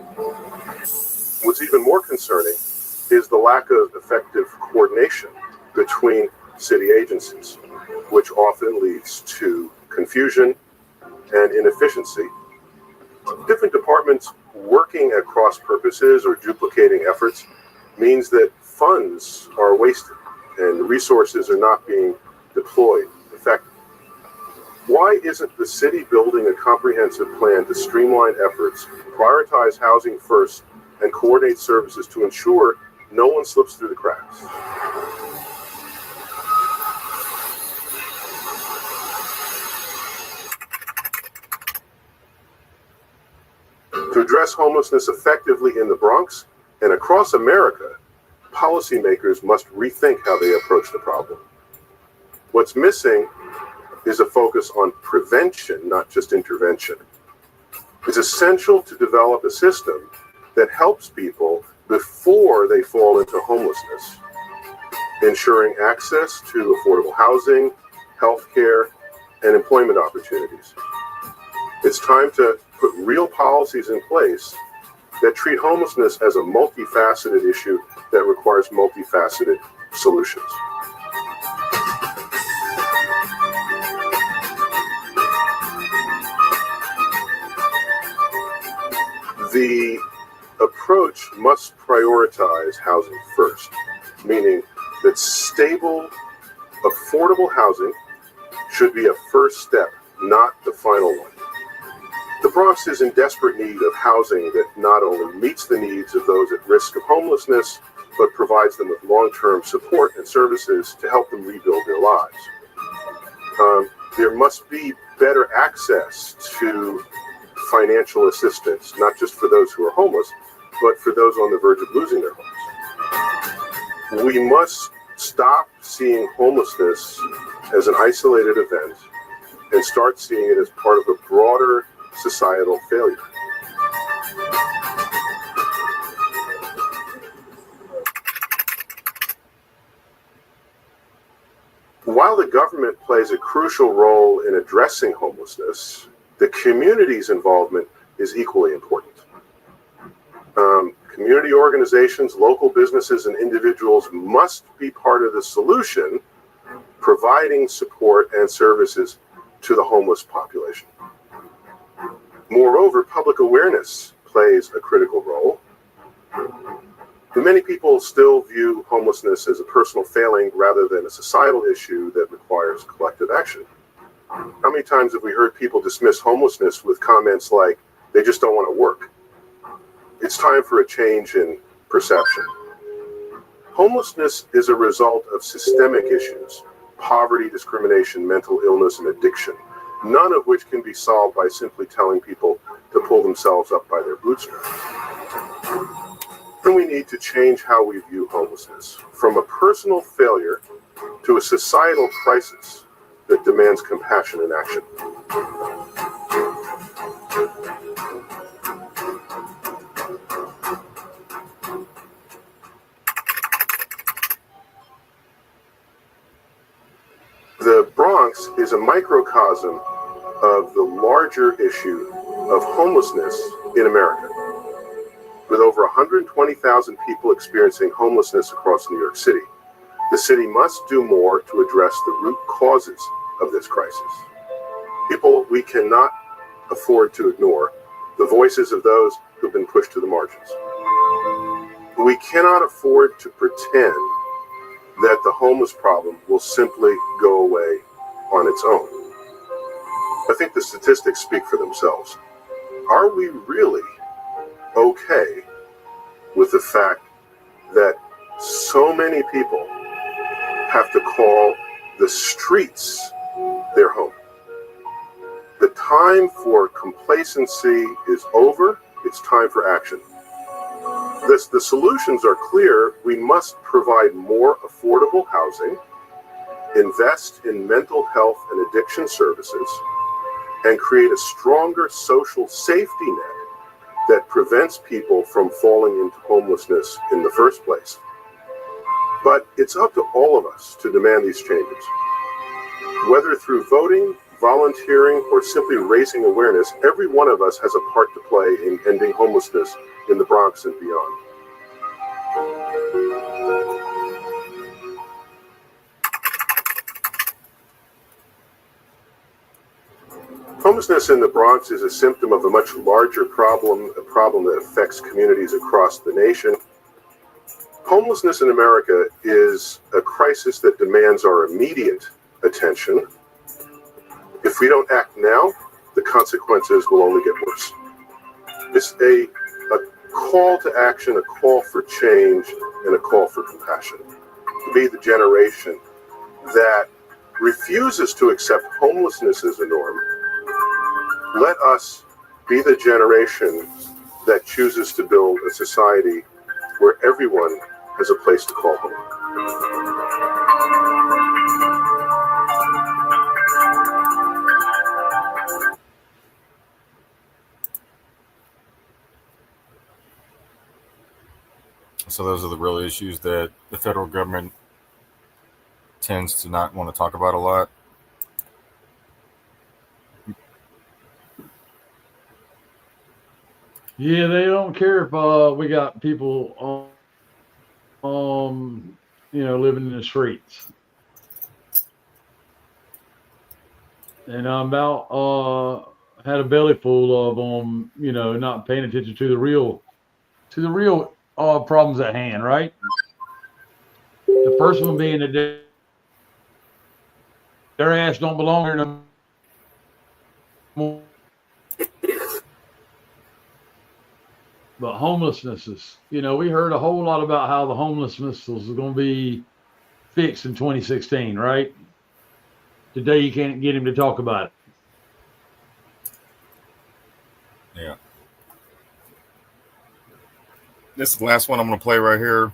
What's even more concerning is the lack of effective coordination between city agencies, which often leads to confusion and inefficiency. Different departments working at cross purposes or duplicating efforts means that funds are wasted and resources are not being deployed effectively. Why isn't the city building a comprehensive plan to streamline efforts, prioritize housing first, and coordinate services to ensure no one slips through the cracks? To address homelessness effectively in the Bronx and across America, policymakers must rethink how they approach the problem. What's missing is a focus on prevention, not just intervention. It's essential to develop a system that helps people before they fall into homelessness, ensuring access to affordable housing, healthcare, and employment opportunities. It's time to put real policies in place that treat homelessness as a multifaceted issue that requires multifaceted solutions. The approach must prioritize housing first, meaning that stable, affordable housing should be a first step, not the final one. The Bronx is in desperate need of housing that not only meets the needs of those at risk of homelessness, but provides them with long-term support and services to help them rebuild their lives. There must be better access to financial assistance, not just for those who are homeless, but for those on the verge of losing their homes. We must stop seeing homelessness as an isolated event and start seeing it as part of a broader societal failure. While the government plays a crucial role in addressing homelessness, the community's involvement is equally important. Community organizations, local businesses, and individuals must be part of the solution, providing support and services to the homeless population. Moreover, public awareness plays a critical role. Many people still view homelessness as a personal failing rather than a societal issue that requires collective action. How many times have we heard people dismiss homelessness with comments like, they just don't want to work? It's time for a change in perception. Homelessness is a result of systemic issues: poverty, discrimination, mental illness, and addiction, none of which can be solved by simply telling people to pull themselves up by their bootstraps. And we need to change how we view homelessness, from a personal failure to a societal crisis that demands compassion and action. The Bronx is a microcosm of the larger issue of homelessness in America. With over 120,000 people experiencing homelessness across New York City, the city must do more to address the root causes of this crisis. People we cannot afford to ignore, the voices of those who've been pushed to the margins. We cannot afford to pretend that the homeless problem will simply go away on its own. I think the statistics speak for themselves. Are we really okay with the fact that so many people have to call the streets their home? The time for complacency is over. It's time for action. The solutions are clear. We must provide more affordable housing, invest in mental health and addiction services, and create a stronger social safety net that prevents people from falling into homelessness in the first place. But it's up to all of us to demand these changes. Whether through voting, volunteering, or simply raising awareness, every one of us has a part to play in ending homelessness in the Bronx and beyond. Homelessness in the Bronx is a symptom of a much larger problem, a problem that affects communities across the nation. Homelessness in America is a crisis that demands our immediate attention. If we don't act now, the consequences will only get worse. It's a call to action, a call for change, and a call for compassion. To be the generation that refuses to accept homelessness as a norm, let us be the generation that chooses to build a society where everyone has a place to call home. So those are the real issues that the federal government tends to not want to talk about a lot. Yeah, they don't care if we got people living in the streets. And I'm about had a belly full of them, not paying attention to the real problems at hand, right? The first one being that their ass don't belong here no more. But homelessness is, we heard a whole lot about how the homelessness was going to be fixed in 2016, right? Today you can't get him to talk about it. Yeah. This is the last one I'm going to play right here.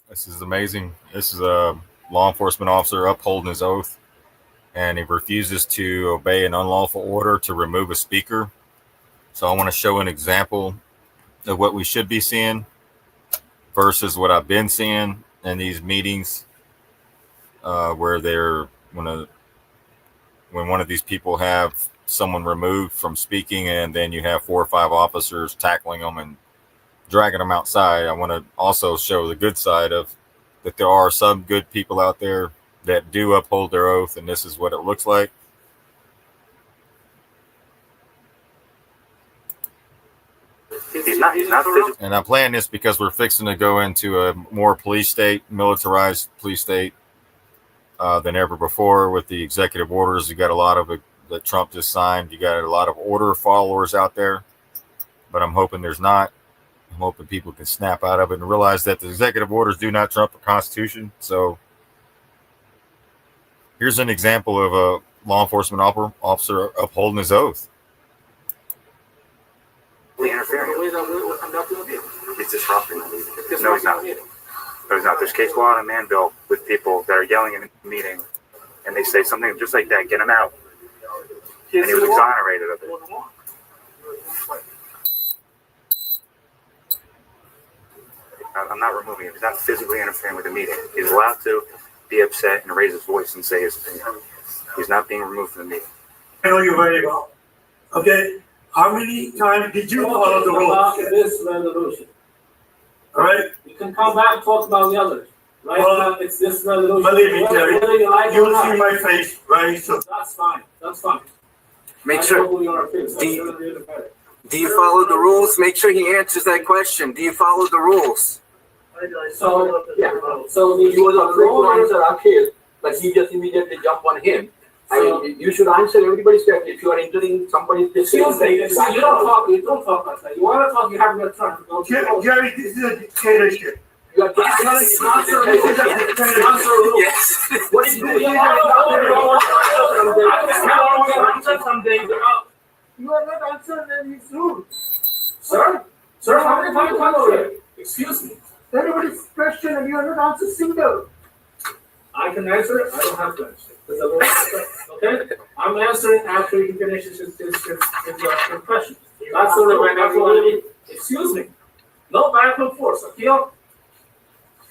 This is amazing. This is a law enforcement officer upholding his oath, and he refuses to obey an unlawful order to remove a speaker. So I want to show an example of what we should be seeing versus what I've been seeing in these meetings. where they're when one of these people have someone removed from speaking, and then you have 4 or 5 officers tackling them and dragging them outside. I want to also show the good side of that there are some good people out there that do uphold their oath, and this is what it looks like. He's not physical. And I'm playing this because we're fixing to go into a more police state, militarized police state than ever before with the executive orders. You got a lot of it that Trump just signed. You got a lot of order followers out there, but I'm hoping there's not. I'm hoping people can snap out of it and realize that the executive orders do not trump the Constitution. So here's an example of a law enforcement officer upholding his oath. He's disrupting the meeting. No, he's not. No, he's not. There's case law in a Manville with people that are yelling in a meeting, and they say something just like that, get him out. And he was exonerated of it. I'm not removing him. He's not physically interfering with the meeting. He's allowed to be upset and raise his voice and say his opinion. He's not being removed from the meeting. I know you very well. Okay? How many times did you follow the rules? This resolution. All right? You can come back and talk about the others. Right now, it's this resolution. Believe me, Terry, you'll not. see my face very soon. That's fine. That's fine. Make sure. Do you follow the rules? Make sure he answers that question. Do you follow the rules? So, yeah. So he was a quick answer up here, but he just immediately jumped on him. So, you should answer everybody's question. If you are entering somebody's excuse me, you don't talk like that. You want to talk, you have your turn. Jerry, this is a dictatorship. You are Yes. What did you do? You are not answering any rules. Sir, how many times come over here? Excuse me. Everybody's question and you are not answering single. I can answer it. I don't have to answer it. Okay? I'm answering after he finishes his question. That's the way. That's what I mean. Excuse me. No back and forth. Akil?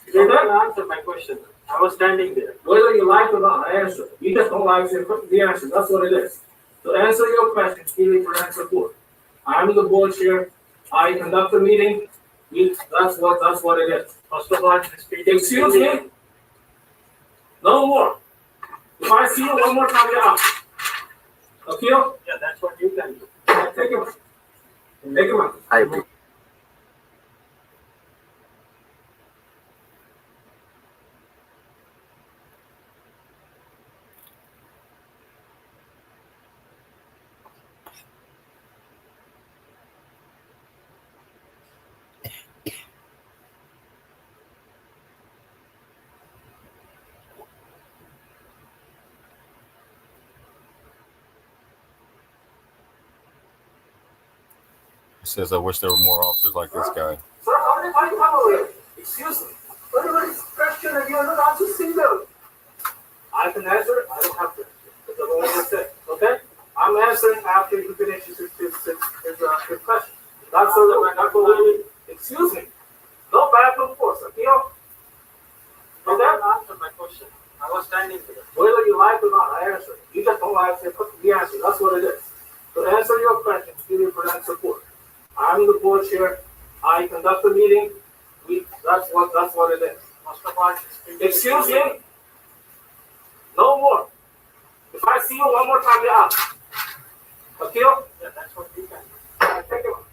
You didn't answer my question. I was standing there. Whether you like it or not, I answer. You just don't like the answer. That's what it is. To answer your question, speaking for answer 4. I'm the board chair. I conduct the meeting. That's what it is. Excuse me. No more. If I see you one more time, you're out. Akil? Yeah, that's what you can do. Take him out. Take him out. I agree. He says, I wish there were more officers like this guy. Sir, how many times come over here? Excuse me. Everybody's question and you're not answering single. I can answer it. I don't have to. It's the way I said. Okay? I'm answering after he finishes his question. That's the way. Excuse me. No back and forth. Akil? You didn't answer my question. I was standing there. Whether you like it or not, I answer. You just don't like the answer. That's what it is. To answer your question, speaking for answer 4. I'm the board chair. I conduct the meeting. That's what it is. Excuse me. No more. If I see you one more time, you're out. Akil? Yeah, that's what you can do. Take him out.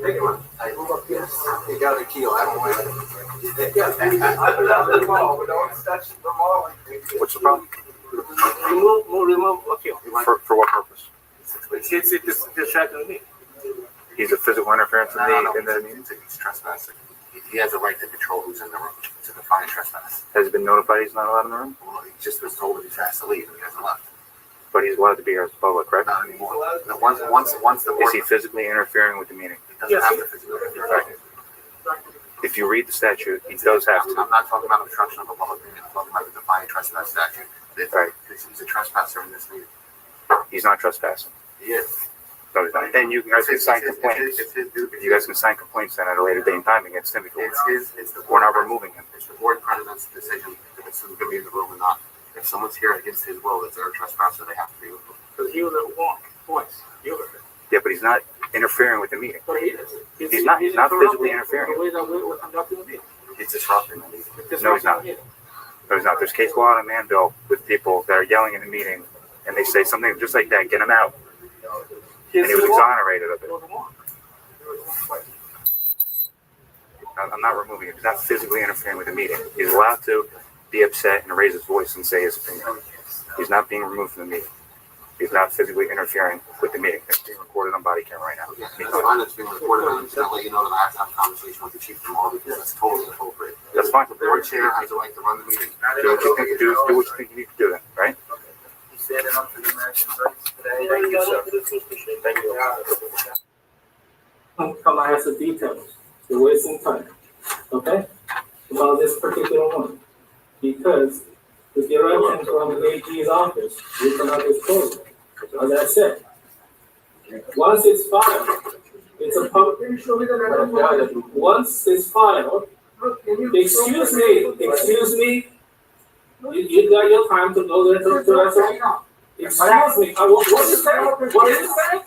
Take him out. I move up here. You got a keel. I don't want it. What's the problem? Remove Akil. For what purpose? It's distracting me. He's a physical interference in the meeting. He's trespassing. He has a right to control who's in the room. To define trespass. Has he been notified he's not allowed in the room? Well, he just was told that he has to leave and he hasn't left. But he's allowed to be here as public, correct? Not anymore. No, once the board, Is he physically interfering with the meeting? he doesn't have to physically interfere. If you read the statute, he does have to. I'm not talking about obstruction of a public meeting. I'm talking about the defining trespass statute. Right. He's a trespasser in this meeting. He's not trespassing. He is. No, he's not. And you guys can sign complaints. It's his duty. You guys can sign complaints then at a later date and time against him. It's the We're not removing him. It's the board president's decision to if someone's going to be in the room or not. If someone's here against his will, that's their trespasser. They have to be removed. Because he was at one twice. Yeah, but he's not interfering with the meeting. But he is. He's not physically interfering. The way that we're conducting the meeting. He's disrupting the meeting. It's No, he's not. disrupting the meeting. No, he's not. There's case law in Manville with people that are yelling in the meeting, and they say something just like that, get him out. And he was exonerated of it. I'm not removing him. He's not physically interfering with the meeting. He's allowed to be upset and raise his voice and say his opinion. He's not being removed from the meeting. He's not physically interfering with the meeting. It's being recorded on body cam right now. Yeah, that's fine. It's being recorded. I'm just going to let you know that I have to have a conversation with the chief tomorrow because that's totally inappropriate. That's fine. The board chair has the right to run the meeting. Do what you think you do. Do what you think you need to do then, right? He's standing up for the American rights today. Thank you, sir. Thank you. Come and ask the details. You're wasting time. Okay? About this particular one. Because the direction from the AG's office, we cannot disclose it. As I said, once it's filed, it's a public. Once it's filed, excuse me, you got your time to go there to answer. Excuse me, what did you say? What did you say?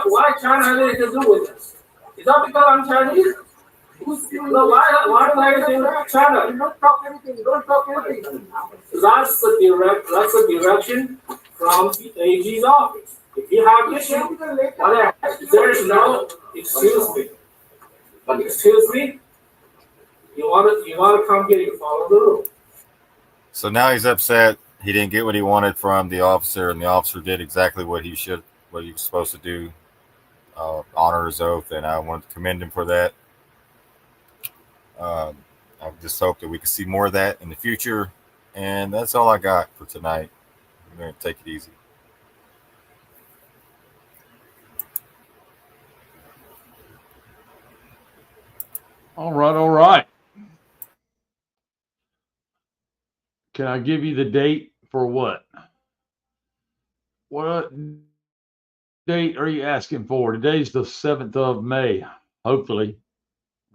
Why China have anything to do with this? Is that because I'm Chinese? No, why do I have anything with China? Don't talk anything. Don't talk anything. That's the direction from the AG's office. If you have issue, whatever. There is no excuse me. But excuse me, you want to come here, you follow the rule. So now he's upset. He didn't get what he wanted from the officer, and the officer did exactly what he was supposed to do, honor his oath, and I want to commend him for that. I just hope that we can see more of that in the future, and that's all I got for tonight. I'm going to take it easy. All right, all right. Can I give you the date for what? What date are you asking for? Today's the 7th of May, hopefully.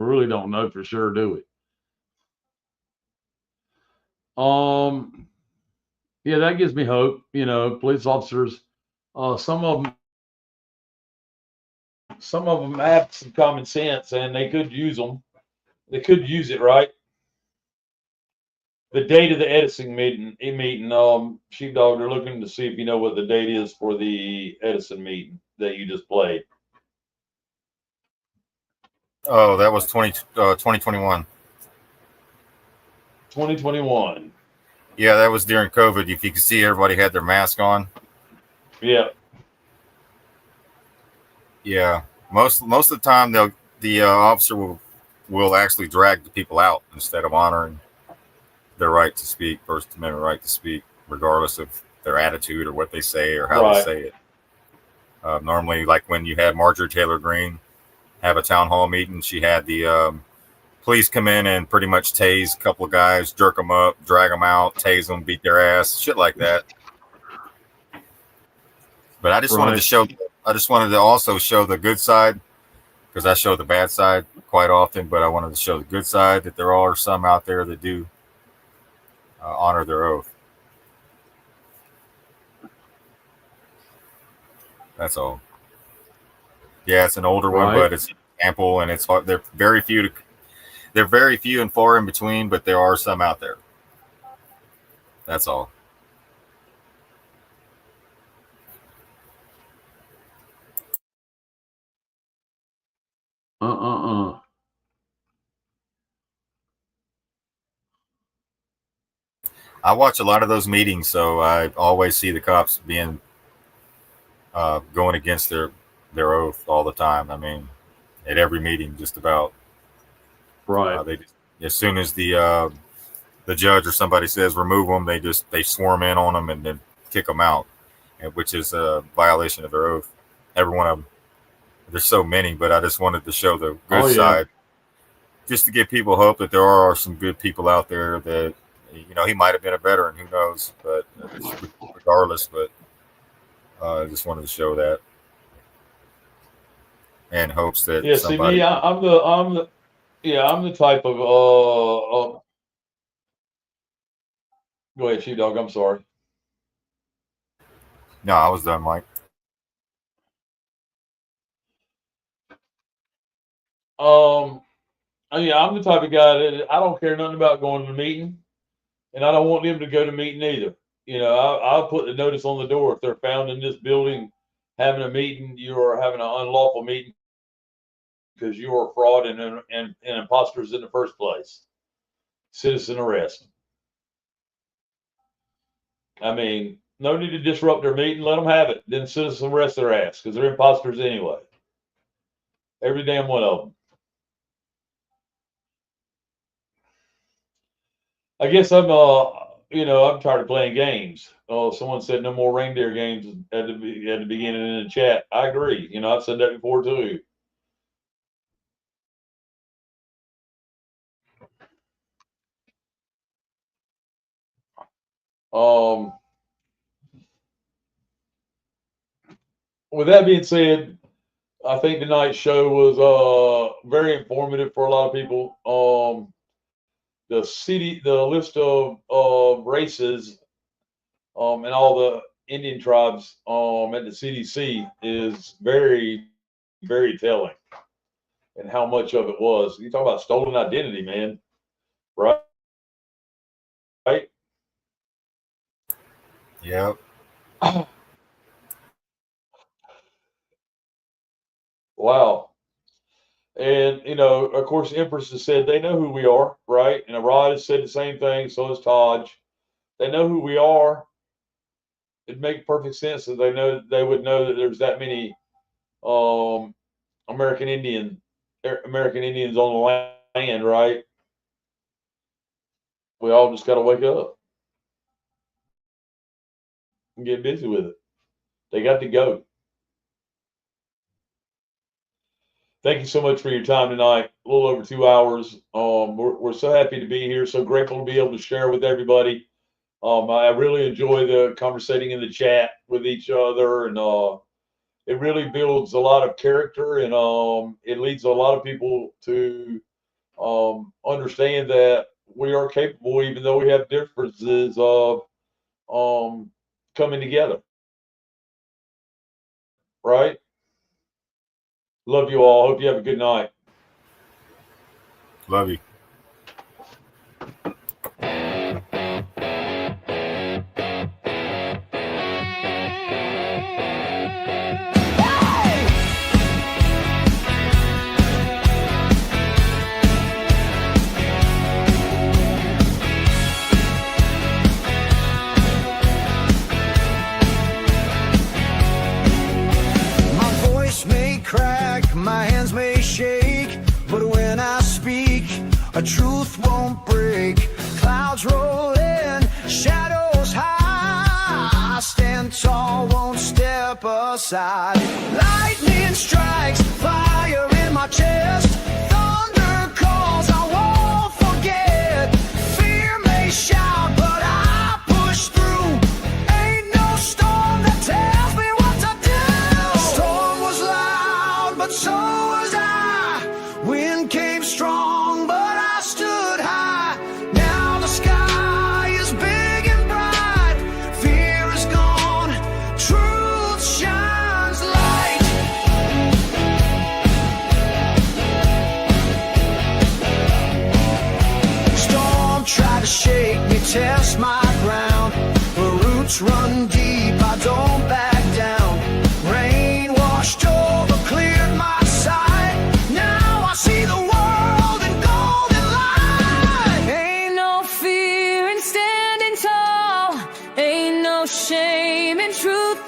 I really don't know for sure, do it. Yeah, that gives me hope. You know, police officers, some of them have some common sense, and they could use them. They could use it, right? The date of the Edison meeting, Sheepdog, they're looking to see if you know what the date is for the Edison meeting that you just played. Oh, that was 2021. 2021. Yeah, that was during COVID. If you can see, everybody had their mask on. Yeah. Yeah. Most of the time, the officer will actually drag the people out instead of honoring their right to speak, First Amendment right to speak, regardless of their attitude or what they say or how they say it. Normally, like when you had Marjorie Taylor Greene have a town hall meeting, she had the police come in and pretty much tase a couple of guys, jerk them up, drag them out, tase them, beat their ass, shit like that. But I just wanted to also show the good side, because I show the bad side quite often, but I wanted to show the good side, that there are some out there that do honor their oath. That's all. Yeah, it's an older one, but it's ample, and it's hard. They're very few and far in between, but there are some out there. That's all. I watch a lot of those meetings, so I always see the cops being going against their oath all the time. I mean, at every meeting, just about. Right. As soon as the judge or somebody says remove them, they swarm in on them and then kick them out, which is a violation of their oath. Every one of them. There's so many, but I just wanted to show the good side, just to give people hope that there are some good people out there that, you know, he might have been a veteran, who knows, but regardless, but I just wanted to show that, and hopes that somebody. See, me, I'm the type of Go ahead, Sheepdog. I'm sorry. No, I was done, Mike. Yeah, I'm the type of guy that I don't care nothing about going to the meeting, and I don't want them to go to meeting either. You know, I'll put the notice on the door if they're found in this building having a meeting. You are having an unlawful meeting because you are fraud and imposters in the first place. Citizen arrest. I mean, no need to disrupt their meeting. Let them have it. Then citizen arrest their ass because they're imposters anyway. Every damn one of them. I guess I'm I'm tired of playing games. Someone said no more reindeer games at the beginning in the chat. I agree. You know, I've said that before too. With that being said, I think tonight's show was very informative for a lot of people. The list of races and all the Indian tribes at the CDC is very, very telling, and how much of it was. You talk about stolen identity, man, right? Right? Yep. Wow. And, you know, of course, Empress has said they know who we are, right? And Arad has said the same thing, so has Taj. They know who we are. It makes perfect sense that they would know that there's that many American Indians on the land, right? We all just got to wake up and get busy with it. They got to go. Thank you so much for your time tonight. A little over 2 hours. We're so happy to be here. So grateful to be able to share with everybody. I really enjoy the conversating in the chat with each other, and it really builds a lot of character, and it leads a lot of people to understand that we are capable, even though we have differences, of coming together. Right? Love you all. Hope you have a good night. Love you. Crack, my hands may shake, but when I speak, a truth won't break. Clouds roll in, shadows high, I stand tall, won't step aside. Lightning strikes, fire in my chest, thunder calls, I won't forget. Fear may shout, but I push through. Ain't no storm that tells me what to do. Storm was loud, but so was I. Wind came strong, but I stood high. Now the sky is big and bright. Fear is gone, truth shines light. Storm tried to shake me, test my ground. The roots run deep, I don't back down. Rain washed over, cleared my sight. Now I see the world in golden light. Ain't no fear in standing tall. Ain't no shame in truth.